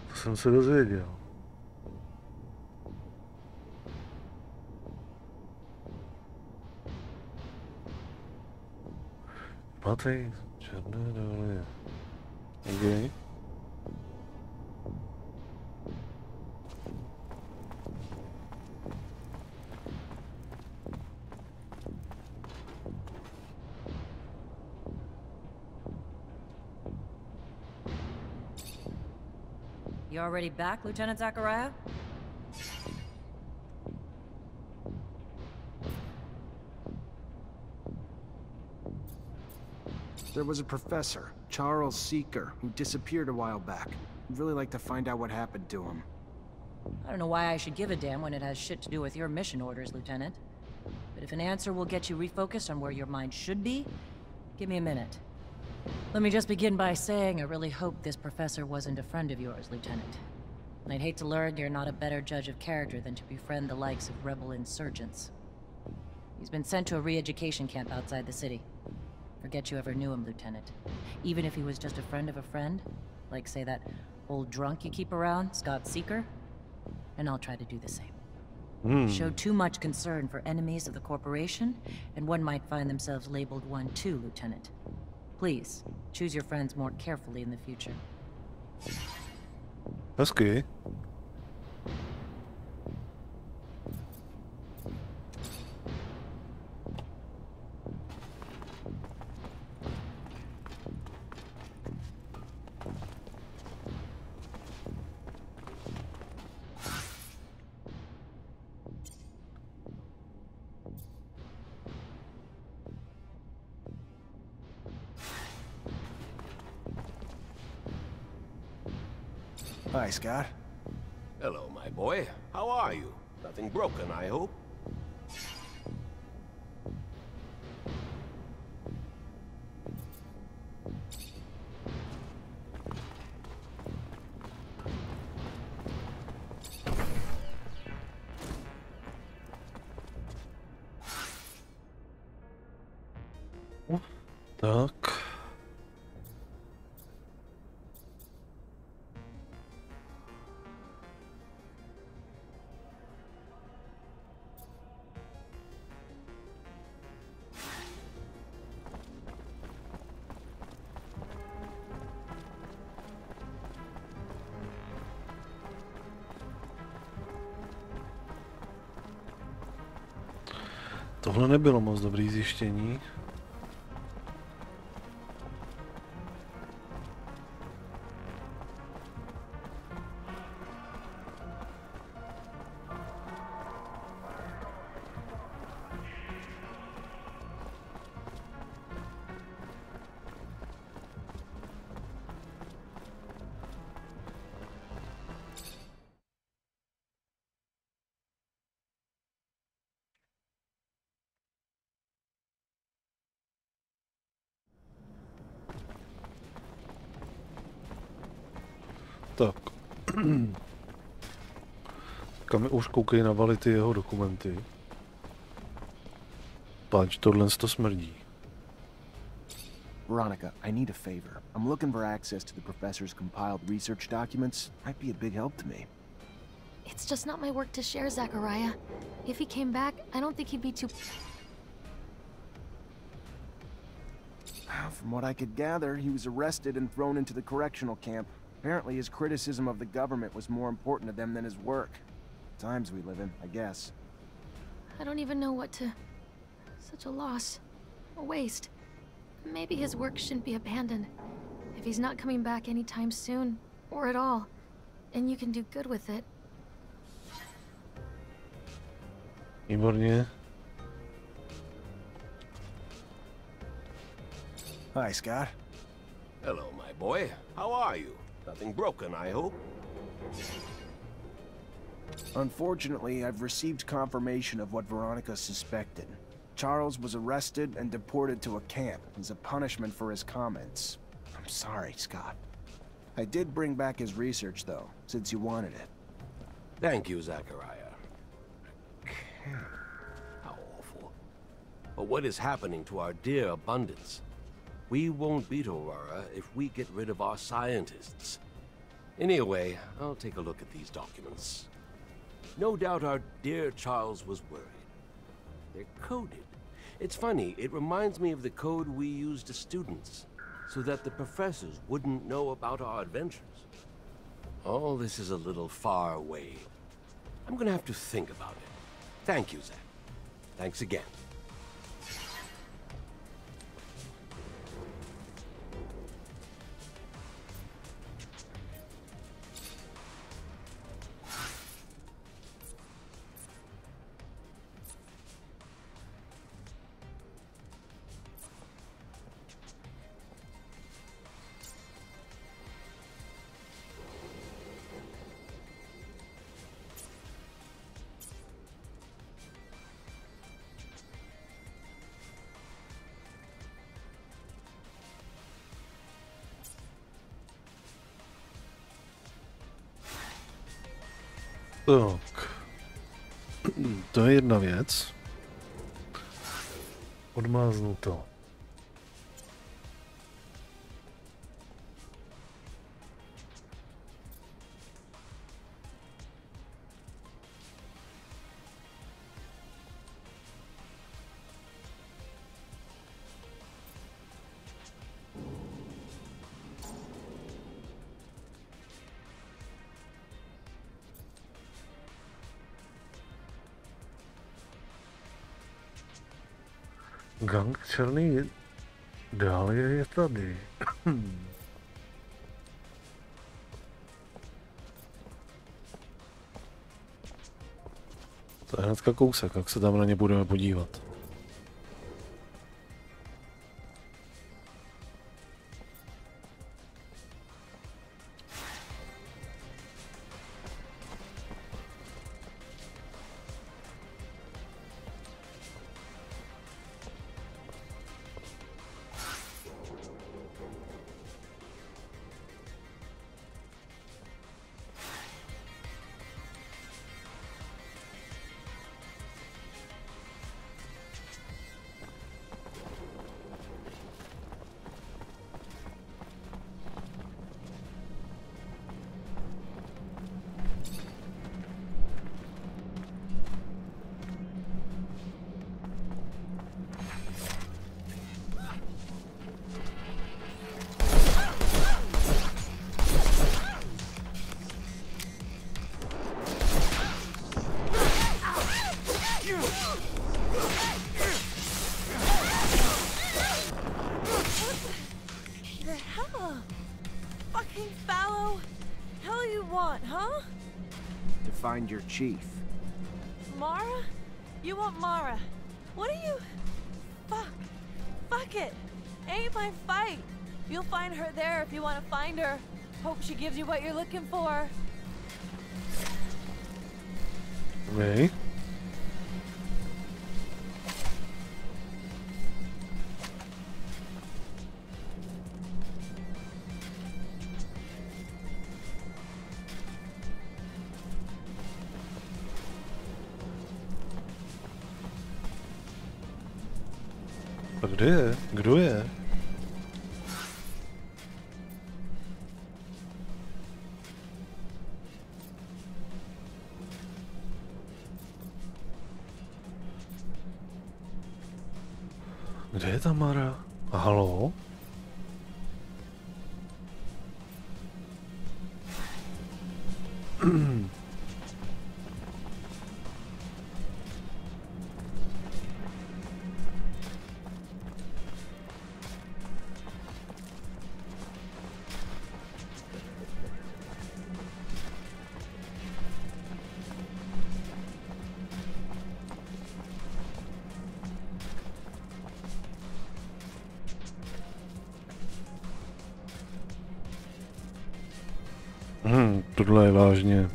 To jsem se dozvěděl. Patej, černé doly. Okay. You already back, Lieutenant Zachariah? There was a professor, Charles Seeker, who disappeared a while back. I'd really like to find out what happened to him. I don't know why I should give a damn when it has shit to do with your mission orders, Lieutenant. But if an answer will get you refocused on where your mind should be, give me a minute. Let me just begin by saying I really hope this professor wasn't a friend of yours, Lieutenant. And I'd hate to learn you're not a better judge of character than to befriend the likes of rebel insurgents. He's been sent to a re-education camp outside the city. Forget you ever knew him, Lieutenant. Even if he was just a friend of a friend, like, say, that old drunk you keep around, Scott Seeker, and I'll try to do the same. Show too much concern for enemies of the corporation, and one might find themselves labeled one too, Lieutenant. Please, choose your friends more carefully in the future. That's good. Hi, Scott. Hello, my boy. How are you? Nothing broken, I hope? Tak. Tohle nebylo moc dobrý zjištění. Tak. Kam už koukej navalit ty jeho dokumenty. Páč, tohle to smrdí. Veronica, I need a favor. I'm looking for access to the professor's compiled research documents. Might be a big help to me. It's just not my work to share, Zachariah. If he came back, I don't think he'd be too... From what I could gather, he was arrested and thrown into the correctional camp. Apparently his criticism of the government was more important to them than his work. Times we live in, I guess. I don't even know what to... Such a loss. A waste. maybe his work shouldn't be abandoned. If he's not coming back anytime soon, or at all, and you can do good with it. Výborně. Hi, Scott. Hello, my boy. How are you? Nothing broken, I hope? Unfortunately, I've received confirmation of what Veronica suspected. Charles was arrested and deported to a camp as a punishment for his comments. I'm sorry, Scott. I did bring back his research, though, since you wanted it. Thank you, Zachariah. How awful. But what is happening to our dear abundance? We won't beat Aurora if we get rid of our scientists. Anyway, I'll take a look at these documents. No doubt our dear Charles was worried. They're coded. It's funny, it reminds me of the code we used as students, so that the professors wouldn't know about our adventures. All this is a little far away. I'm gonna have to think about it. Thank you, Zach. Thanks again. Tak. To je jedna věc. Odmáznu to. Gang černý dále je tady. To je hnedka kousek, jak se tam na ně budeme podívat. Find your chief. Mara? You want Mara? What are you? Fuck it. Ain't my fight. You'll find her there if you want to find her. Hope she gives you what you're looking for. Okay. A kde je? Kdo je? Kde je ta Mara? Halo? Tohle je vážně.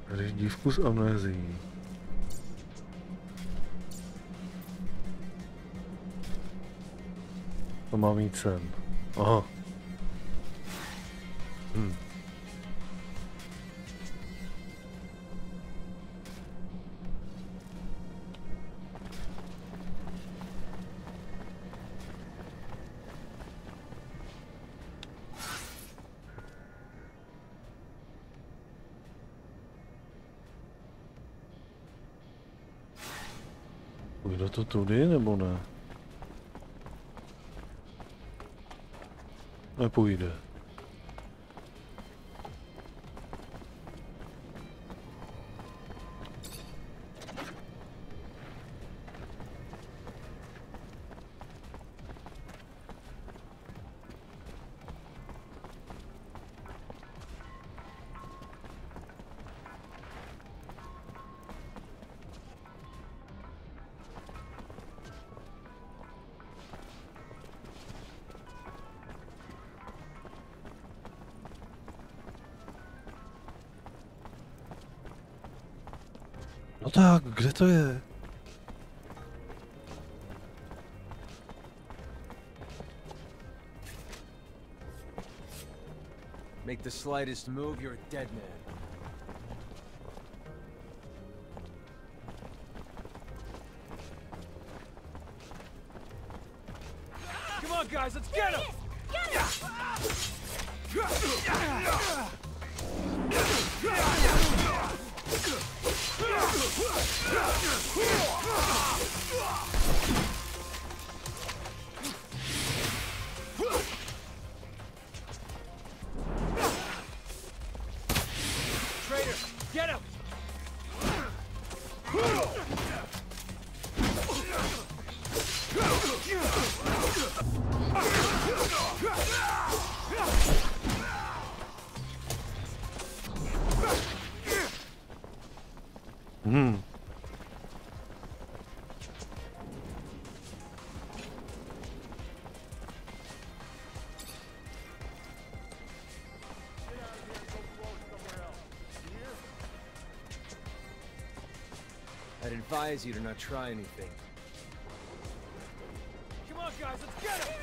Hraješ dívku s amnézií. To má mít sen. Aha. Půjde to tudy, nebo ne? Nepůjde. No tak, kde to je? Make the slightest move, you're a dead man. Come on, guys, let's get him! Traitor, get him! I'd advise you to not try anything. Come on, guys, let's get him!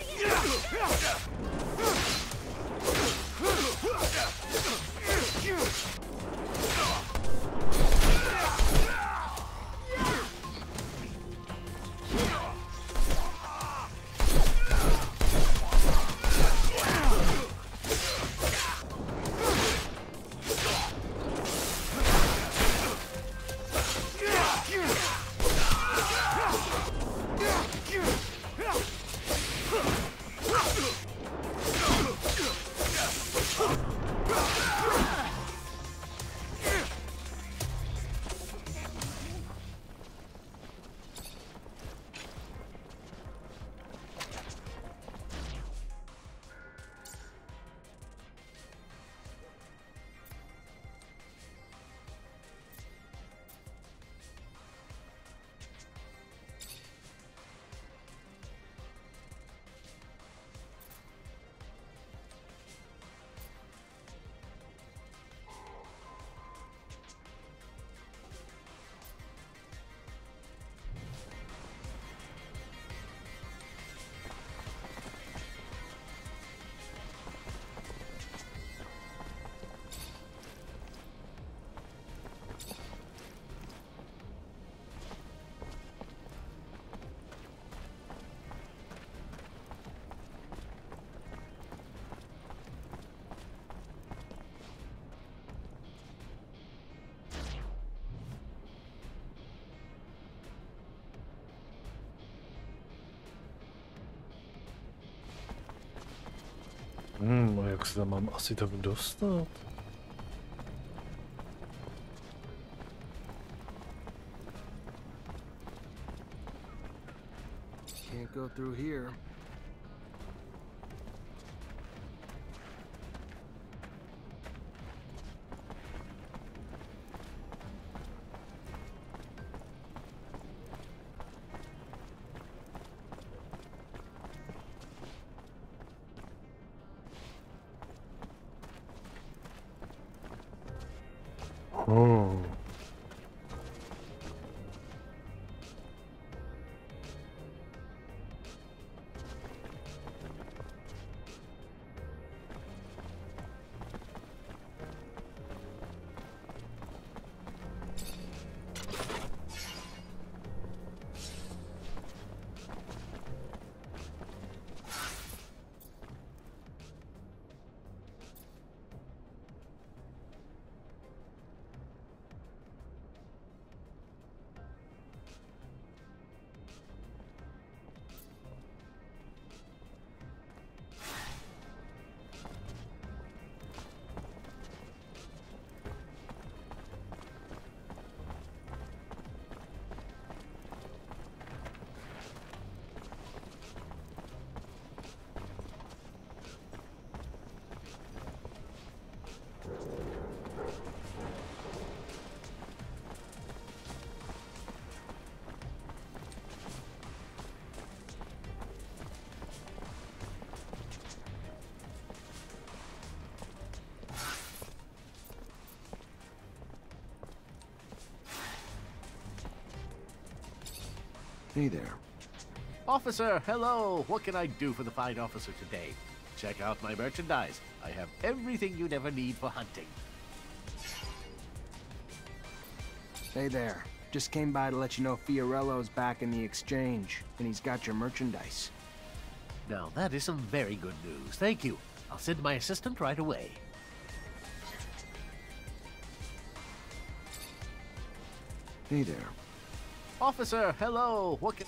A jak se tam mám asi tak dostat? Can't go through here. Oho. Hey there. Officer, hello! What can I do for the fine officer today? Check out my merchandise. I have everything you'd ever need for hunting. Hey there. Just came by to let you know Fiorello's back in the exchange, and he's got your merchandise. Now, that is some very good news. Thank you. I'll send my assistant right away. Hey there. Officer, hello! What can...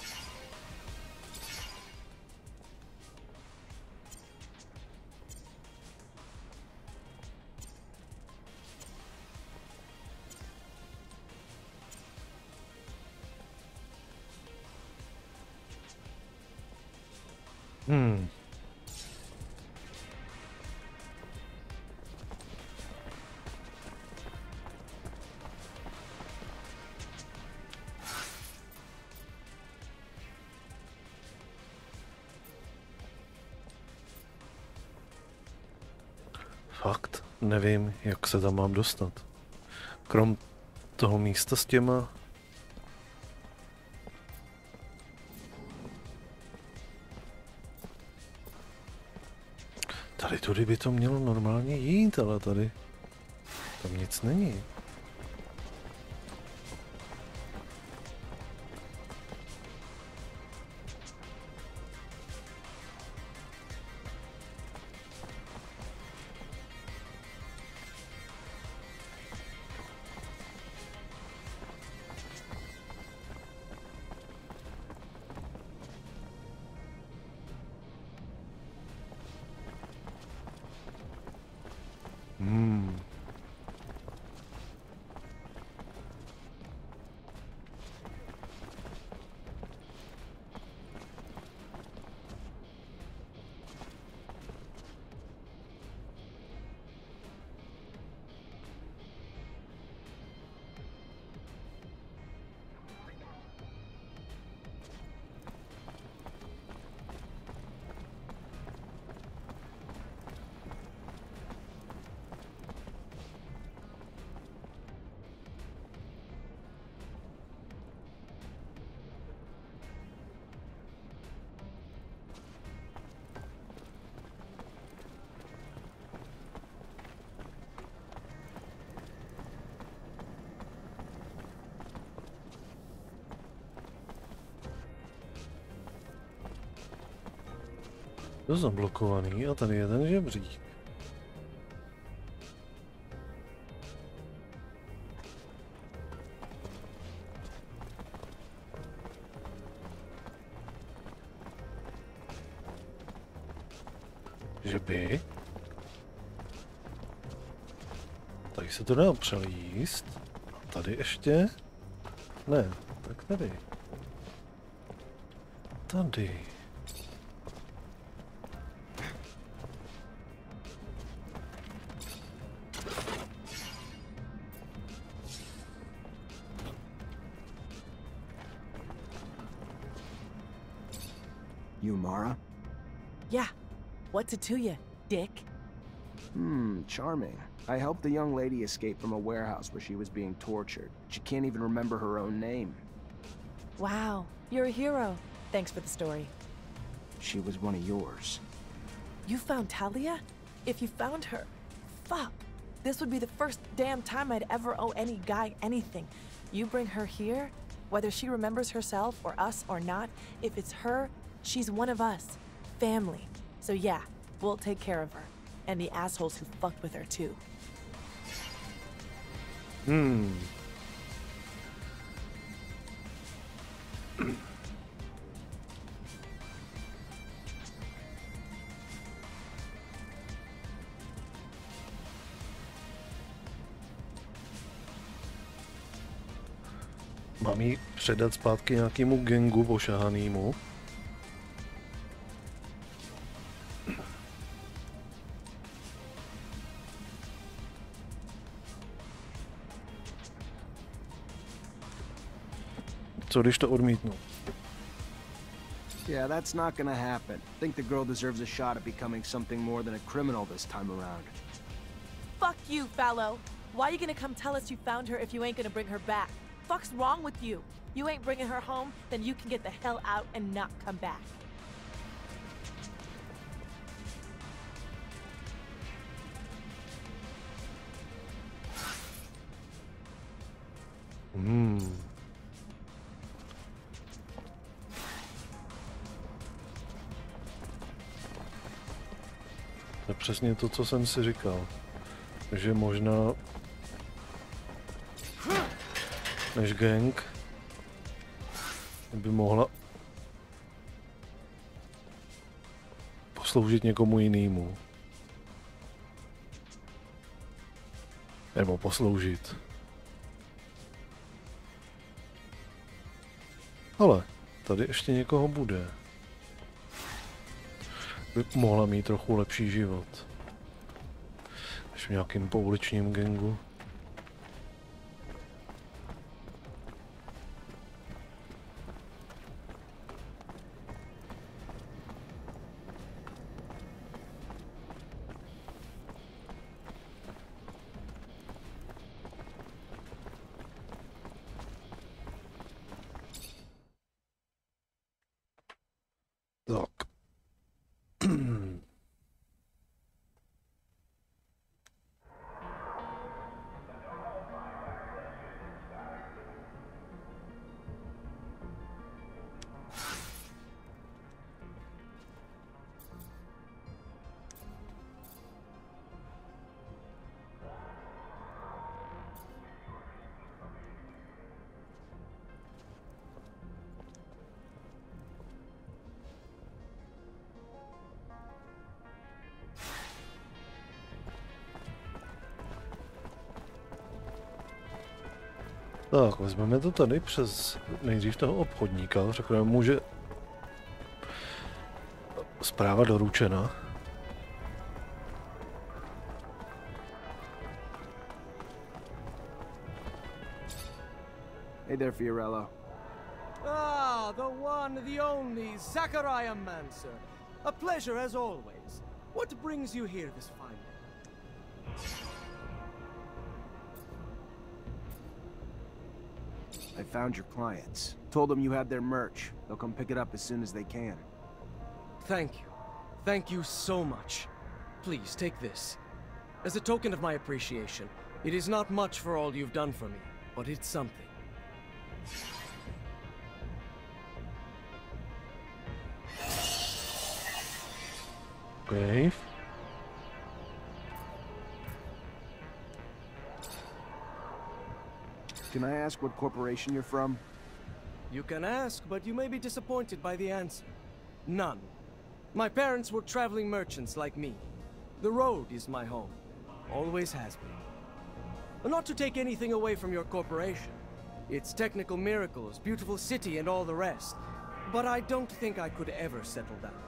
Fakt nevím, jak se tam mám dostat. Krom toho místa s těma... Tady tudy by to mělo normálně jít, ale tady... Tam nic není. To je zablokovaný a tady je ten žebřík. Že by? Tady se to dá přelíst. A tady ještě? Ne, tak tady. Tady. You, Mara? Yeah. What's it to you, dick? Charming. I helped the young lady escape from a warehouse where she was being tortured. She can't even remember her own name. Wow, you're a hero. Thanks for the story. She was one of yours. You found Talia? If you found her, fuck. This would be the first damn time I'd ever owe any guy anything. You bring her here, whether she remembers herself or us or not, if it's her, she's one of us. Family. So yeah, we'll take care of her. And the assholes who fucked with her too. Mám ji předat zpátky nějakému gangu pošahanýmu. Co když to odmítnu? Yeah, that's not gonna happen. I think the girl deserves a shot at becoming something more than a criminal this time around. Fuck you, Fallow. Why are you gonna come tell us you found her if you ain't gonna bring her back? Fuck's wrong with you? You ain't bringing her home, then you can get the hell out and not come back. To je přesně to, co jsem si říkal. Že možná než gang by mohla posloužit někomu jinému. Nebo posloužit. Ale tady ještě někoho bude. By mohla mít trochu lepší život. Než v nějakým pouličním gangu. Tak. Tak, vezmeme to tady přes nejdřív toho obchodníka, řekneme mu, že zpráva doručena. Hey there, Fiorello. Ah, the one, the only, Technomancer. A pleasure as always. What brings you here this fine day? I found your clients. Told them you had their merch. They'll come pick it up as soon as they can. Thank you. Thank you so much. Please, take this. As a token of my appreciation, it is not much for all you've done for me, but it's something. Okay. Can I ask what corporation you're from? You can ask, but you may be disappointed by the answer. None. My parents were traveling merchants like me. The road is my home. Always has been. Not to take anything away from your corporation. Its technical miracles, beautiful city, and all the rest. But I don't think I could ever settle down.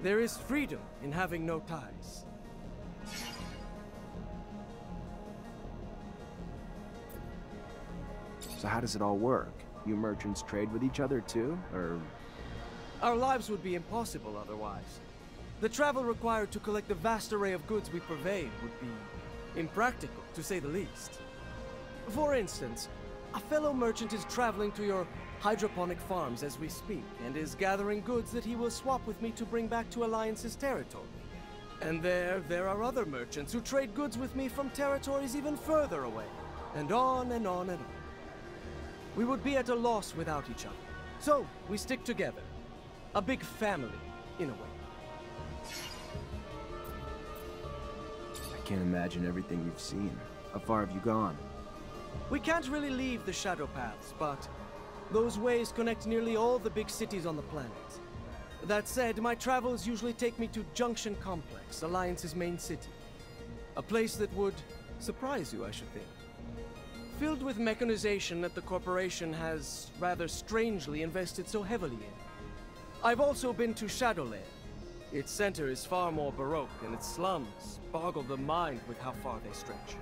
There is freedom in having no ties. So how does it all work? You merchants trade with each other too, or...? Our lives would be impossible otherwise. The travel required to collect the vast array of goods we purvey would be impractical, to say the least. For instance, a fellow merchant is traveling to your hydroponic farms as we speak, and is gathering goods that he will swap with me to bring back to Alliance's territory. And there are other merchants who trade goods with me from territories even further away, and on and on and on. We would be at a loss without each other, so we stick together. A big family, in a way. I can't imagine everything you've seen. How far have you gone? We can't really leave the shadow paths, but those ways connect nearly all the big cities on the planet. That said, my travels usually take me to Junction Complex, Alliance's main city. A place that would surprise you, I should think. Filled with mechanization that the corporation has rather strangely invested so heavily in. I've also been to Shadowland. Its center is far more baroque, and its slums boggle the mind with how far they stretch.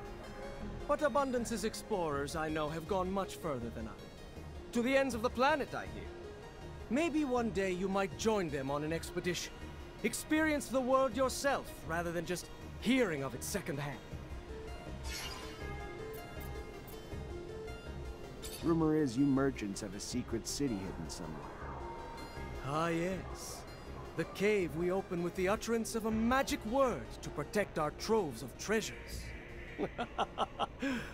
But Abundance's explorers, I know, have gone much further than I. To the ends of the planet, I hear. Maybe one day you might join them on an expedition. Experience the world yourself, rather than just hearing of it secondhand. Rumor is you merchants have a secret city hidden somewhere. Ah, yes. The cave we open with the utterance of a magic word to protect our troves of treasures.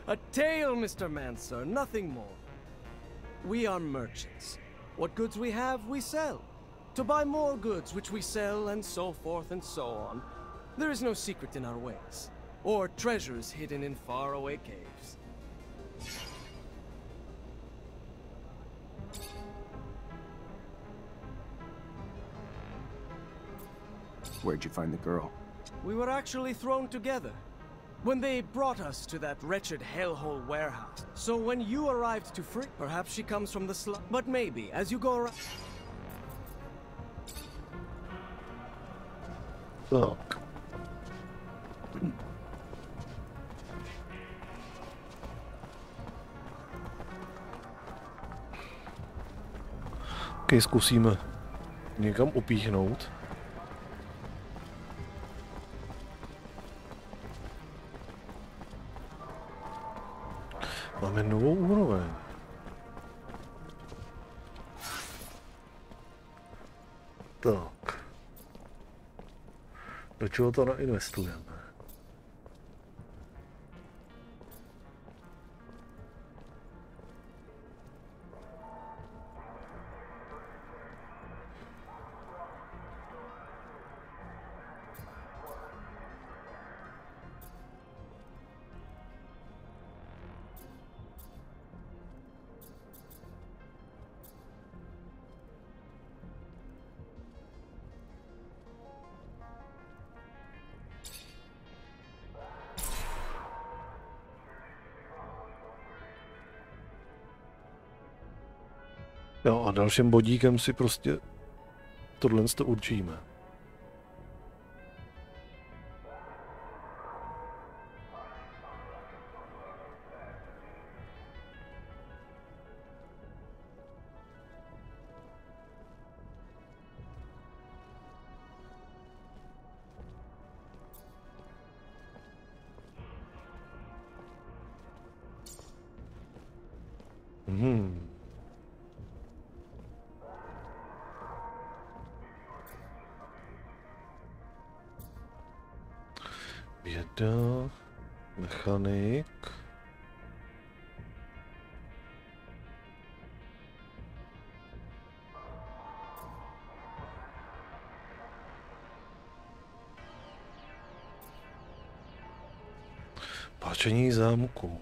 A tale, Mr. Mancer, nothing more. We are merchants. What goods we have, we sell. To buy more goods, which we sell, and so forth and so on. There is no secret in our ways, or treasures hidden in faraway caves. Where'd you find the girl? We were actually thrown together when they brought us to that wretched hellhole warehouse. So when you arrived to free, perhaps she comes from the slum. But maybe, as you go around... Tak. Okay, zkusíme někam upíchnout. Máme novou úroveň. Tak. Do čeho to nainvestujeme? Jo, a dalším bodíkem si prostě tohle to určíme. Věda, mechanik. Páčení zámku.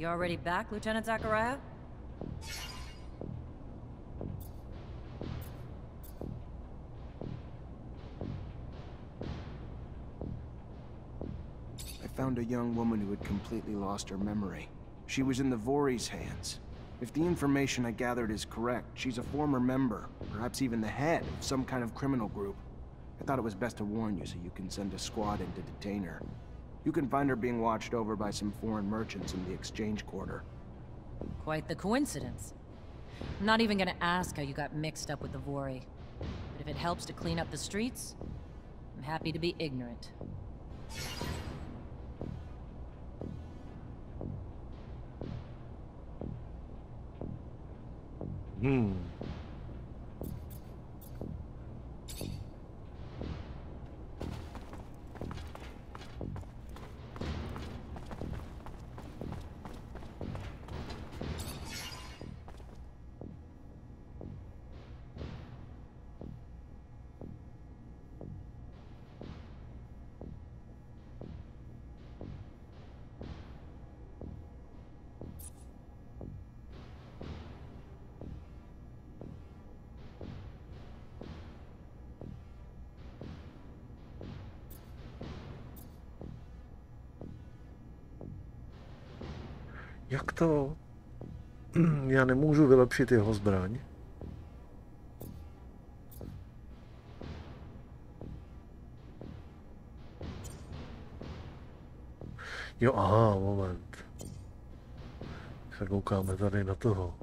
You already back, Lieutenant Zachariah? I found a young woman who had completely lost her memory. She was in the Vori's hands. If the information I gathered is correct, she's a former member, perhaps even the head of some kind of criminal group. I thought it was best to warn you so you can send a squad in to detain her. You can find her being watched over by some foreign merchants in the exchange quarter. Quite the coincidence. I'm not even gonna ask how you got mixed up with the Vori. But if it helps to clean up the streets, I'm happy to be ignorant. Jak to? Já nemůžu vylepšit jeho zbraň. Jo, aha, moment. Se koukáme tady na toho.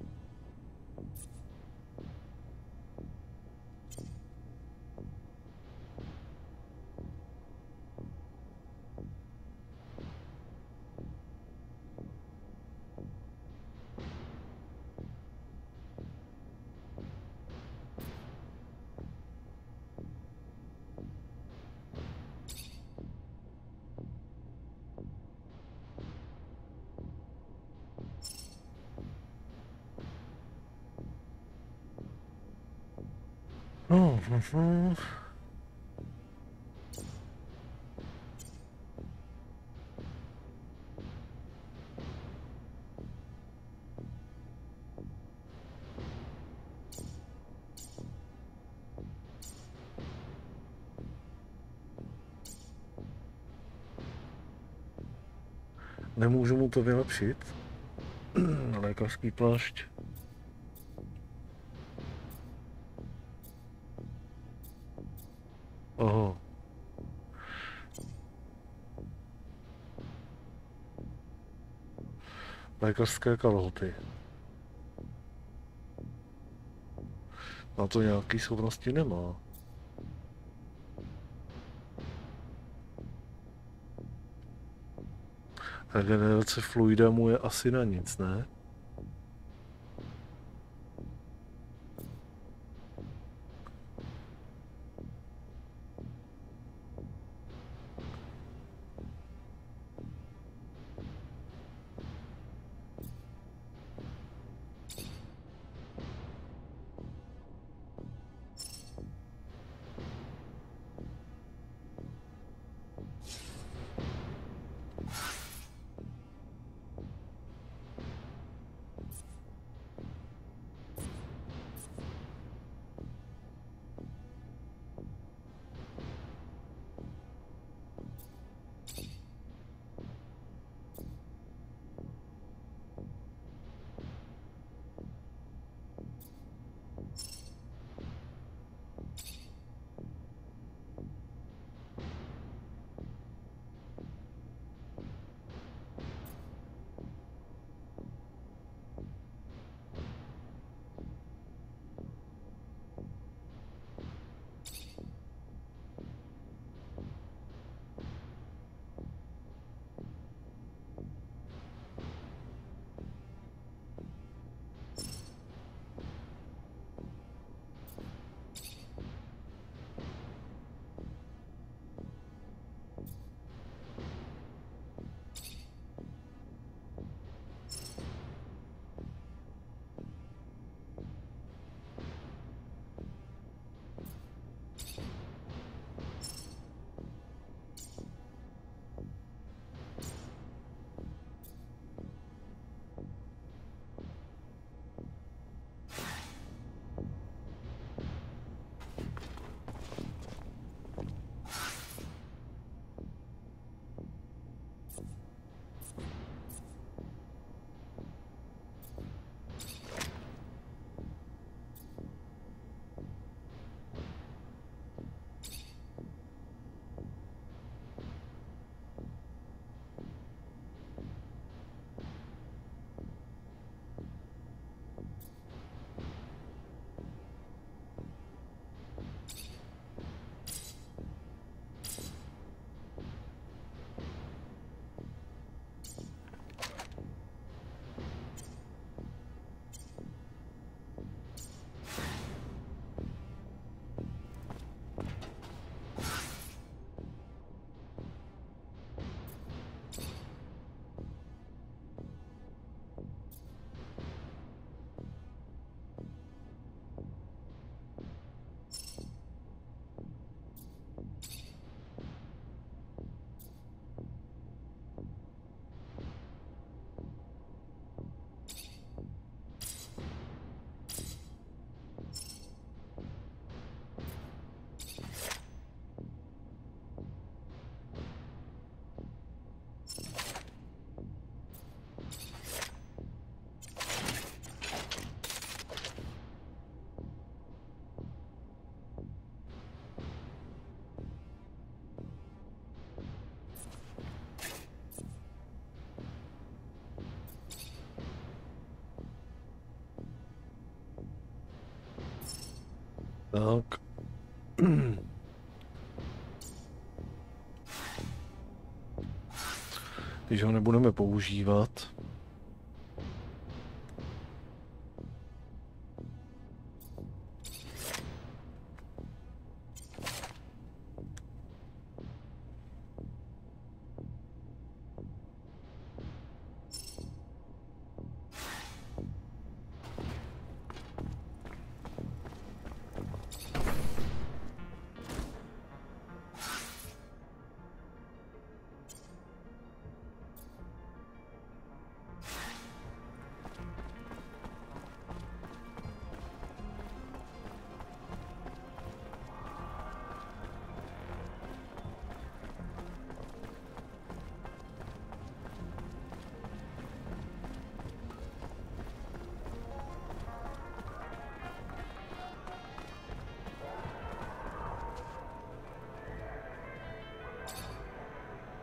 Nemůžu mu to vylepšit. Lékařský plášť. Aha. Lékařské kalhoty. Na to nějaký schopnosti nemá. Regenerace fluida mu je asi na nic, ne? Tak. Když ho nebudeme používat.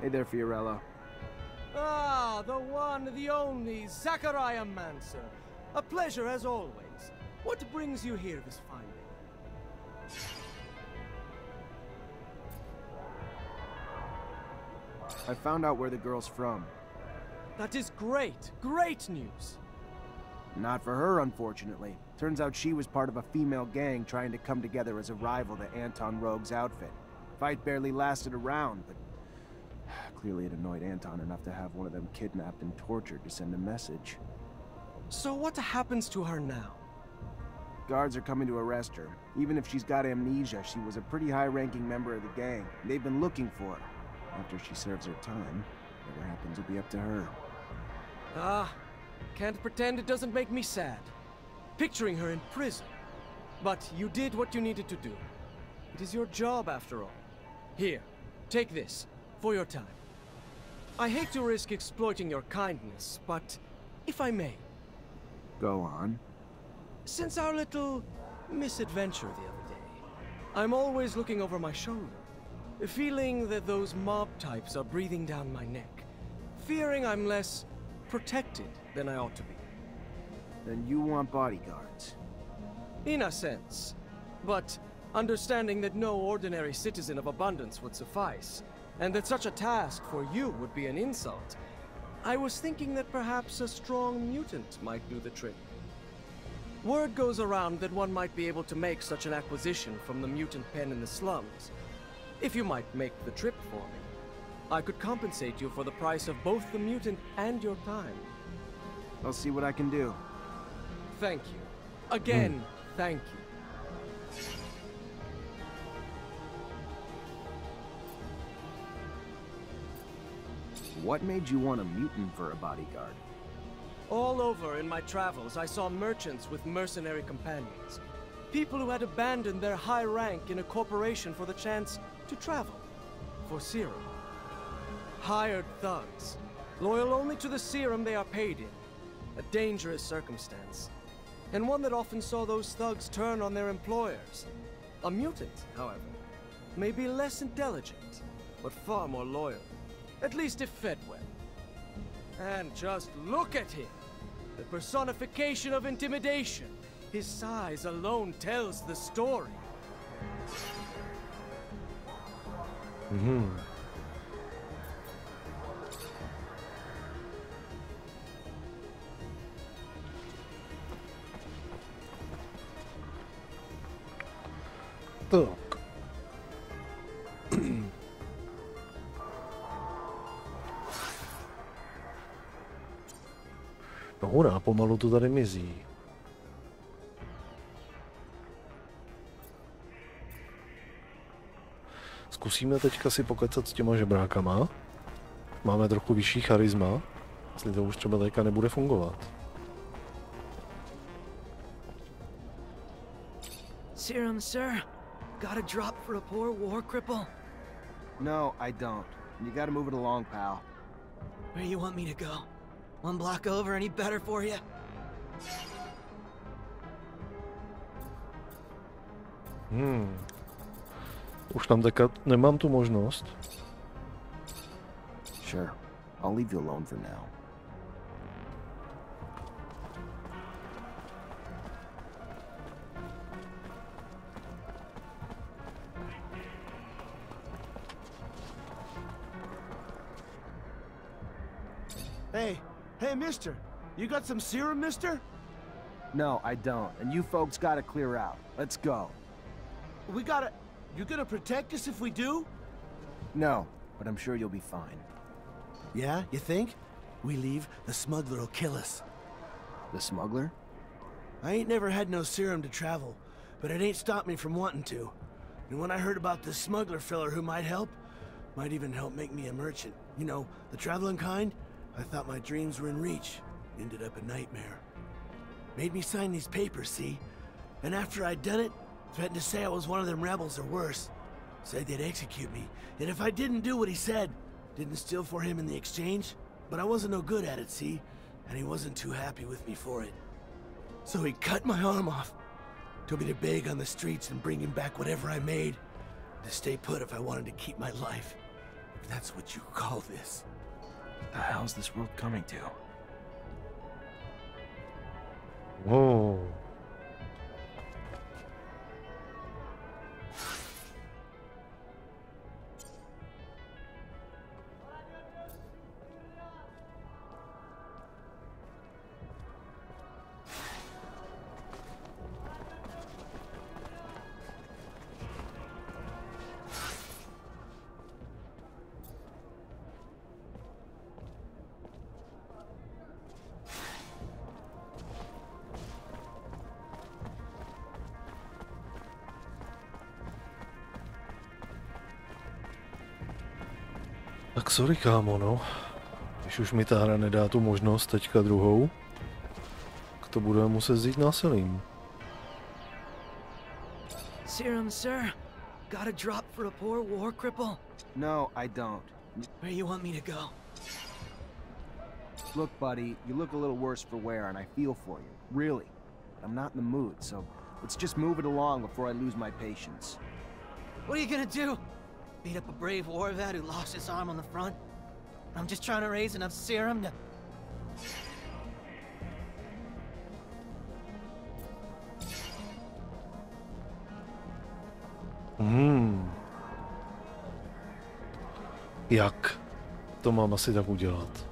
Hey there, Fiorello. Ah, the one, the only, Mancer. A pleasure as always. What brings you here this fine day? I found out where the girl's from. That is great, great news. Not for her, unfortunately. Turns out she was part of a female gang trying to come together as a rival to Anton Rogue's outfit. Fight barely lasted a round, but clearly it annoyed Anton enough to have one of them kidnapped and tortured to send a message. So what happens to her now? Guards are coming to arrest her. Even if she's got amnesia, she was a pretty high-ranking member of the gang. They've been looking for her. After she serves her time, whatever happens will be up to her. Ah, can't pretend it doesn't make me sad. Picturing her in prison. But you did what you needed to do. It is your job after all. Here, take this, for your time. I hate to risk exploiting your kindness, but if I may. Go on. Since our little misadventure the other day, I'm always looking over my shoulder, feeling that those mob types are breathing down my neck, fearing I'm less protected than I ought to be. Then you want bodyguards? In a sense, but understanding that no ordinary citizen of abundance would suffice, and that such a task for you would be an insult, I was thinking that perhaps a strong mutant might do the trick. Word goes around that one might be able to make such an acquisition from the mutant pen in the slums. If you might make the trip for me, I could compensate you for the price of both the mutant and your time. I'll see what I can do. Thank you. Again, thank you. What made you want a mutant for a bodyguard? All over in my travels, I saw merchants with mercenary companions. People who had abandoned their high rank in a corporation for the chance to travel. For serum. Hired thugs. Loyal only to the serum they are paid in. A dangerous circumstance. And one that often saw those thugs turn on their employers. A mutant, however, may be less intelligent, but far more loyal. At least if fed well. And just look at him! The personification of intimidation. His size alone tells the story. Tak. No hurá, pomalu to tady mizí. Zkusíme teďka si pokecat s těma žebrákama. Máme trochu vyšší charisma. Jestli to už třeba teďka nebude fungovat. Serum, sir. Got a drop for a poor war cripple? No, I don't. You gotta move it along, pal. Where do you want me to go? One block over, any better for you? Už tam teďka nemám tu možnost. Sure. I'll leave you alone for now. Hey, mister. You got some serum, mister? No, I don't. And you folks gotta clear out. Let's go. You gonna protect us if we do? No, but I'm sure you'll be fine. Yeah, you think? We leave, the smuggler'll kill us. The smuggler? I ain't never had no serum to travel, but it ain't stopped me from wanting to. And when I heard about this smuggler filler who might help, might even help make me a merchant, you know, the traveling kind, I thought my dreams were in reach. Ended up a nightmare. Made me sign these papers, see? And after I'd done it, threatened to say I was one of them rebels or worse. Said they'd execute me, and if I didn't do what he said, didn't steal for him in the exchange, but I wasn't no good at it, see? And he wasn't too happy with me for it. So he cut my arm off. Told me to beg on the streets and bring him back whatever I made. To stay put if I wanted to keep my life. If that's what you call this. What the hell's this world coming to? Whoa. Tak sorry, kámo, no. Když už mi ta hra nedá tu možnost teďka druhou, tak to budeme muset vzít násilím. Serum, sir. Got a drop for a poor war cripple? No, I don't. Where you want me to go? Look, buddy, you look a little worse for wear, and I feel for you. Really. I'm not in the mood, so let's just move it along before I lose my patience. What are you gonna do? Beat up a brave war vet who lost his arm on the front? I'm just trying to raise enough serum to... Jak? To mám asi tak udělat.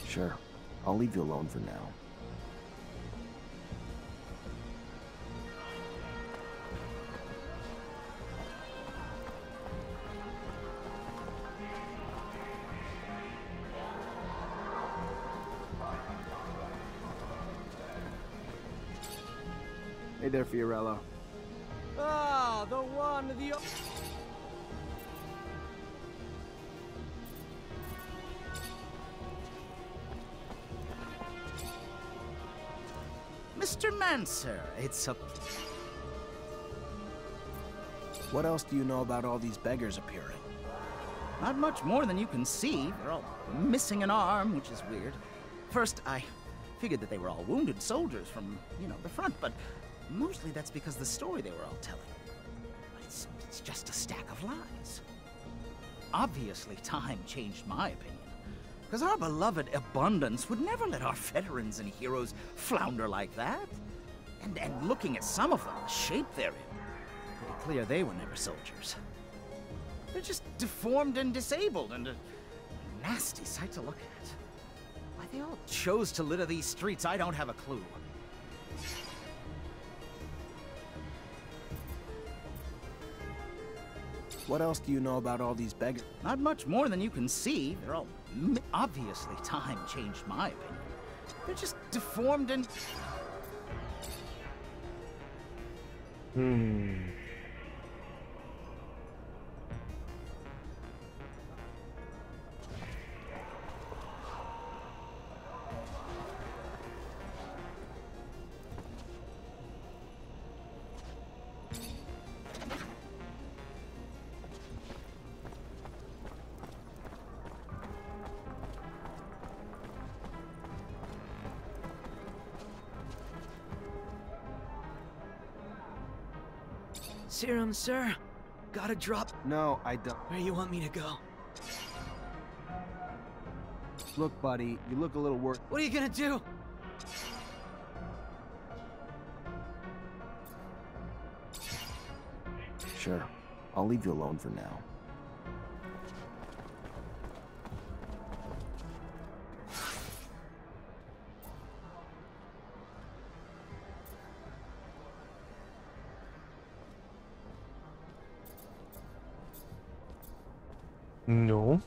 Sure. I'll leave you alone for now. Hey there, Fiorello. Ah, the one, the... Mr. Mancer, it's a... What else do you know about all these beggars appearing? Not much more than you can see. They're all missing an arm, which is weird. First, I figured that they were all wounded soldiers from, you know, the front, but mostly that's because the story they were all telling. But it's just a stack of lies. Obviously, time changed my opinion. Because our beloved abundance would never let our veterans and heroes flounder like that. And looking at some of them, the shape they're in, pretty clear they were never soldiers. They're just deformed and disabled and a nasty sight to look at. Why they all chose to litter these streets, I don't have a clue. What else do you know about all these beggars? Not much more than you can see. They're all... Obviously, time changed my opinion. They're just deformed and... Serum, sir. Got a drop? No, I don't. Where you want me to go? Look, buddy, you look a little worse. What are you gonna do? Sure. I'll leave you alone for now. No.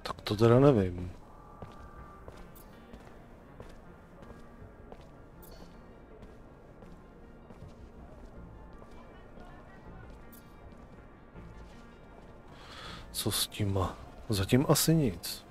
Tak to teda nevím. Co s tím? Zatím asi nic.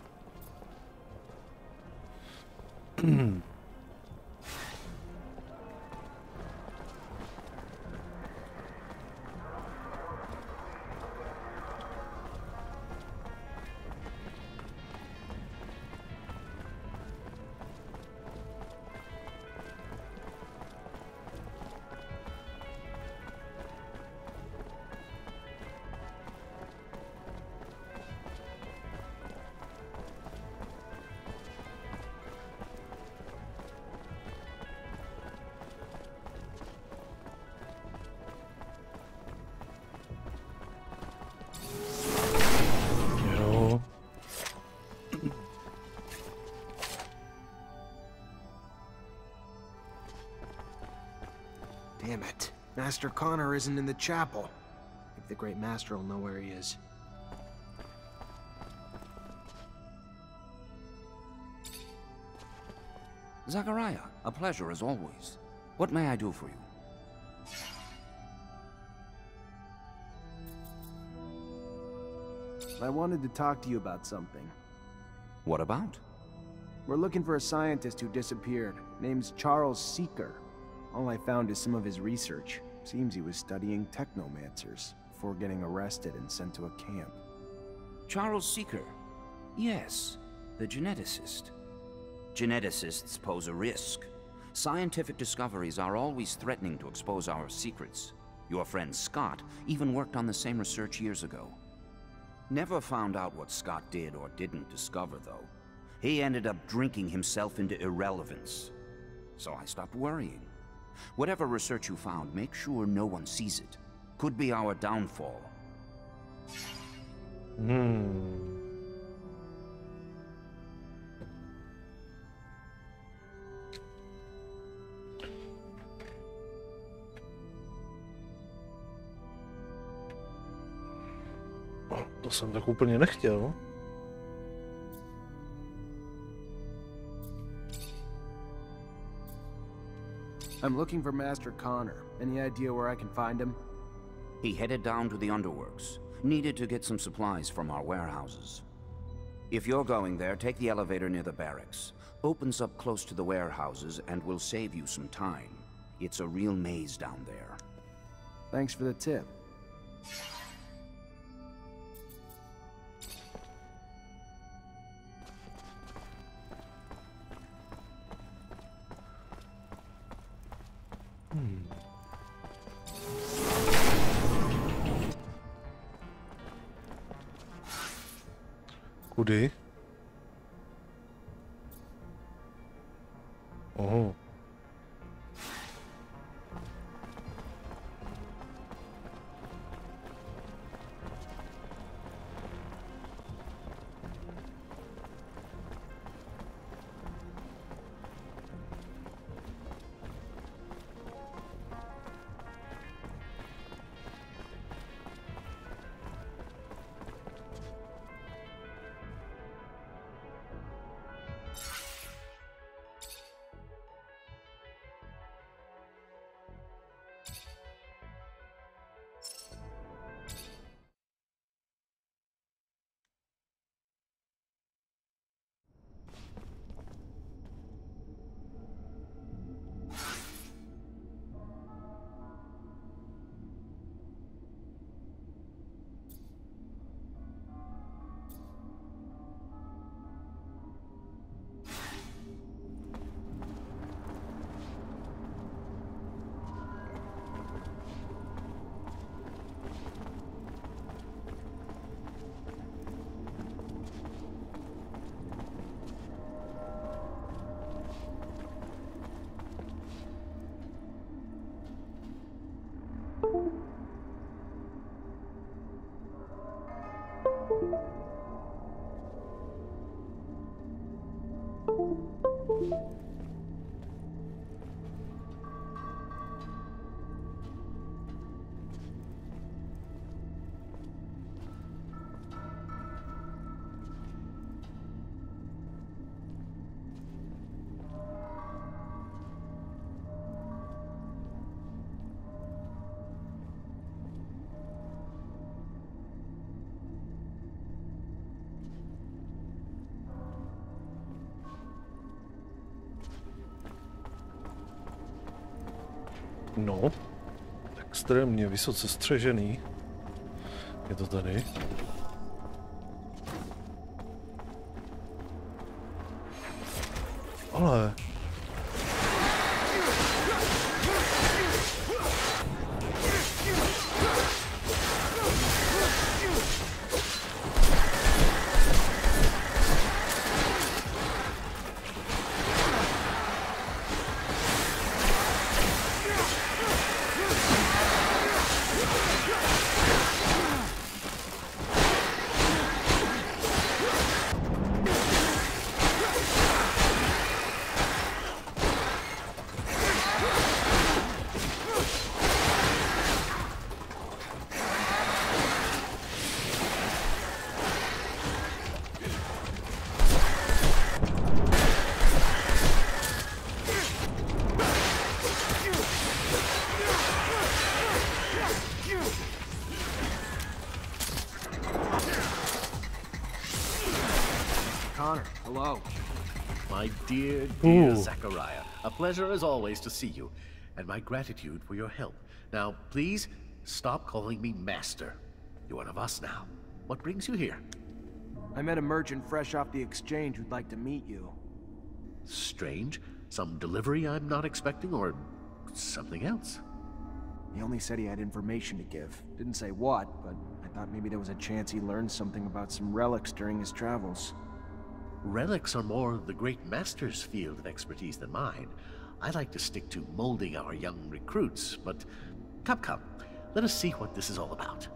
Damn it. Master Connor isn't in the chapel. Maybe the Great Master will know where he is. Zachariah, a pleasure as always. What may I do for you? I wanted to talk to you about something. What about? We're looking for a scientist who disappeared. Name's Charles Seeker. All I found is some of his research. Seems he was studying Technomancers before getting arrested and sent to a camp. Charles Seeker. Yes, the geneticist. Geneticists pose a risk. Scientific discoveries are always threatening to expose our secrets. Your friend Scott even worked on the same research years ago. Never found out what Scott did or didn't discover, though. He ended up drinking himself into irrelevance. So I stopped worrying. Whatever research you found, make sure no one sees it. Could be our downfall. To jsem tak úplně nechtěl. I'm looking for Master Connor. Any idea where I can find him? He headed down to the underworks. Needed to get some supplies from our warehouses. If you're going there, take the elevator near the barracks. Opens up close to the warehouses and will save you some time. It's a real maze down there. Thanks for the tip. Kudy? Oho. No, extrémně vysoce střežený. Je to tady. Ale... My dear Zachariah, a pleasure as always to see you, and my gratitude for your help. Now, please, stop calling me Master. You're one of us now. What brings you here? I met a merchant fresh off the exchange who'd like to meet you. Strange? Some delivery I'm not expecting, or something else? He only said he had information to give. Didn't say what, but I thought maybe there was a chance he learned something about some relics during his travels. Relics are more the great master's field of expertise than mine. I like to stick to molding our young recruits, but come, let us see what this is all about.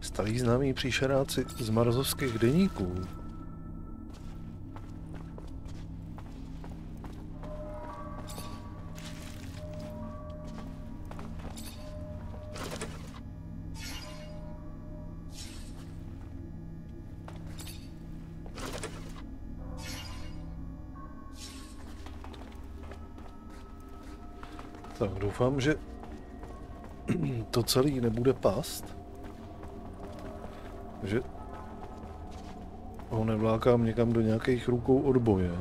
Starý známí příšeráci z marzovských deníků. Tak doufám, že to celý nebude past. Že ho nevlákám někam do nějakých rukou odboje.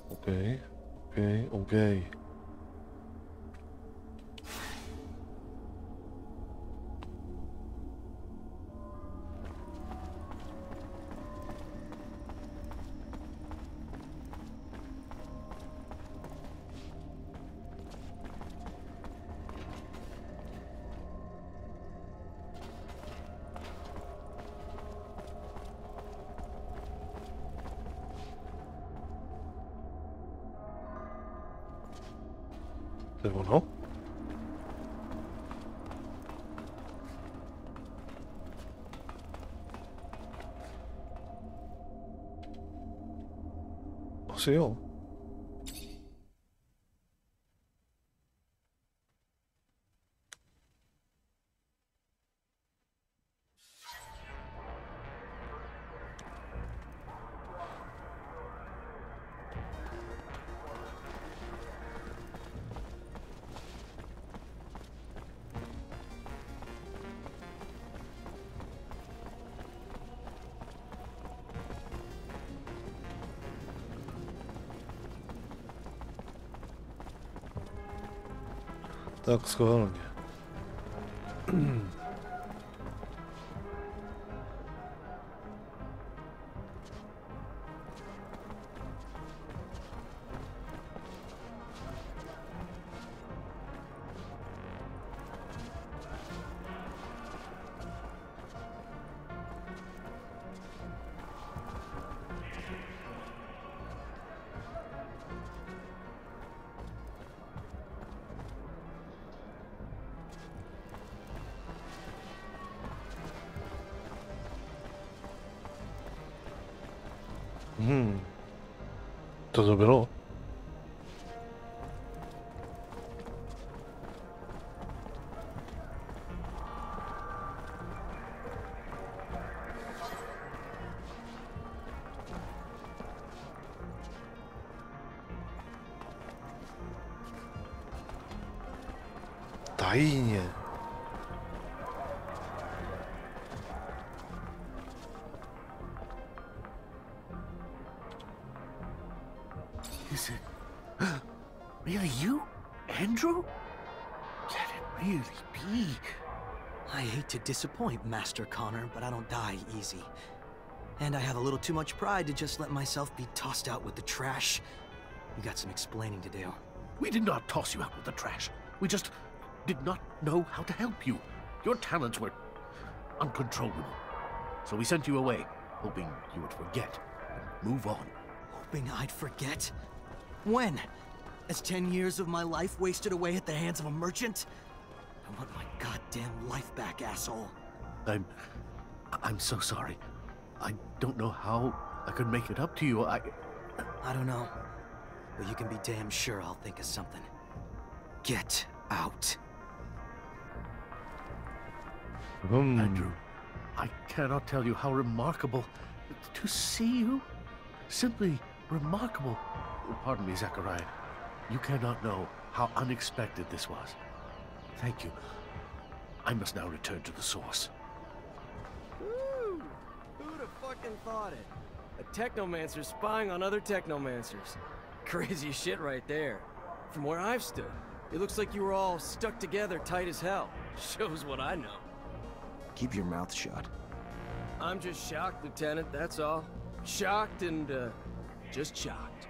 OK. To je ono? Asi jo. Tak schválně. To bylo? Tajně. Is it really you, Andrew? Can it really be? I hate to disappoint, Master Connor, but I don't die easy. And I have a little too much pride to just let myself be tossed out with the trash. You got some explaining to do. We did not toss you out with the trash. We just did not know how to help you. Your talents were uncontrollable. So we sent you away, hoping you would forget and move on. Hoping I'd forget? When? As 10 years of my life wasted away at the hands of a merchant? I want my goddamn life back, asshole. I'm so sorry. I don't know how I could make it up to you. I don't know. But you can be damn sure I'll think of something. Get out. Andrew, I cannot tell you how remarkable to see you. Simply remarkable. Pardon me, Zachariah. You cannot know how unexpected this was. Thank you. I must now return to the source. Woo! Who'd have fucking thought it? A Technomancer spying on other Technomancers. Crazy shit right there. From where I've stood, it looks like you were all stuck together tight as hell. Shows what I know. Keep your mouth shut. I'm just shocked, Lieutenant, that's all. Shocked and, just shocked.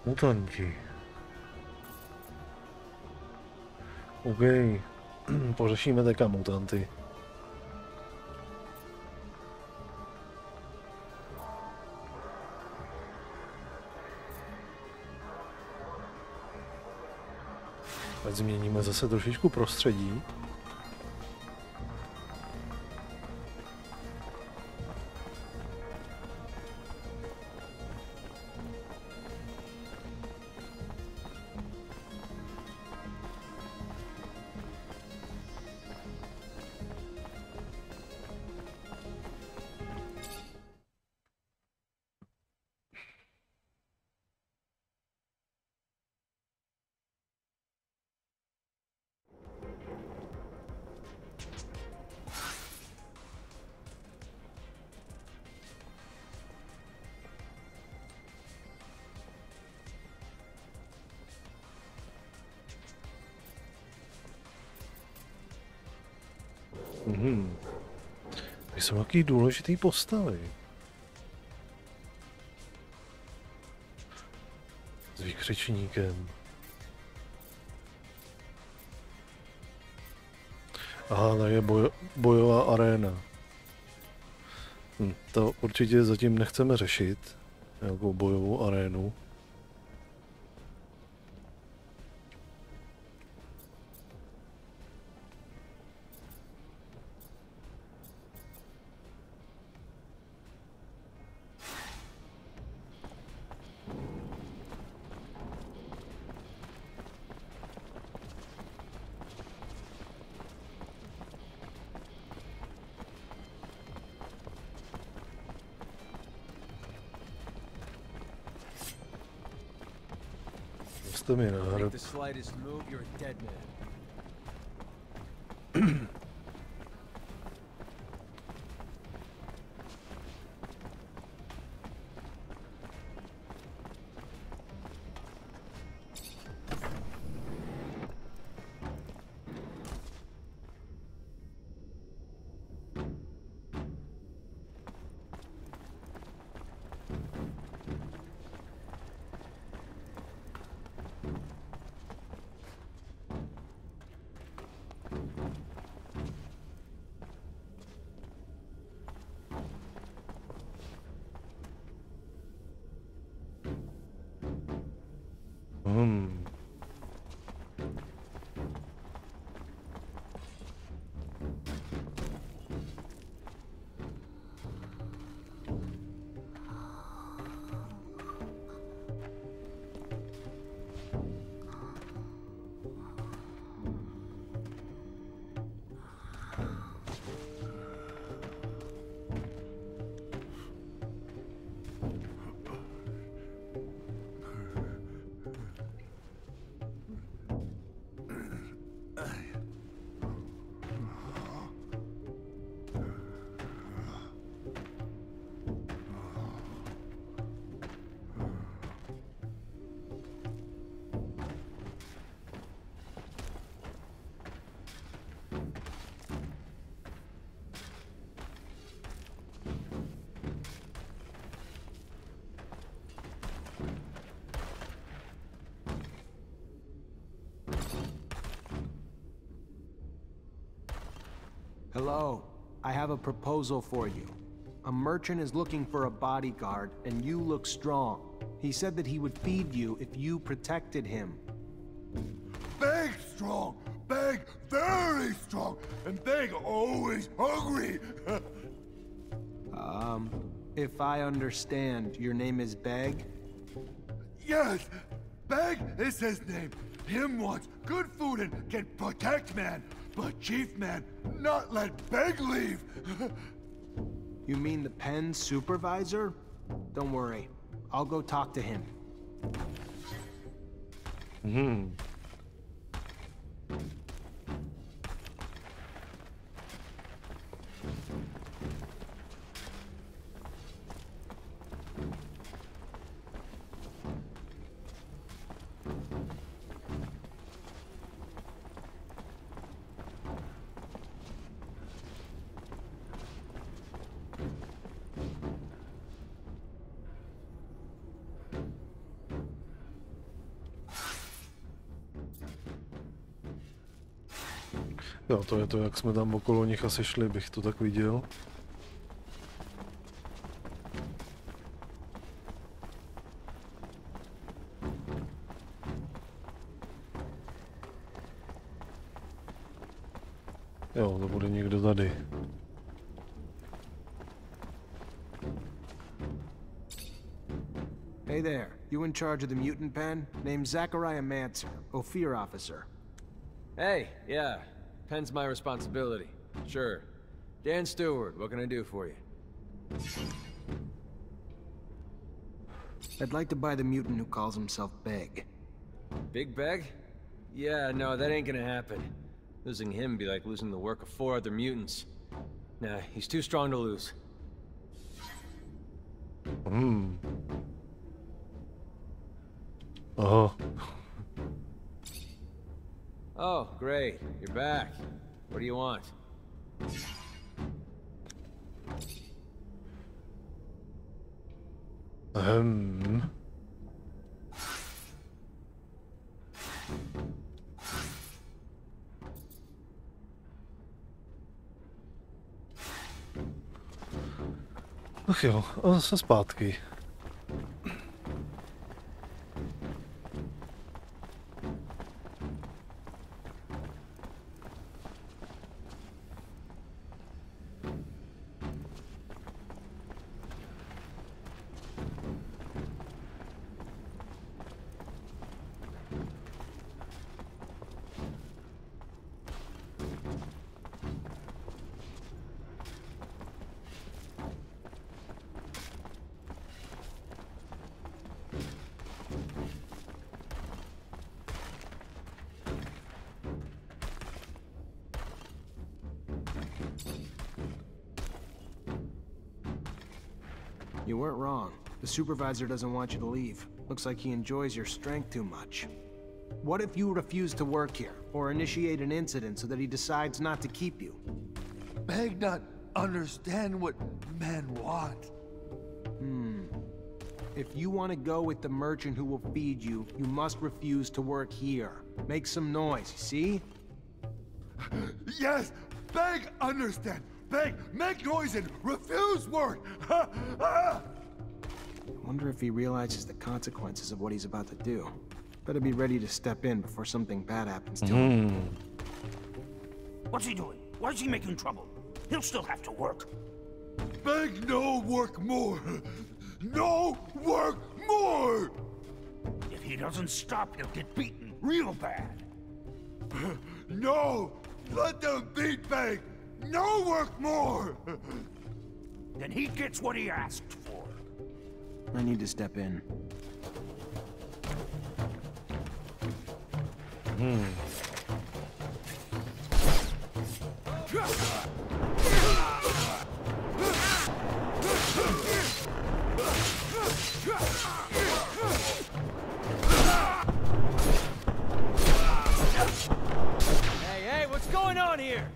Mutanti. OK. Pořešíme teďka mutanty. Ať změníme zase trošičku prostředí. Jsou jaký důležitý postavy. S výkřičníkem. Aha, tak je bojová aréna. To určitě zatím nechceme řešit. Nějakou bojovou arénu. Make the slightest move, you're a dead man. Hello. I have a proposal for you. A merchant is looking for a bodyguard, and you look strong. He said that he would feed you if you protected him. Big strong, big very strong, and big always hungry. If I understand, your name is Beg? Yes, Beg is his name. Him wants good food and can protect man, but Chief Man not let Beg leave. You mean the pen supervisor? Don't worry, I'll go talk to him. Jo, to je to, jak jsme tam okolo nich asi šli, bych to tak viděl. Jo, to bude někdo tady. Hey there, you in charge of the mutant pen? Name's Technomancer, Ophir officer. Hey, yeah. Pen's my responsibility. Sure. Dan Stewart, what can I do for you? I'd like to buy the mutant who calls himself Beg. Big Beg? Yeah, no, that ain't gonna happen. Losing him be like losing the work of 4 other mutants. Nah, he's too strong to lose. Oh, great. You're back. What do you want? Ach jo, a zase zpátky. You weren't wrong. The supervisor doesn't want you to leave. Looks like he enjoys your strength too much. What if you refuse to work here, or initiate an incident so that he decides not to keep you? Beg not understand what men want. If you want to go with the merchant who will feed you, you must refuse to work here. Make some noise, you see? Yes, Beg understand. Beg, make noise and refuse work! I wonder if he realizes the consequences of what he's about to do. Better be ready to step in before something bad happens to him. What's he doing? Why is he making trouble? He'll still have to work. Beg no work more! No work more! If he doesn't stop, he'll get beaten real bad. No! Let them beat Beg! No work more! Then he gets what he asked for. I need to step in. Hey, what's going on here?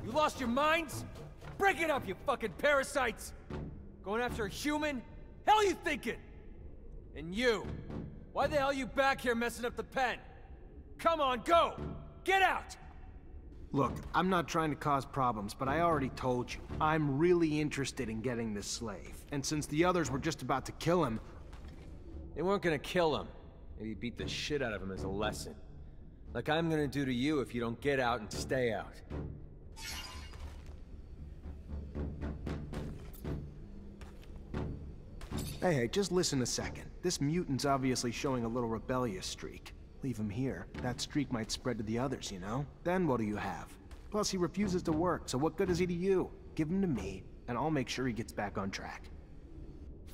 You lost your minds? Break it up, you fucking parasites! Going after a human? Hell you thinking? And you? Why the hell are you back here messing up the pen? Come on, go! Get out! Look, I'm not trying to cause problems, but I already told you. I'm really interested in getting this slave. And since the others were just about to kill him... They weren't gonna kill him. Maybe beat the shit out of him as a lesson. Like I'm gonna do to you if you don't get out and stay out. Hey, just listen a second. This mutant's obviously showing a little rebellious streak. Leave him here. That streak might spread to the others, you know? Then what do you have? Plus, he refuses to work, so what good is he to you? Give him to me, and I'll make sure he gets back on track.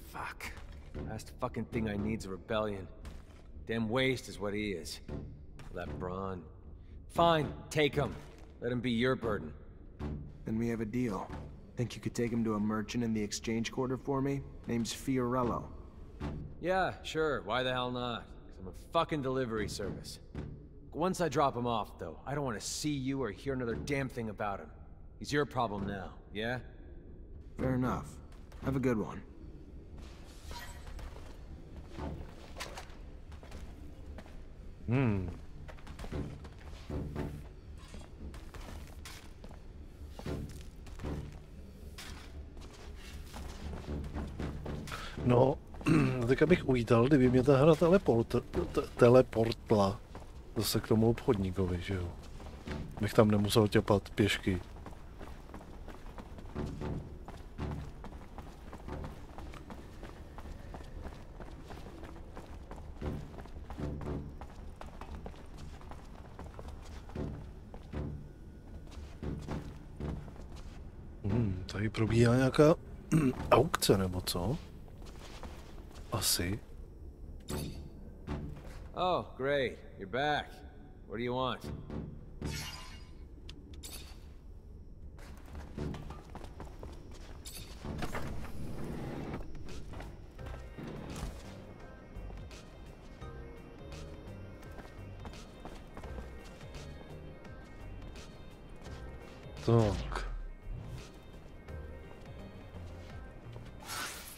Fuck. Last fucking thing I need's a rebellion. Damn waste is what he is. That brawn. Fine, take him. Let him be your burden. Then we have a deal. Think you could take him to a merchant in the exchange quarter for me? Name's Fiorello. Yeah, sure. Why the hell not? 'Cause I'm a fucking delivery service. Once I drop him off, though, I don't want to see you or hear another damn thing about him. He's your problem now, yeah? Fair enough. Have a good one. No, tak bych uvítal, kdyby mě ta hra teleportla zase k tomu obchodníkovi, že jo? Bych tam nemusel těpat pěšky. Tady probíhá nějaká aukce, nebo co? Asi. Oh, great. You're back. What do you want? Tak.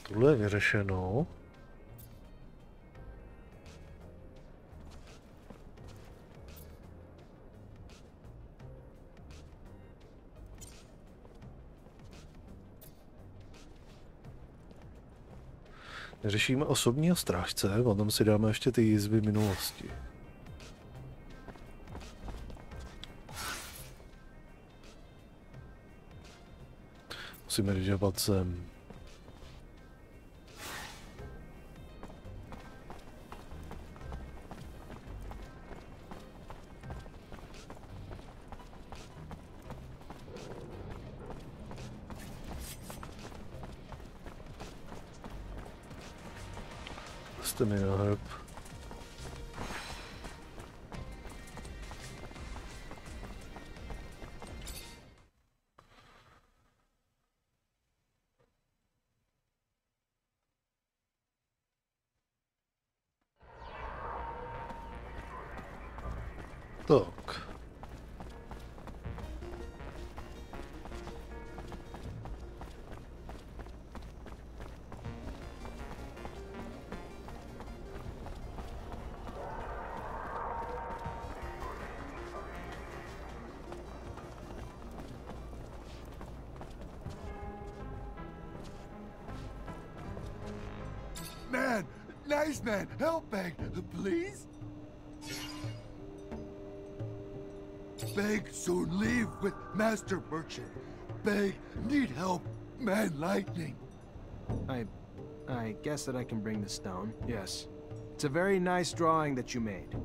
Tohle je vyřešeno. Řešíme osobního strážce, potom si dáme ještě ty jizvy minulosti. Musíme ryžovat sem. Jste mi na hrb. Tak. Man, nice man, help beg, please? Beg soon leave with Master Merchant. Beg need help, man lightning. I guess that I can bring the stone, yes. It's a very nice drawing that you made.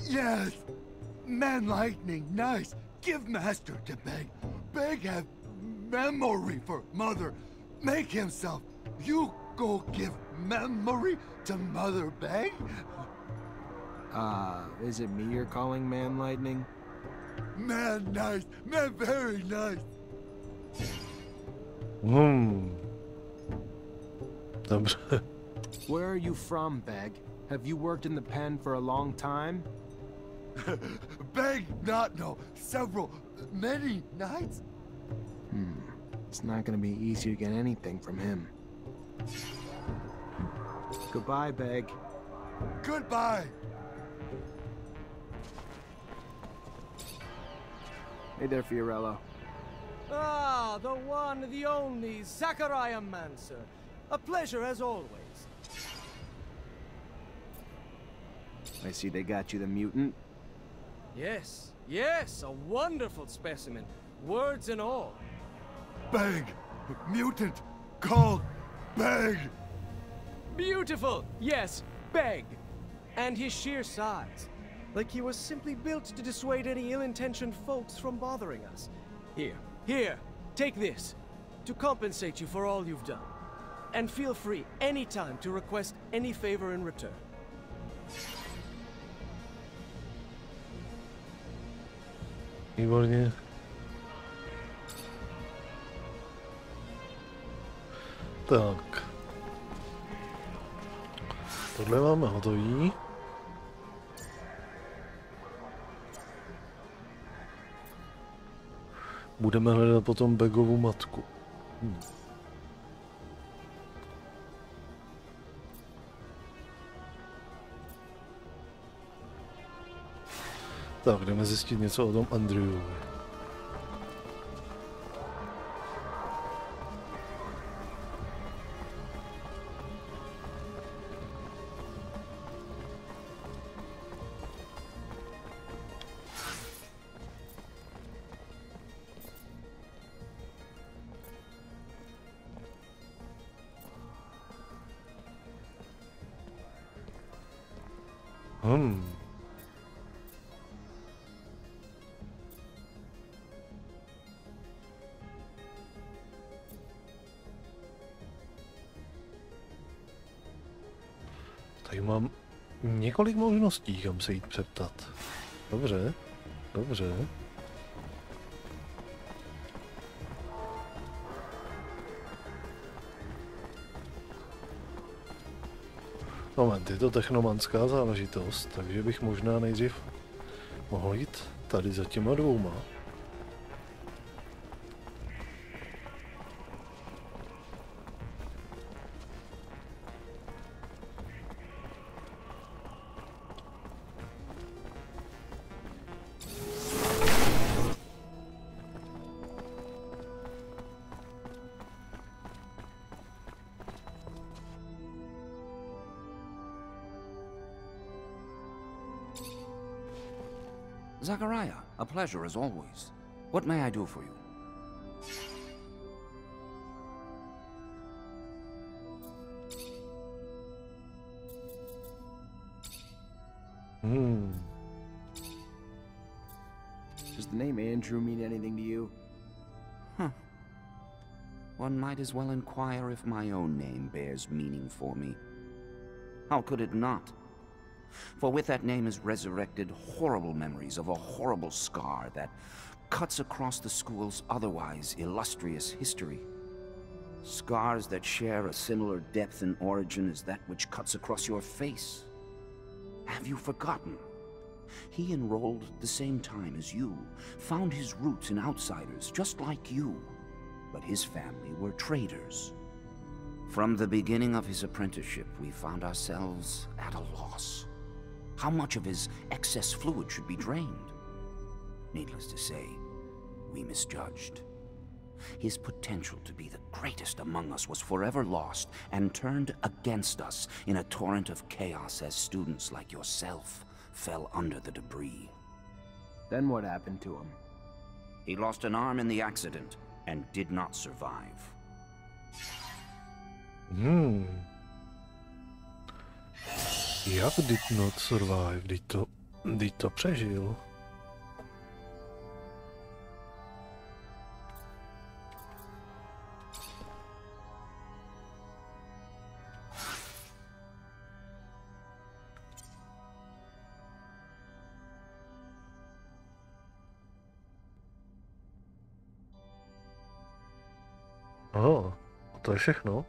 Yes, man lightning, nice. Give Master to Beg. Beg have memory for Mother. Make himself. You go give memory to Mother Beg? Is it me you're calling Man Lightning? Man nice, man very nice. Dobře. Where are you from, Beg? Have you worked in the pen for a long time? Beg not know. Several, many nights. It's not gonna be easy to get anything from him. Goodbye, Beg. Goodbye. Hey there, Fiorello. Ah, the one, the only Technomancer. A pleasure as always. I see they got you the mutant. Yes, yes, a wonderful specimen. Words and all. Beg! Mutant! Called Beg! Beautiful! Yes, Beg. And his sheer size. Like he was simply built to dissuade any ill-intentioned folks from bothering us. Here, take this. To compensate you for all you've done. And feel free anytime to request any favor in return. Výborně. Tak. Tohle máme hotový. Budeme hledat potom Begovu matku. Tak, jdeme zjistit něco o tom Andrewovi. Tady mám několik možností, kam se jít přeptat. Dobře, dobře. Moment, je to technomanská záležitost, takže bych možná nejdřív mohl jít tady za těma dvouma. Zachariah, a pleasure as always. What may I do for you? Does the name Andrew mean anything to you? Huh. One might as well inquire if my own name bears meaning for me. How could it not? For with that name is resurrected horrible memories of a horrible scar that cuts across the school's otherwise illustrious history. Scars that share a similar depth and origin as that which cuts across your face. Have you forgotten? He enrolled at the same time as you, found his roots in outsiders just like you, but his family were traders. From the beginning of his apprenticeship, we found ourselves at a loss. How much of his excess fluid should be drained? Needless to say, we misjudged. His potential to be the greatest among us was forever lost and turned against us in a torrent of chaos as students like yourself fell under the debris. Then what happened to him? He lost an arm in the accident and did not survive. Jak did not survive? Did to přežil. Aha, to je všechno.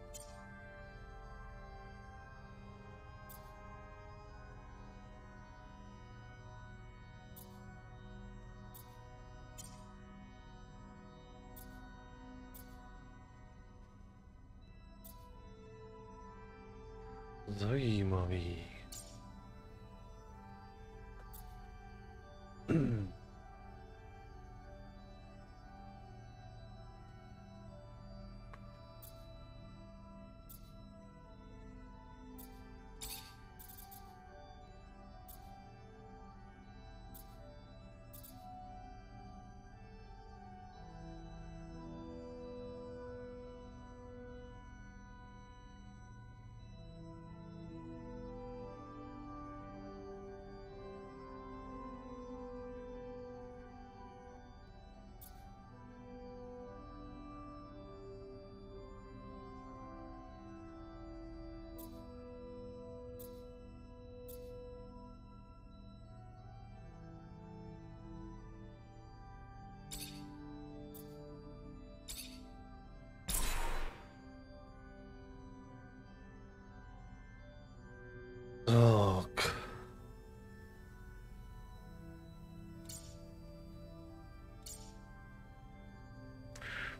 Zajímavý.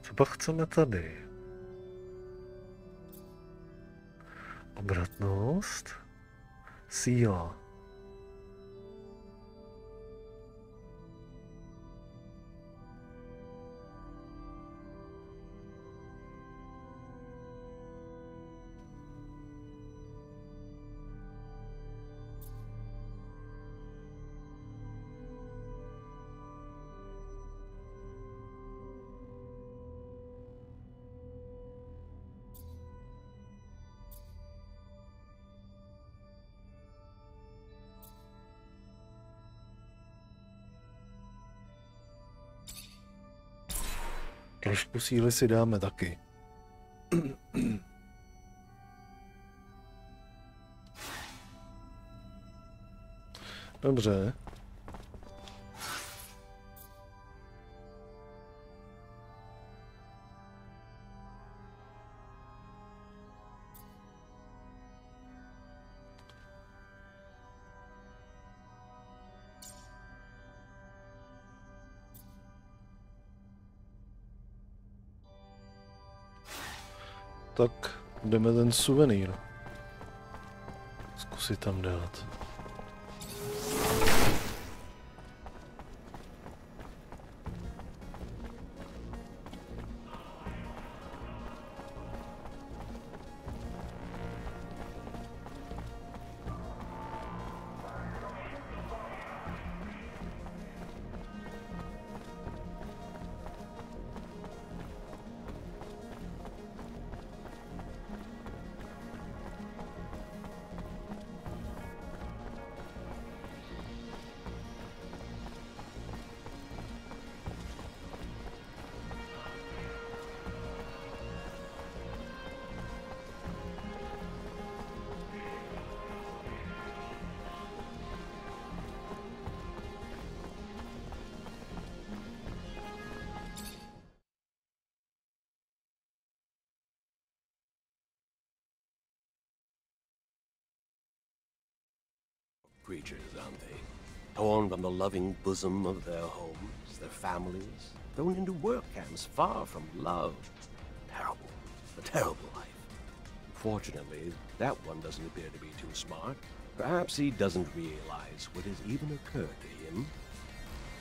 Co pak chceme tady? Obratnost, síla. Trošku síly si dáme taky. Dobře. Tak jdeme ten suvenýr zkusit tam dát. Creatures, aren't they? Torn from the loving bosom of their homes, their families, thrown into work camps far from love. Terrible. A terrible life. Fortunately, that one doesn't appear to be too smart. Perhaps he doesn't realize what has even occurred to him.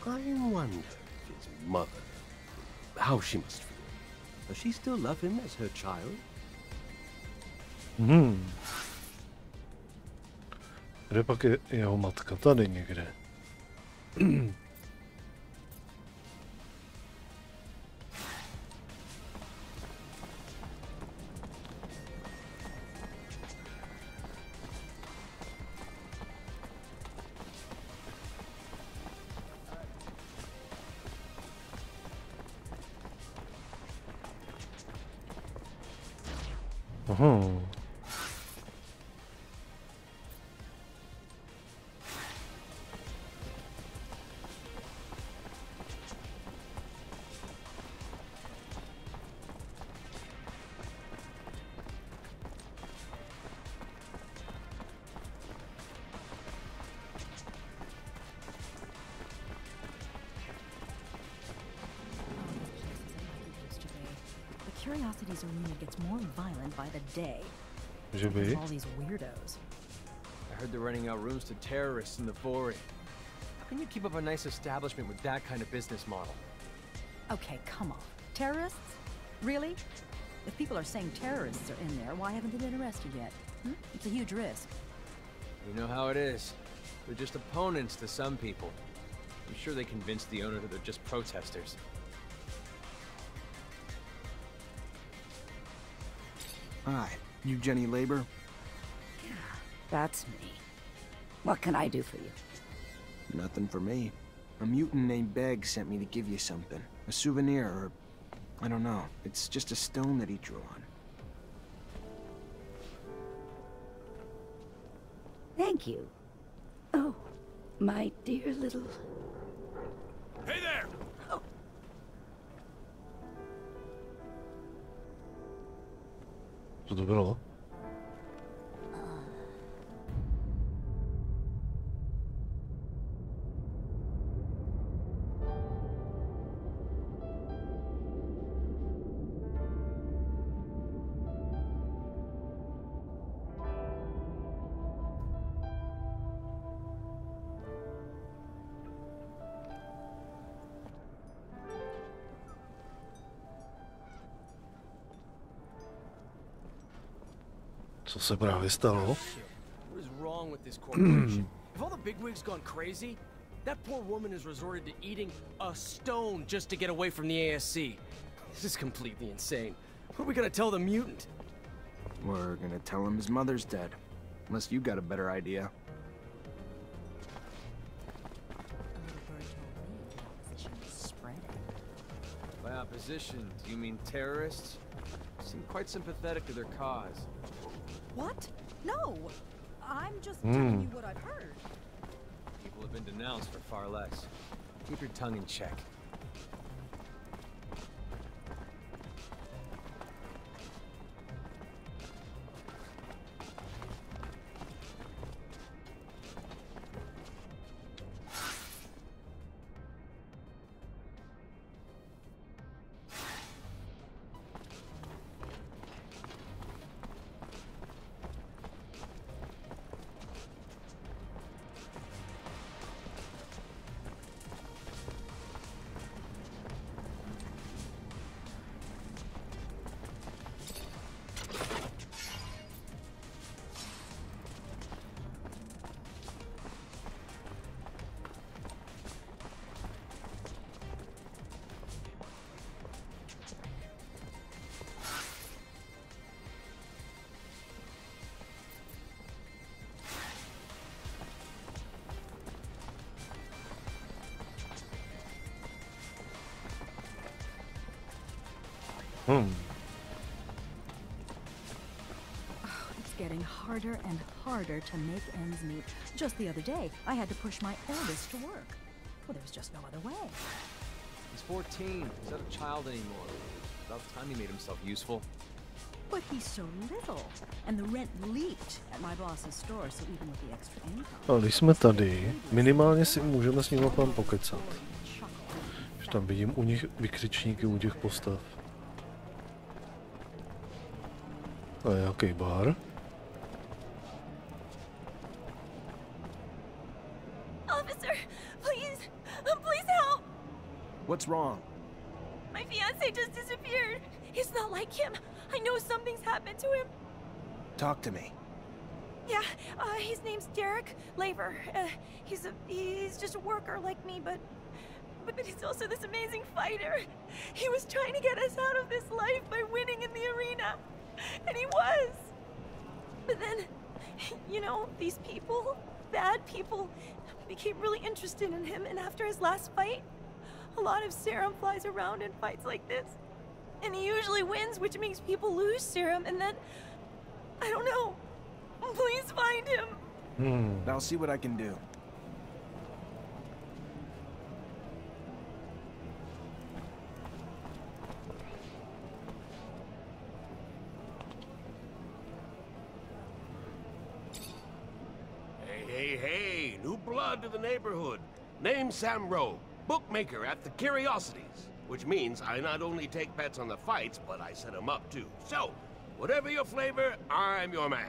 I wonder if his mother, how she must feel. Does she still love him as her child? Kde pak je jeho matka? Tady někde. Aha. Curiosity's arena gets more violent by the day. Že by? All these weirdos. I heard they're renting out rooms to terrorists in the Vori. How can you keep up a nice establishment with that kind of business model? Okay, come on. Terrorists? Really? If people are saying terrorists are in there, why haven't they been arrested yet? It's a huge risk. You know how it is. They're just opponents to some people. I'm sure they convinced the owner that they're just protesters. Hi, you Jenny Labor? Yeah, that's me. What can I do for you? Nothing for me. A mutant named Beg sent me to give you something. A souvenir, or... I don't know. It's just a stone that he drew on. Thank you. Oh, my dear little... Hey there! Oh. Co to bylo? Co se právě stalo? What is wrong with this corporation? Have all the bigwigs gone crazy? That poor woman has resorted to eating a stone just to get away from the ASC. This is completely insane. What are we gonna tell the mutant? We're gonna tell him his mother's dead. Unless you got a better idea. By opposition, do you mean terrorists? Seem quite sympathetic to their cause. What? No! I'm just telling you what I've heard. People have been denounced for far less. Keep your tongue in check. It's getting harder and harder to make ends meet. Just the other day, I had to push my eldest to work. Well, there's just no other way. He's 14. He's not a child anymore. About time he made himself useful. But he's so little, and the rent leaked at my boss's store, so even with the extra income. Ale když jsme tady, minimálně si můžeme s ním tam pokecat. Že tam vidím u nich vykřičníky u těch postav. A jaký bar? Officer, please help! What's wrong? My fiancé just disappeared. He's not like him. I know something's happened to him. Talk to me. Yeah, his name's Derek Laver. He's just a worker like me, but he's also this amazing fighter. He was trying to get us out of this life by winning in the arena. And he was. But then, you know, these people, bad people, became really interested in him, and after his last fight, a lot of serum flies around in fights like this. And he usually wins, which makes people lose serum, and then, I don't know. Please find him. I'll see what I can do. Hey, new blood to the neighborhood. Name's Sam Rowe, bookmaker at the Curiosities. Which means I not only take bets on the fights, but I set them up too. So, whatever your flavor, I'm your man.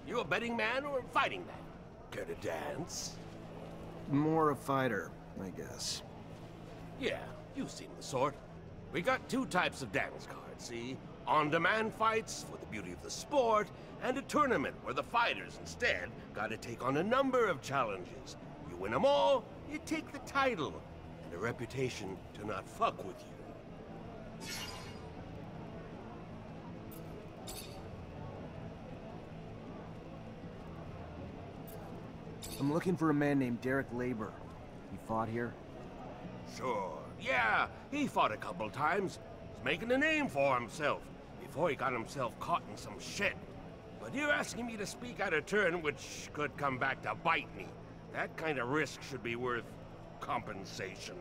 You a betting man or a fighting man? Care to dance? More a fighter, I guess. Yeah, you seem the sort. We got two types of dance cards, see? On-demand fights for the beauty of the sport, and a tournament where the fighters instead gotta take on a number of challenges. You win them all, you take the title, and a reputation to not fuck with you. I'm looking for a man named Derek Laver. He fought here? Sure, yeah, he fought a couple times. He's making a name for himself before he got himself caught in some shit. But you're asking me to speak out of turn, which could come back to bite me. That kind of risk should be worth compensation.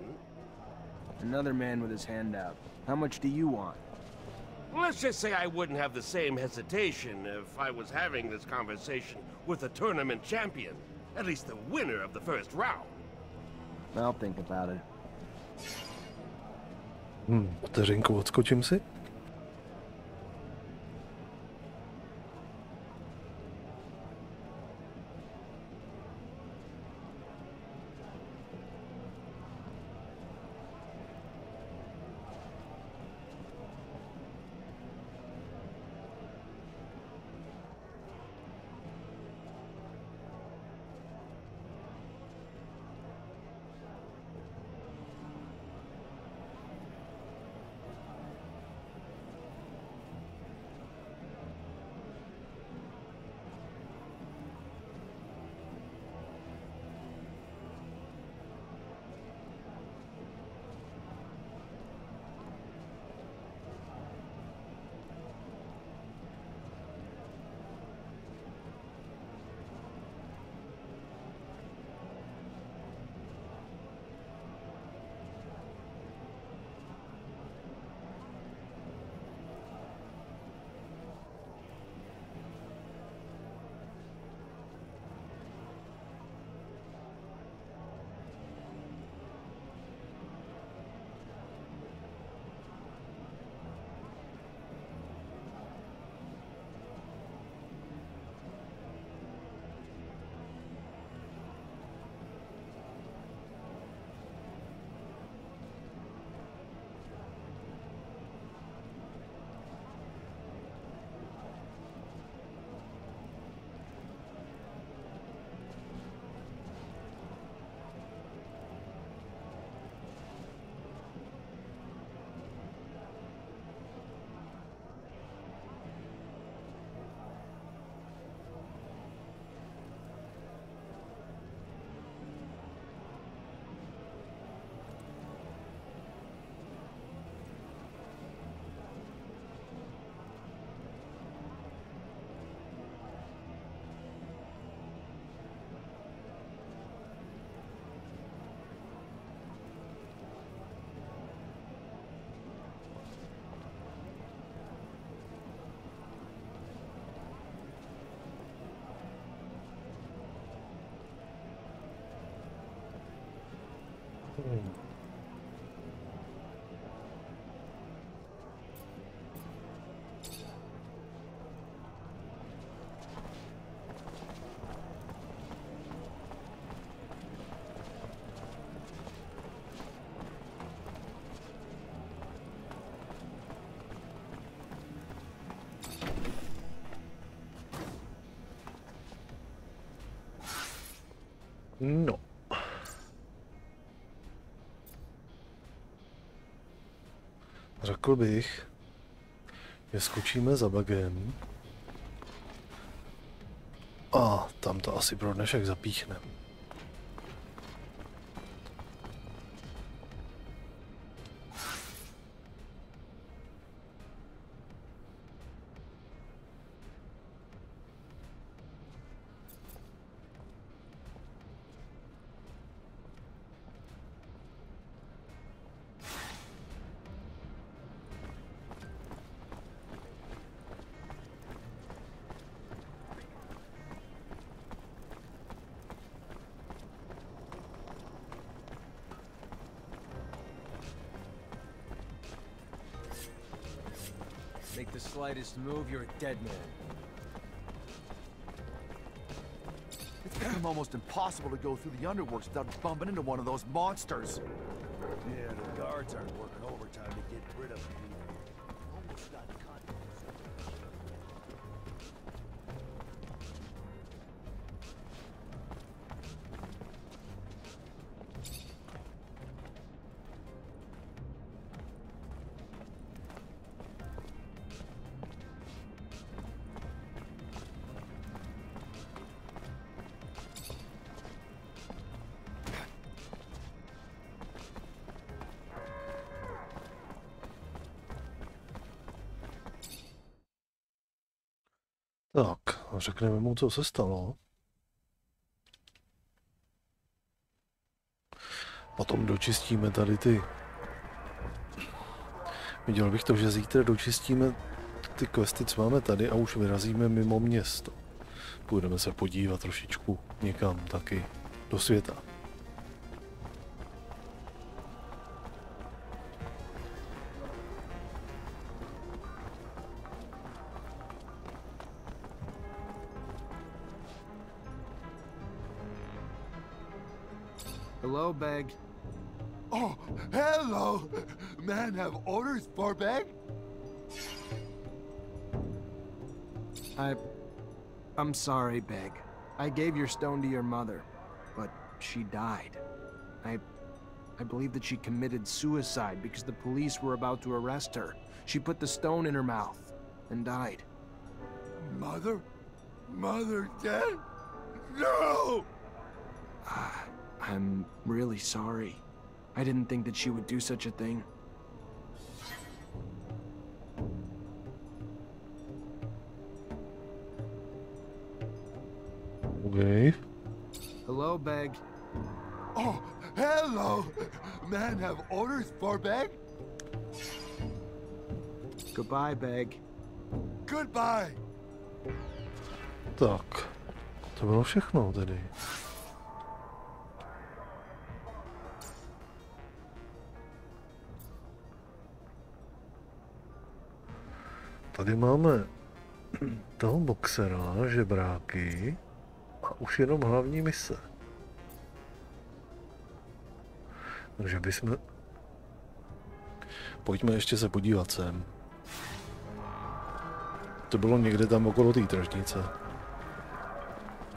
Another man with his hand out. How much do you want? Let's just say I wouldn't have the same hesitation if I was having this conversation with a tournament champion. At least the winner of the first round. I'll think about it. Vteřinku, odskočím si. No. Řekl bych, že skočíme za bagem. A tam to asi pro dnešek zapíchneme. Make the slightest move, you're a dead man. It's become almost impossible to go through the underworks without bumping into one of those monsters. Yeah, the guards aren't working overtime to get rid of me. Almost got caught. Tak, řekneme mu, co se stalo. Potom dočistíme tady ty. Viděl bych to, že zítra dočistíme ty questy, co máme tady a už vyrazíme mimo město. Půjdeme se podívat trošičku někam taky do světa. Hello, Beg. Oh, hello! Man, have orders for Beg? I'm sorry, Beg. I gave your stone to your mother, but she died. I believe that she committed suicide because the police were about to arrest her. She put the stone in her mouth and died. Mother? Mother dead? No! I'm really sorry. I didn't think that she would do such a thing. Okay. Hello, Beg. Oh, hello! Man, have orders for Beg? Goodbye, Beg. Goodbye! Tak, to bylo všechno tedy. Tady máme toho boxera, žebráky a už jenom hlavní mise. Takže bychom... Pojďme ještě se podívat sem. To bylo někde tam okolo té tržnice.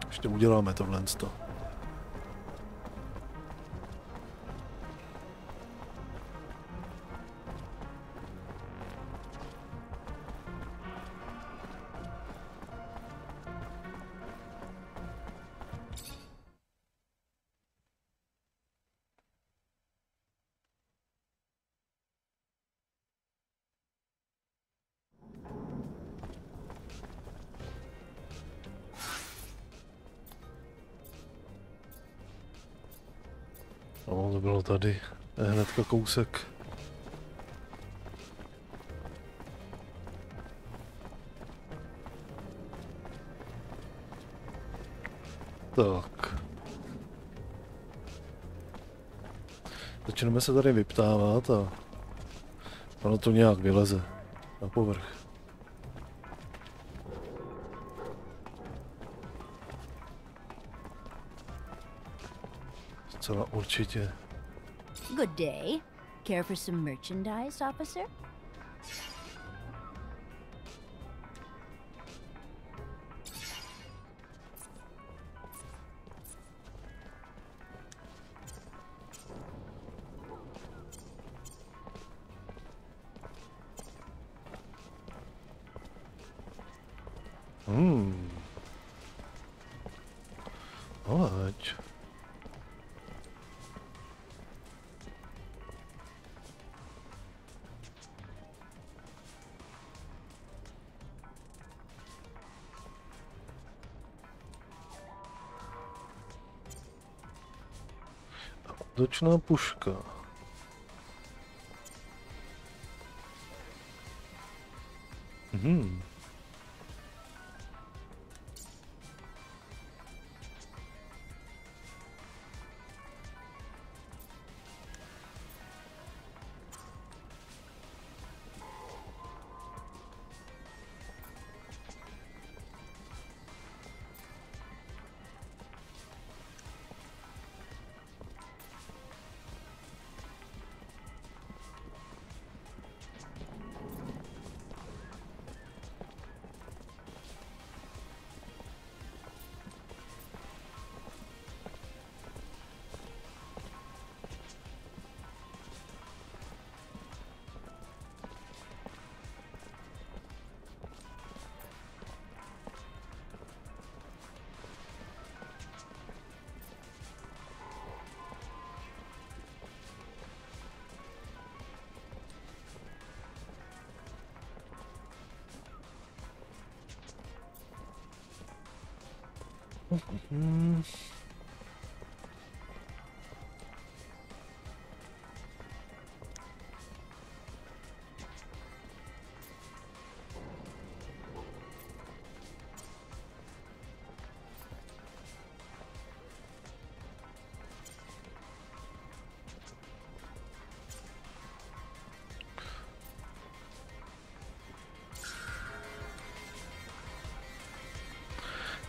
Ještě uděláme tohle. No, to bylo tady hnedka kousek. Tak. Začneme se tady vyptávat a ono to nějak vyleze na povrch. Zcela určitě. Good day. Care for some merchandise, officer? Aleč. Útočná puška.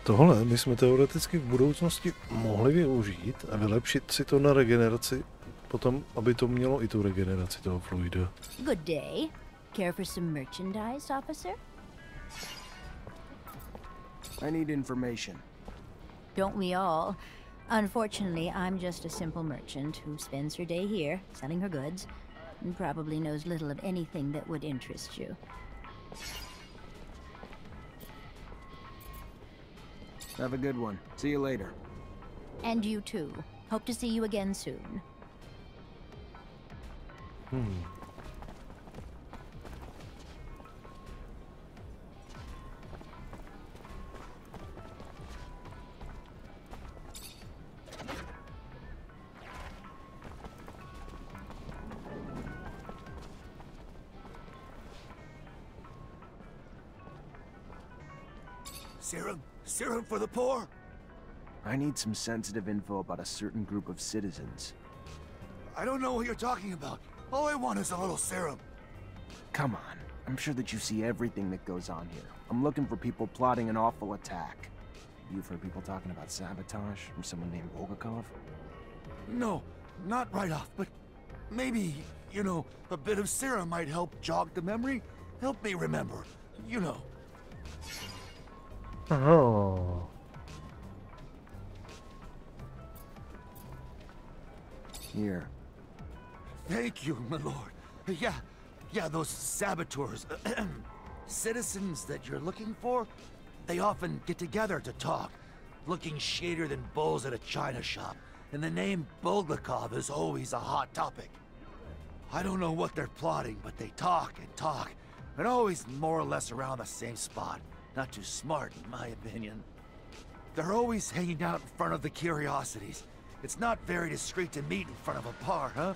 Tohle my jsme teoreticky v budoucnosti mohli využít a vylepšit si to na regeneraci, potom, aby to mělo i tu regeneraci toho fluida. Good day. Care for some merchandise, officer? I need information. Don't we all? Unfortunately, I'm just a simple merchant who spends her day here, selling her goods, and probably knows little of anything that would interest you. Have a good one. See you later. And you too. Hope to see you again soon. Serum? Serum for the poor? I need some sensitive info about a certain group of citizens. I don't know what you're talking about. All I want is a little serum. Come on. I'm sure that you see everything that goes on here. I'm looking for people plotting an awful attack. You've heard people talking about sabotage from someone named Bulgakov? No, not right off, but maybe, you know, a bit of serum might help jog the memory. Help me remember, you know. Oh. Here. Thank you, my lord. Yeah, those saboteurs, citizens that you're looking for, they often get together to talk, looking shadier than bulls at a china shop, and the name Bulgakov is always a hot topic. I don't know what they're plotting, but they talk, and always more or less around the same spot. Not too smart, in my opinion. They're always hanging out in front of the curiosities. It's not very discreet to meet in front of a bar, huh?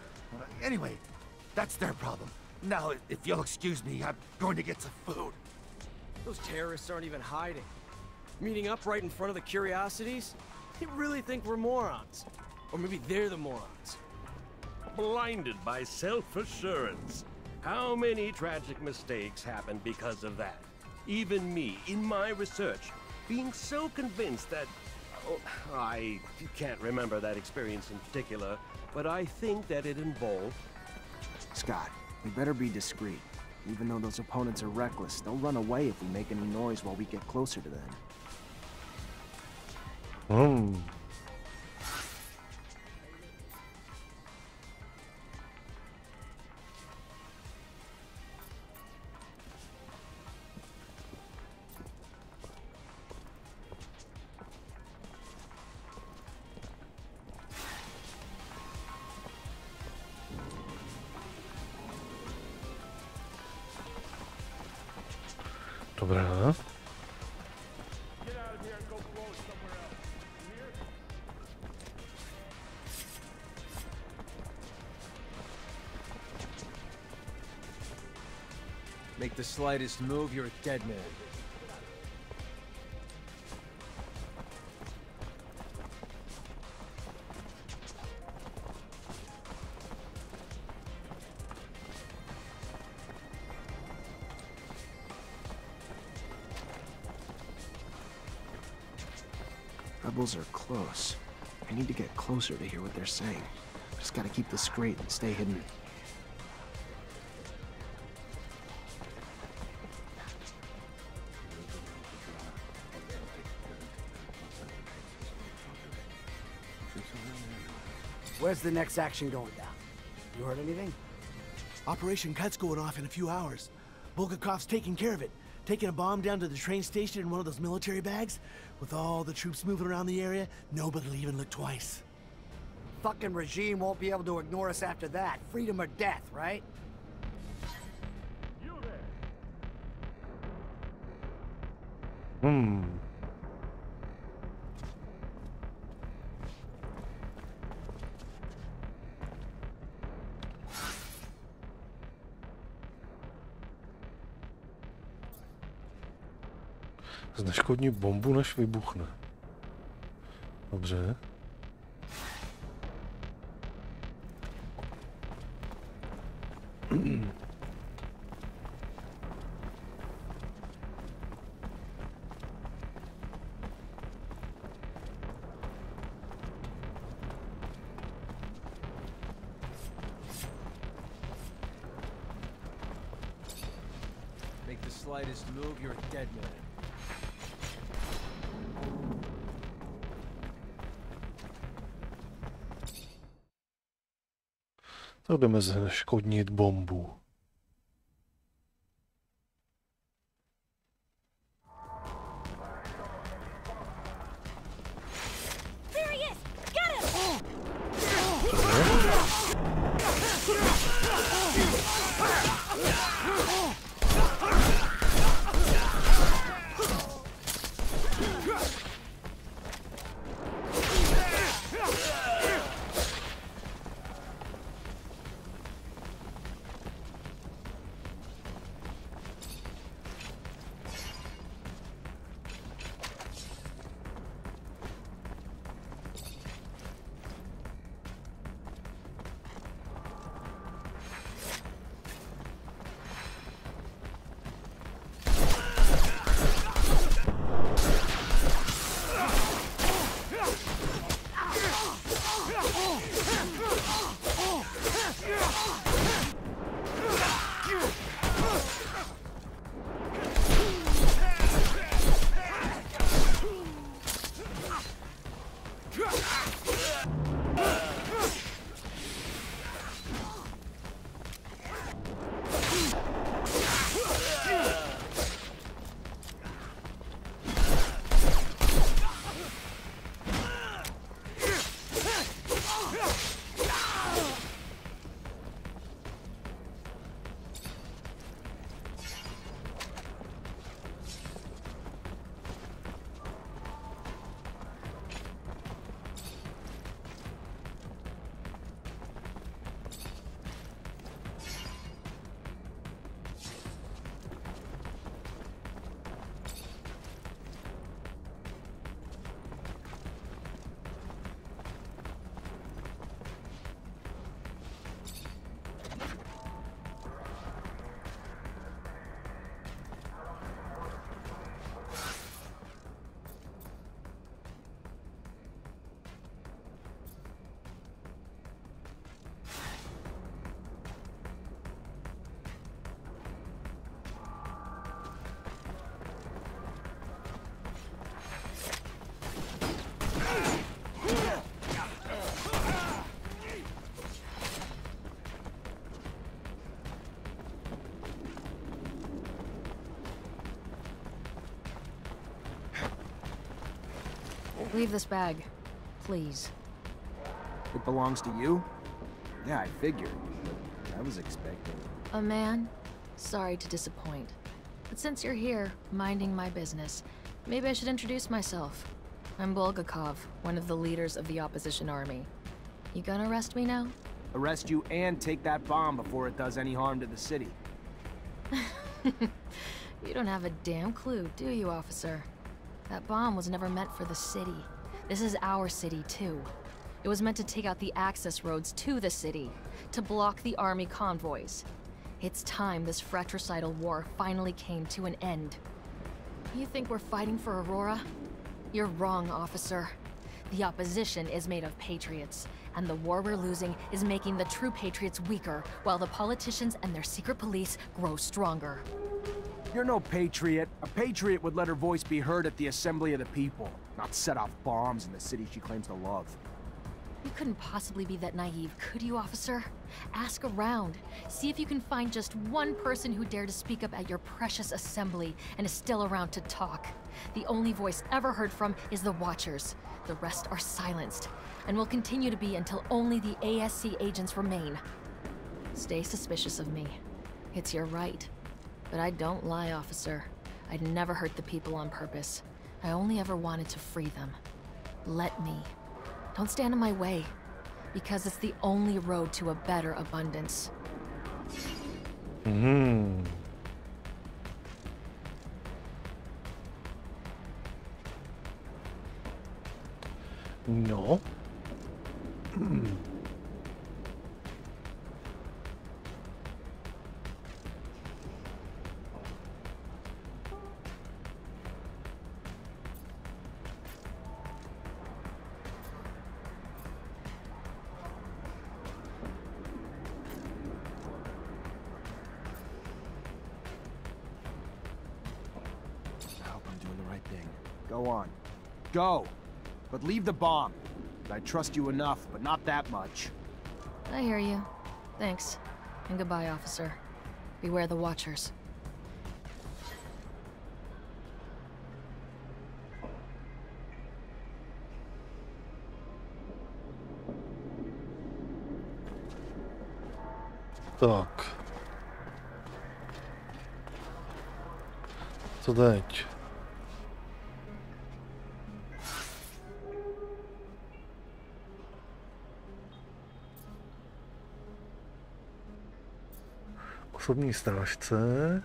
Anyway, that's their problem. Now, if you'll excuse me, I'm going to get some food. Those terrorists aren't even hiding. Meeting up right in front of the curiosities? You really think we're morons? Or maybe they're the morons. blinded by self-assurance. How many tragic mistakes happened because of that? Even me, in my research, being so convinced that... Oh, I can't remember that experience in particular, but I think that it involved... Scott, we better be discreet. Even though those opponents are reckless, they'll run away if we make any noise while we get closer to them. Dobrá. Make the slightest move, you're a dead man. Rebels are close. I need to get closer to hear what they're saying. Just gotta keep discreet and stay hidden. Where's the next action going down? You heard anything? Operation Cut's going off in a few hours. Bulgakov's taking care of it. Taking a bomb down to the train station in one of those military bags. With all the troops moving around the area, nobody'll even look twice. Fucking regime won't be able to ignore us after that. Freedom or death, right? Zneškodní bombu, než vybuchne. Dobře. Make the slightest move, you're a dead man. Tak jdeme zneškodnit bombu. Leave this bag, please. It belongs to you? Yeah, I figured. I was expecting. A man? Sorry to disappoint. But since you're here, minding my business, maybe I should introduce myself. I'm Bulgakov, one of the leaders of the opposition army. You gonna arrest me now? Arrest you and take that bomb before it does any harm to the city. You don't have a damn clue, do you, officer? That bomb was never meant for the city. This is our city, too. It was meant to take out the access roads to the city, to block the army convoys. It's time this fratricidal war finally came to an end. You think we're fighting for Aurora? You're wrong, officer. The opposition is made of patriots, and the war we're losing is making the true patriots weaker, while the politicians and their secret police grow stronger. You're no patriot. A patriot would let her voice be heard at the assembly of the people, not set off bombs in the city she claims to love. You couldn't possibly be that naive, could you, officer? Ask around. See if you can find just one person who dared to speak up at your precious assembly and is still around to talk. The only voice ever heard from is the Watchers. The rest are silenced, and will continue to be until only the ASC agents remain. Stay suspicious of me. It's your right. But I don't lie, officer. I'd never hurt the people on purpose. I only ever wanted to free them. Let me. Don't stand in my way, because it's the only road to a better abundance. No. Go on. Go! But leave the bomb. I trust you enough, but not that much. I hear you. Thanks. And goodbye, officer. Beware the Watchers. Tak. Co teď? Osobní strážce.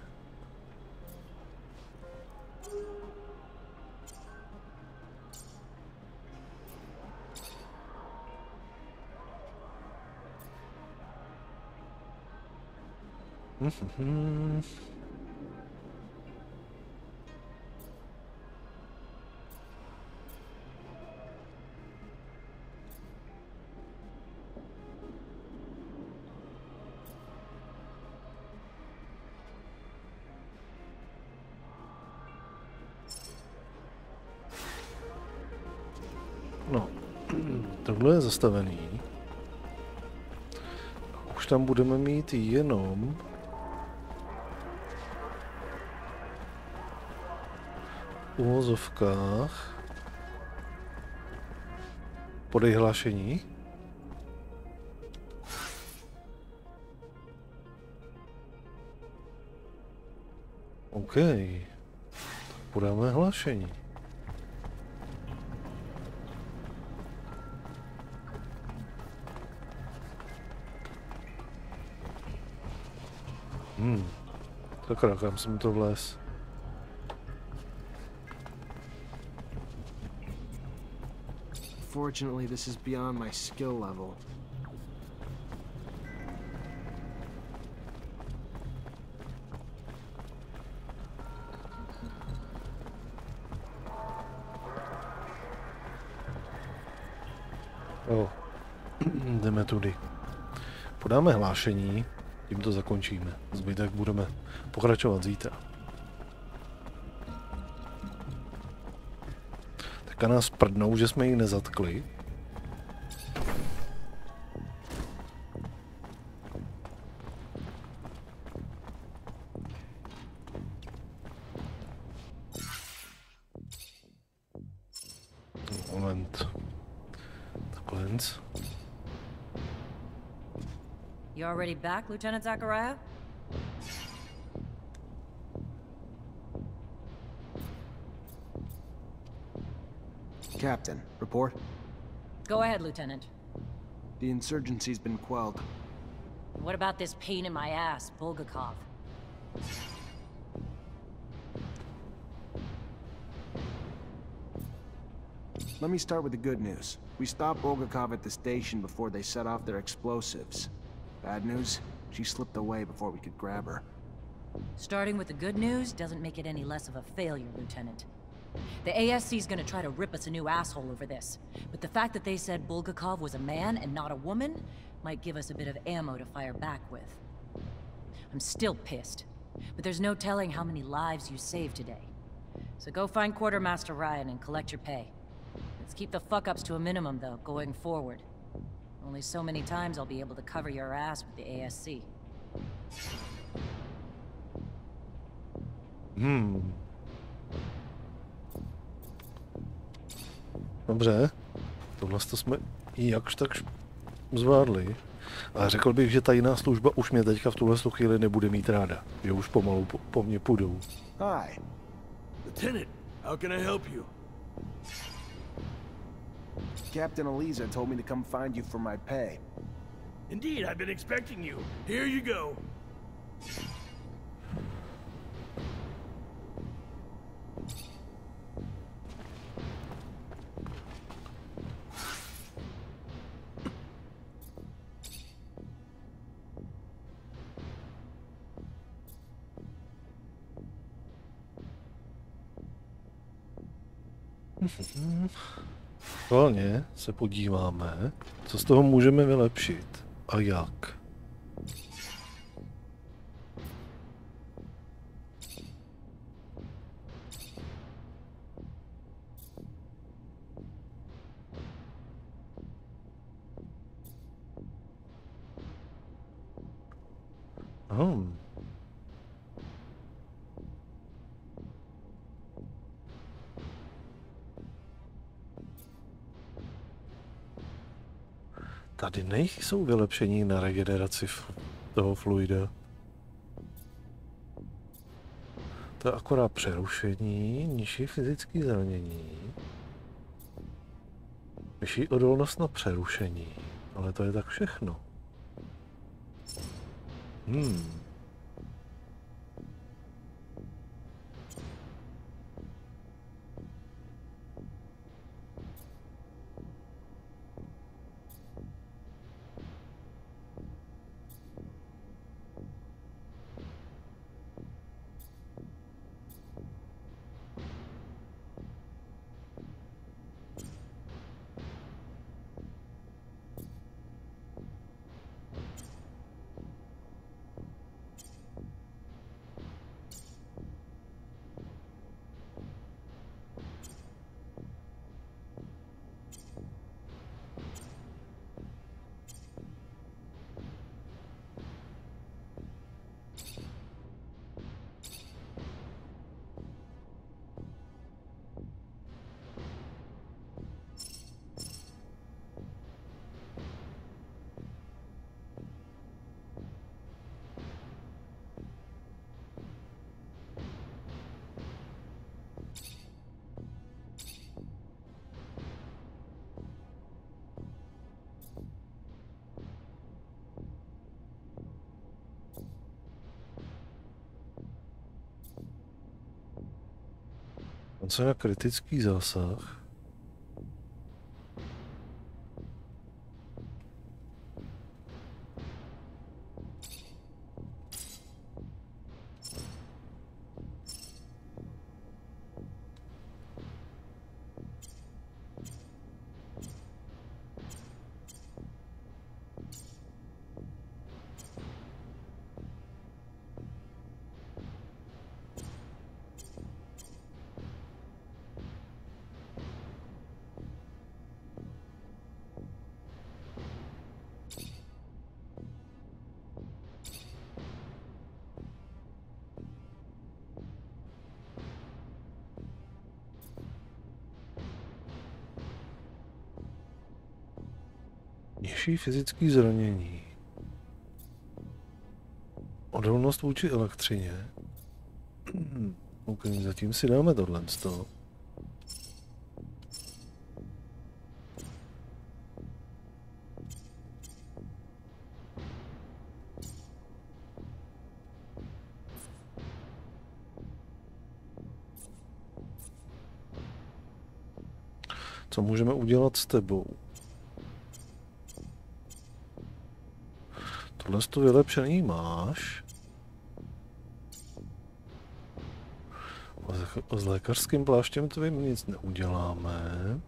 No, tohle je zastavený. Už tam budeme mít jenom v uvozovkách podej hlášení. OK, podáme hlášení. Sakra, kam jsem to vlez? Fortunately, this is beyond my skill level. Jdeme tudy. Podáme hlášení, tím to zakončíme. Zbytek budeme pokračovat zítra. Tak nás prdnou, že jsme ji nezatkli. You already back, Lieutenant Zachariah? Captain, report? Go ahead, Lieutenant. The insurgency's been quelled. What about this pain in my ass, Bulgakov? Let me start with the good news. We stopped Bulgakov at the station before they set off their explosives. Bad news? She slipped away before we could grab her. Starting with the good news doesn't make it any less of a failure, Lieutenant. The ASC's gonna try to rip us a new asshole over this, but the fact that they said Bulgakov was a man and not a woman might give us a bit of ammo to fire back with. I'm still pissed, but there's no telling how many lives you saved today. So go find Quartermaster Ryan and collect your pay. Let's keep the fuck-ups to a minimum, though, going forward. Only so many times I'll be able to cover your ass with the ASC. Dobře, tohle jsme jakž tak zvládli. A řekl bych, že tajná služba už mě teďka v tuhle chvíli nebude mít ráda. Že už pomalu po mně půjdou. Hi. Lieutenant, how can I help you? Captain Eliza told me to come find you for my pay. Indeed, I've been expecting you. Here you go. Aktuálně se podíváme, co z toho můžeme vylepšit a jak. Tady nejsou vylepšení na regeneraci toho fluida. To je akorát přerušení, nižší fyzické zranění, vyšší odolnost na přerušení, ale to je tak všechno. Co na kritický zásah? Nižší fyzické zranění. Odolnost vůči elektřině. OK, zatím si dáme tohle. Co můžeme udělat s tebou? Tohle to vylepšený máš. S lékařským pláštěm to vím, nic neuděláme.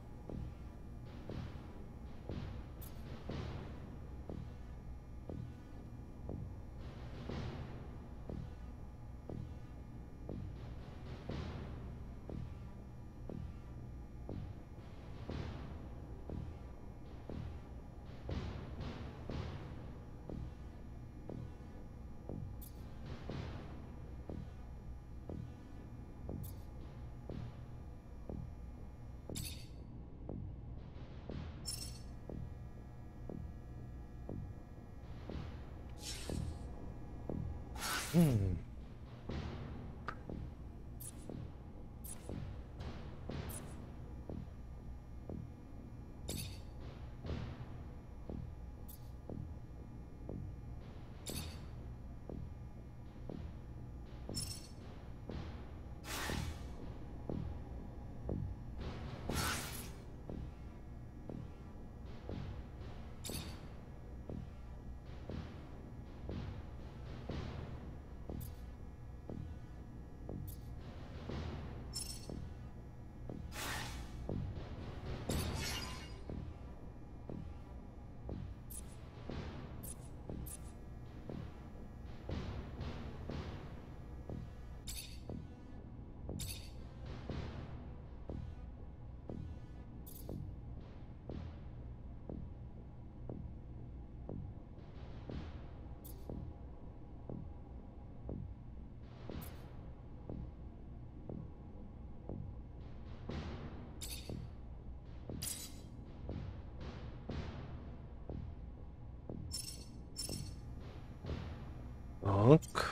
Tak.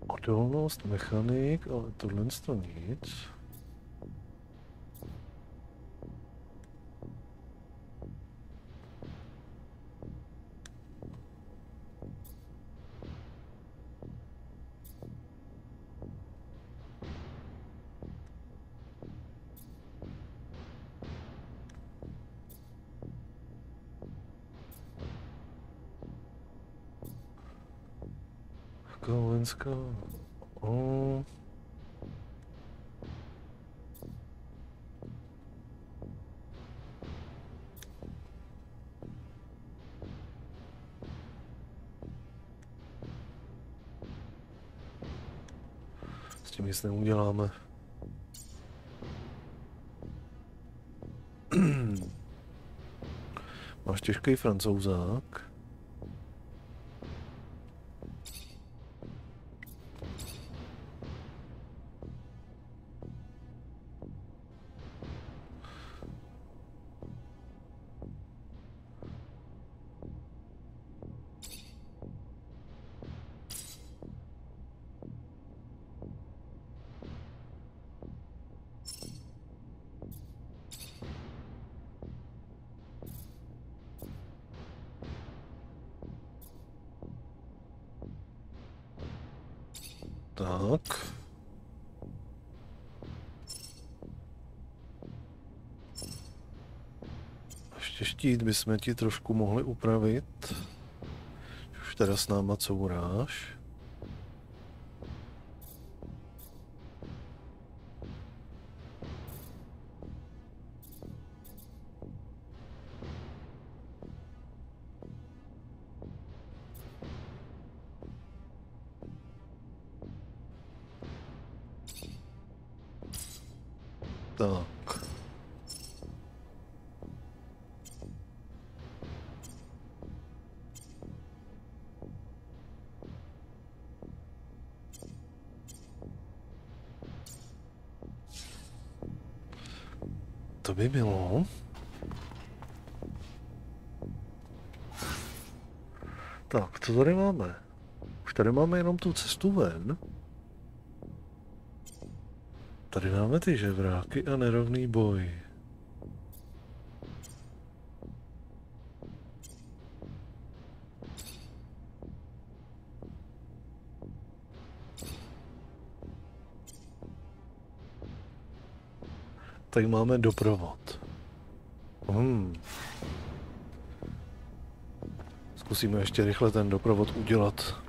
Odolnost, mechanik, ale tohle to nic. Kolenská. O. S tím nic neuděláme. Máš těžký francouzák. Tak. Ještě štít bychom ti trošku mohli upravit. Už teda s náma couráš. Tak. To by bylo. Tak, co tady máme? Už tady máme jenom tu cestu ven. Tady máme ty žebráky a nerovný boj. Tady máme doprovod. Zkusíme ještě rychle ten doprovod udělat.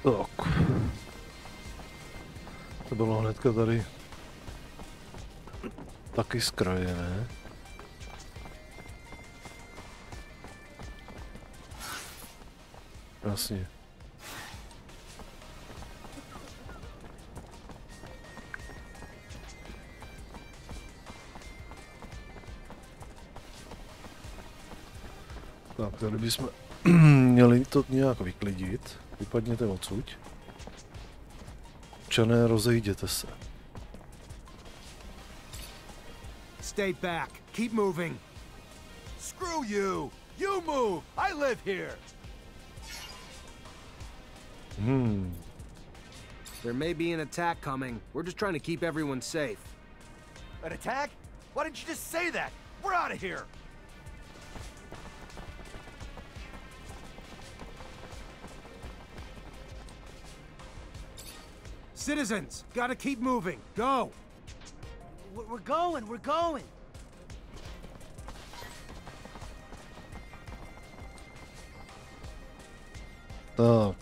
Tak. To bylo hnedka tady taky z kraje, ne? Jasně. Tak, tady bychom měli to nějak vyklidit. Vypadněte odsud. Občané, rozejděte se. Stay back. Keep moving. Screw you! You move! I live here! There may be an attack coming. We're just trying to keep everyone safe. An attack? Why didn't you just say that? We're out of here! Citizens, gotta keep moving. Go! We're going, we're going! Tak.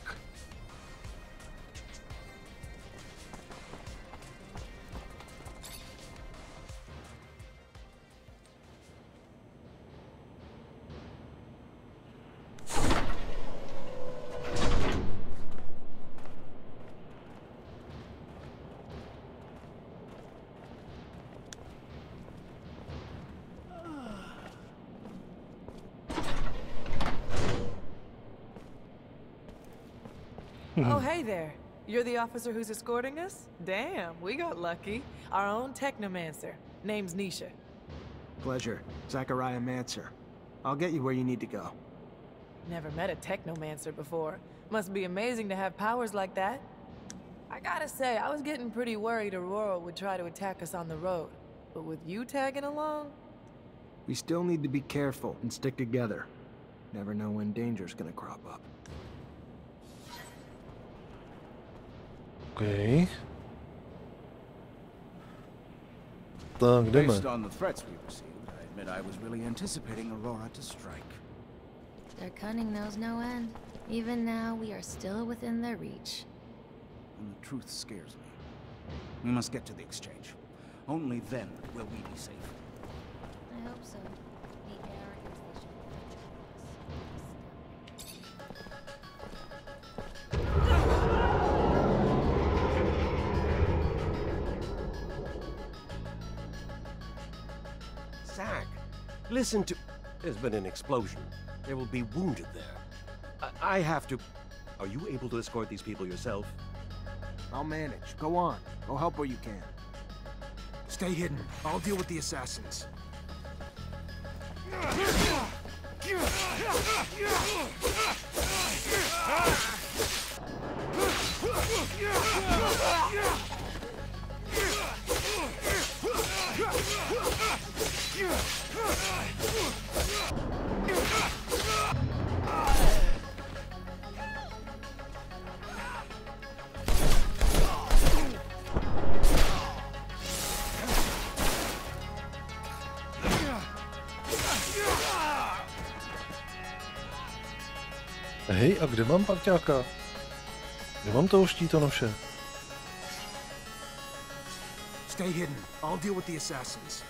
Oh, hey there. You're the officer who's escorting us? Damn, we got lucky. Our own Technomancer. Name's Nisha. Pleasure. Zachariah Mancer. I'll get you where you need to go. Never met a Technomancer before. Must be amazing to have powers like that. I gotta say, I was getting pretty worried Aurora would try to attack us on the road. But with you tagging along? We still need to be careful and stick together. Never know when danger's gonna crop up. Okay. Tak, jdeme. Based on the threats we received, I admit I was really anticipating Aurora to strike. Their cunning knows no end. Even now, we are still within their reach. And the truth scares me. We must get to the exchange. Only then will we be safe. I hope so. The arrogance they show. Zach, listen to... There's been an explosion. There will be wounded there. I have to... Are you able to escort these people yourself? I'll manage. Go on. Go help where you can. Stay hidden. I'll deal with the assassins. Hej, a kde mám parťáka? Kde mám toho štítonoše? Stay hidden. I'll deal with the assassins.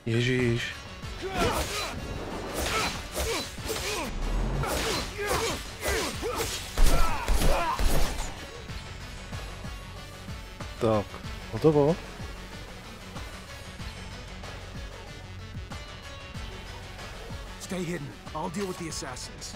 Ježíš. Tak, hotovo. Stay hidden. I'll deal with the assassins.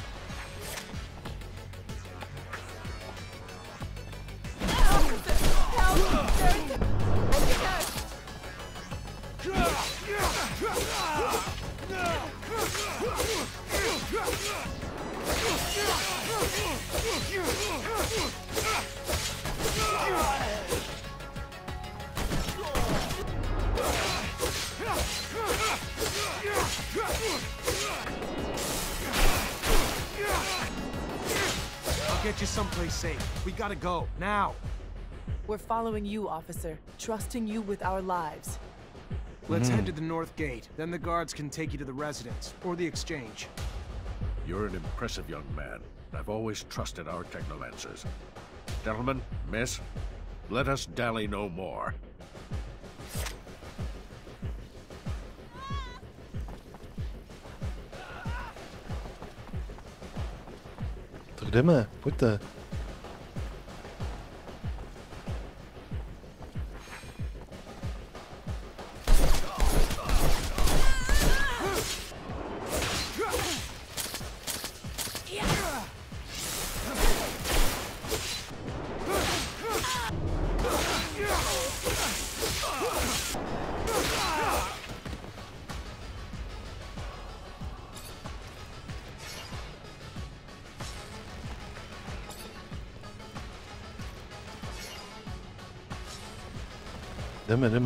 I'll get you someplace safe. We gotta go, now. We're following you, officer. Trusting you with our lives. Let's head to the north gate. Then the guards can take you to the residence, or the exchange. You're an impressive young man. I've always trusted our Technomancers. Gentlemen, miss, let us dally no more. Tak jdeme, pojďte.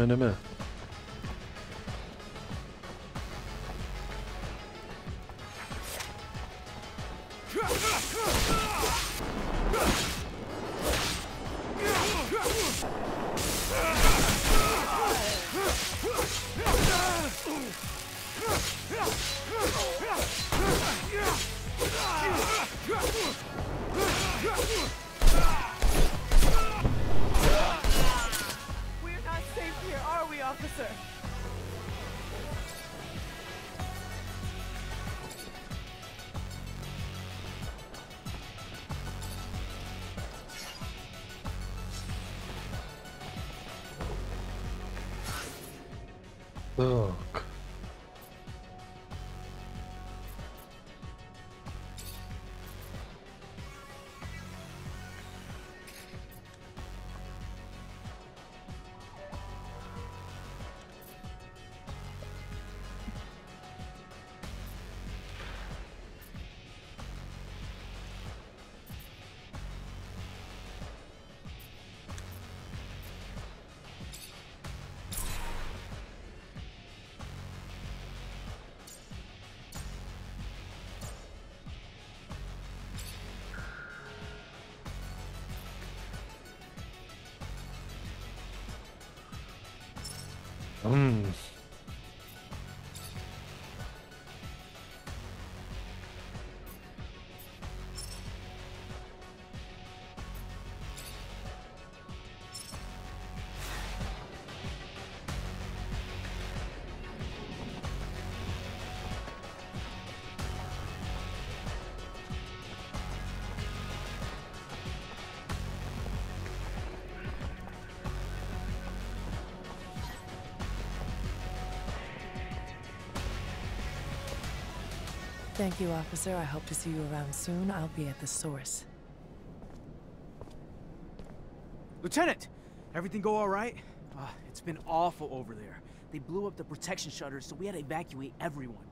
Jdeme. We're not safe here, are we, officer? Tak. Thank you, officer. I hope to see you around soon. I'll be at the source. Lieutenant! Everything go all right? It's been awful over there. They blew up the protection shutters, so we had to evacuate everyone.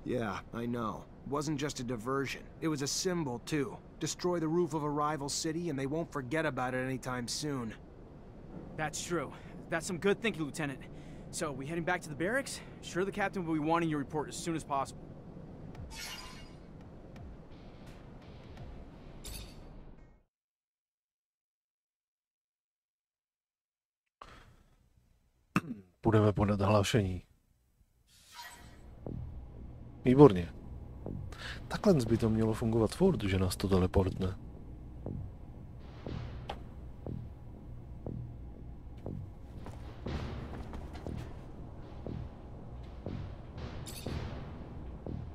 Yeah, I know. It wasn't just a diversion. It was a symbol, too. Destroy the roof of a rival city, and they won't forget about it anytime soon. That's true. That's some good thinking, Lieutenant. So, we heading back to the barracks? Sure the captain will be wanting your report as soon as possible. Půjdeme podat hlášení. Výborně. Takhle by to mělo fungovat furt, že nás to teleportne.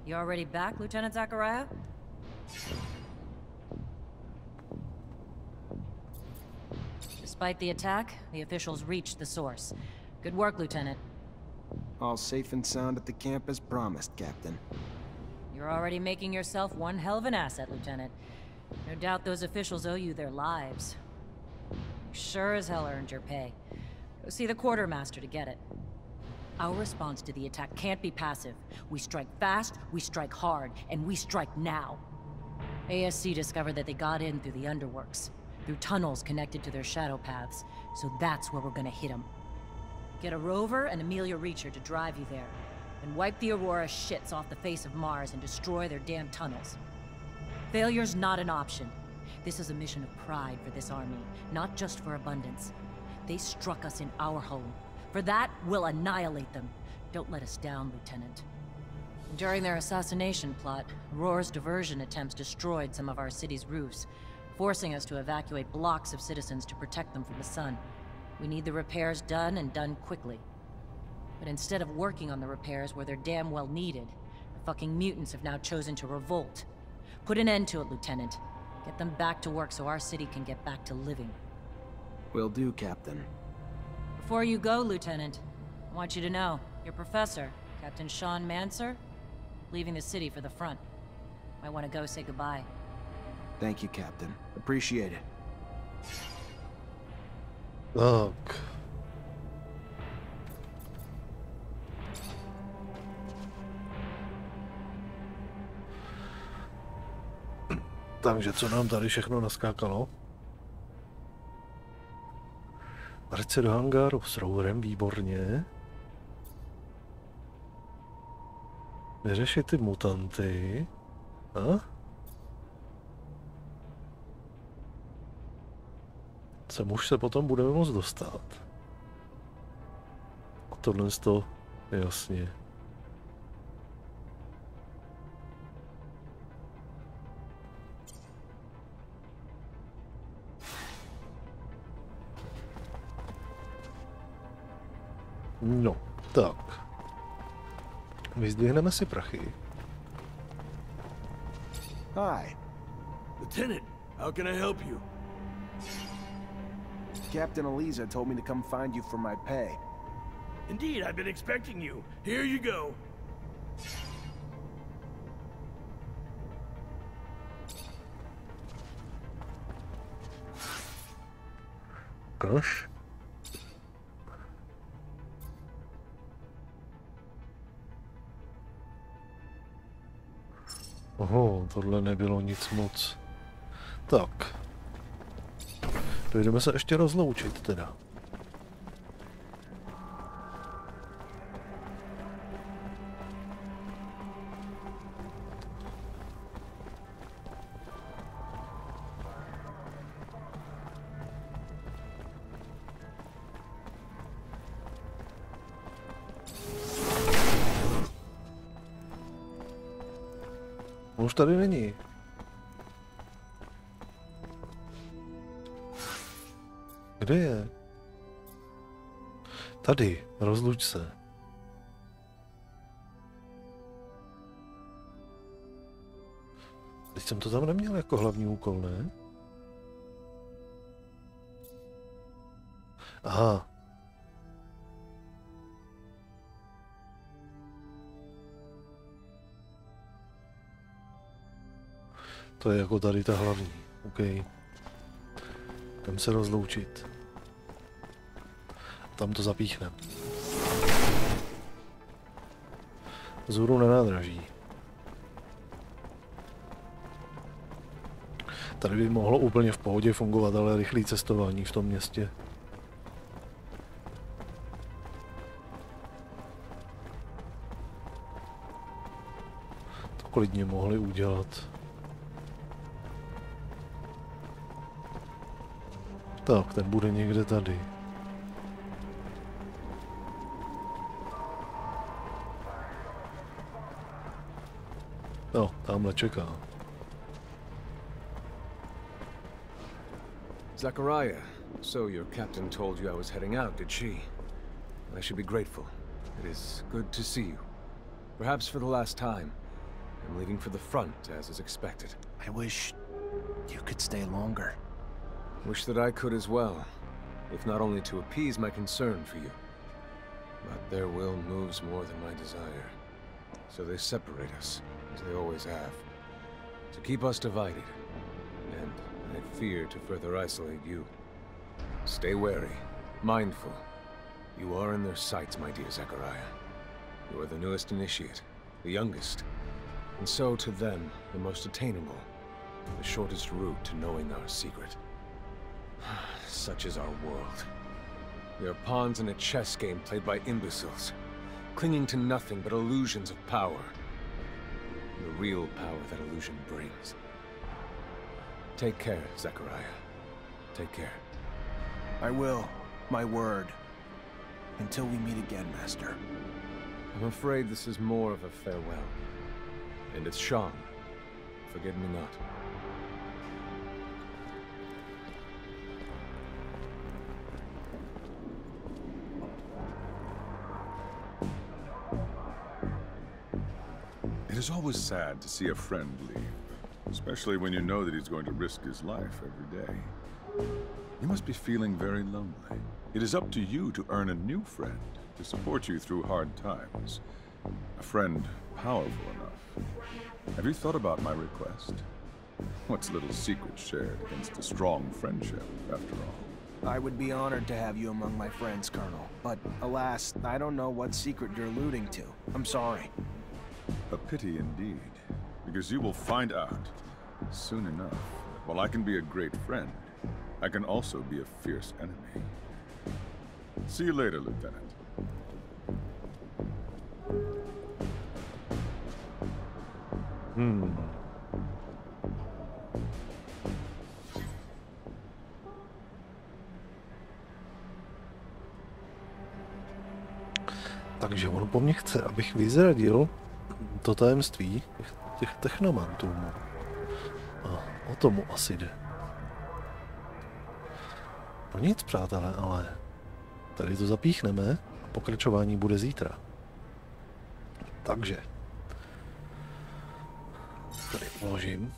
You already back, Lieutenant Zachariah? Despite the attack, the officials reached the source. Good work, Lieutenant. All safe and sound at the camp as promised, Captain. You're already making yourself one hell of an asset, Lieutenant. No doubt those officials owe you their lives. You sure as hell earned your pay. Go see the quartermaster to get it. Our response to the attack can't be passive. We strike fast, we strike hard, and we strike now. ASC discovered that they got in through the underworks, through tunnels connected to their shadow paths, so that's where we're gonna hit them. Get a rover and Amelia Reacher to drive you there, and wipe the Aurora shits off the face of Mars and destroy their damn tunnels. Failure's not an option. This is a mission of pride for this army, not just for abundance. They struck us in our home. For that, we'll annihilate them. Don't let us down, Lieutenant. During their assassination plot, Aurora's diversion attempts destroyed some of our city's roofs, forcing us to evacuate blocks of citizens to protect them from the sun. We need the repairs done, and done quickly. But instead of working on the repairs where they're damn well needed, the fucking mutants have now chosen to revolt. Put an end to it, Lieutenant. Get them back to work so our city can get back to living. Will do, Captain. Before you go, Lieutenant, I want you to know, your professor, Captain Technomancer, leaving the city for the front. Might want to go say goodbye. Thank you, Captain. Appreciate it. Tak. Takže co nám tady všechno naskákalo? Vrať se do hangáru s rourem, výborně. Vyřešit ty mutanty. A? Sem už se potom budeme moct dostat. A tohle to jasně. No, tak. Vyzdvihneme si prachy. Hi. Lieutenant, how can I help you? Captain Eliza told me to come find you for my pay. Indeed, I've been expecting you. Here you go. Koš? Oho, tohle nebylo nic moc. Tak. Dojdeme se ještě rozloučit teda. Už tady není. Kde je? Tady, rozluč se. Teď jsem to tam neměl jako hlavní úkol, ne? Aha. To je jako tady ta hlavní. OK. Jdem se rozloučit. Tam to zapíchnem. Vzhůru na nádraží. Tady by mohlo úplně v pohodě fungovat, ale rychlé cestování v tom městě. To klidně mohli udělat. Tak, ten bude někde tady. No, tamhle čeká. Zachariah, so your captain told you I was heading out, did she? I should be grateful. It is good to see you. Perhaps for the last time. I'm leaving for the front, as is expected. I wish you could stay longer. Wish that I could as well, if not only to appease my concern for you. But their will moves more than my desire. So they separate us, as they always have, to keep us divided. And I fear to further isolate you. Stay wary, mindful. You are in their sights, my dear Zachariah. You are the newest initiate, the youngest, and so to them, the most attainable, the shortest route to knowing our secret. Such is our world. We are pawns in a chess game played by imbeciles, clinging to nothing but illusions of power. The real power that illusion brings. Take care, Zachariah. Take care. I will. My word. Until we meet again, Master. I'm afraid this is more of a farewell. And it's Sean. Forget me not. It is always sad to see a friend leave, especially when you know that he's going to risk his life every day. You must be feeling very lonely. It is up to you to earn a new friend to support you through hard times. A friend powerful enough. Have you thought about my request? What's little secret shared against a strong friendship, after all? I would be honored to have you among my friends, Colonel. But alas, I don't know what secret you're alluding to. I'm sorry. A pity indeed, because you will find out soon enough. While I can be a great friend, I can also be a fierce enemy. See you later, Lieutenant. Takže on po mně chce, abych vyzradil to tajemství těch technomantů. A o tomu asi jde. No nic, přátelé, ale tady to zapíchneme a pokračování bude zítra. Takže tady uložím.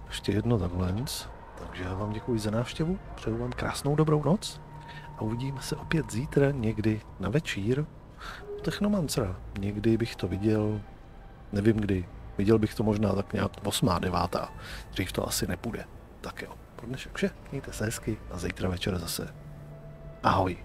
Ještě jedno takhle. Takže já vám děkuji za návštěvu, přeju vám krásnou dobrou noc a uvidíme se opět zítra někdy na večír u Technomancera. Někdy bych to viděl, nevím kdy, viděl bych to možná tak nějak 8., 9. Dřív to asi nepůjde. Tak jo, pro dnešek vše, mějte se hezky a zítra večer zase. Ahoj.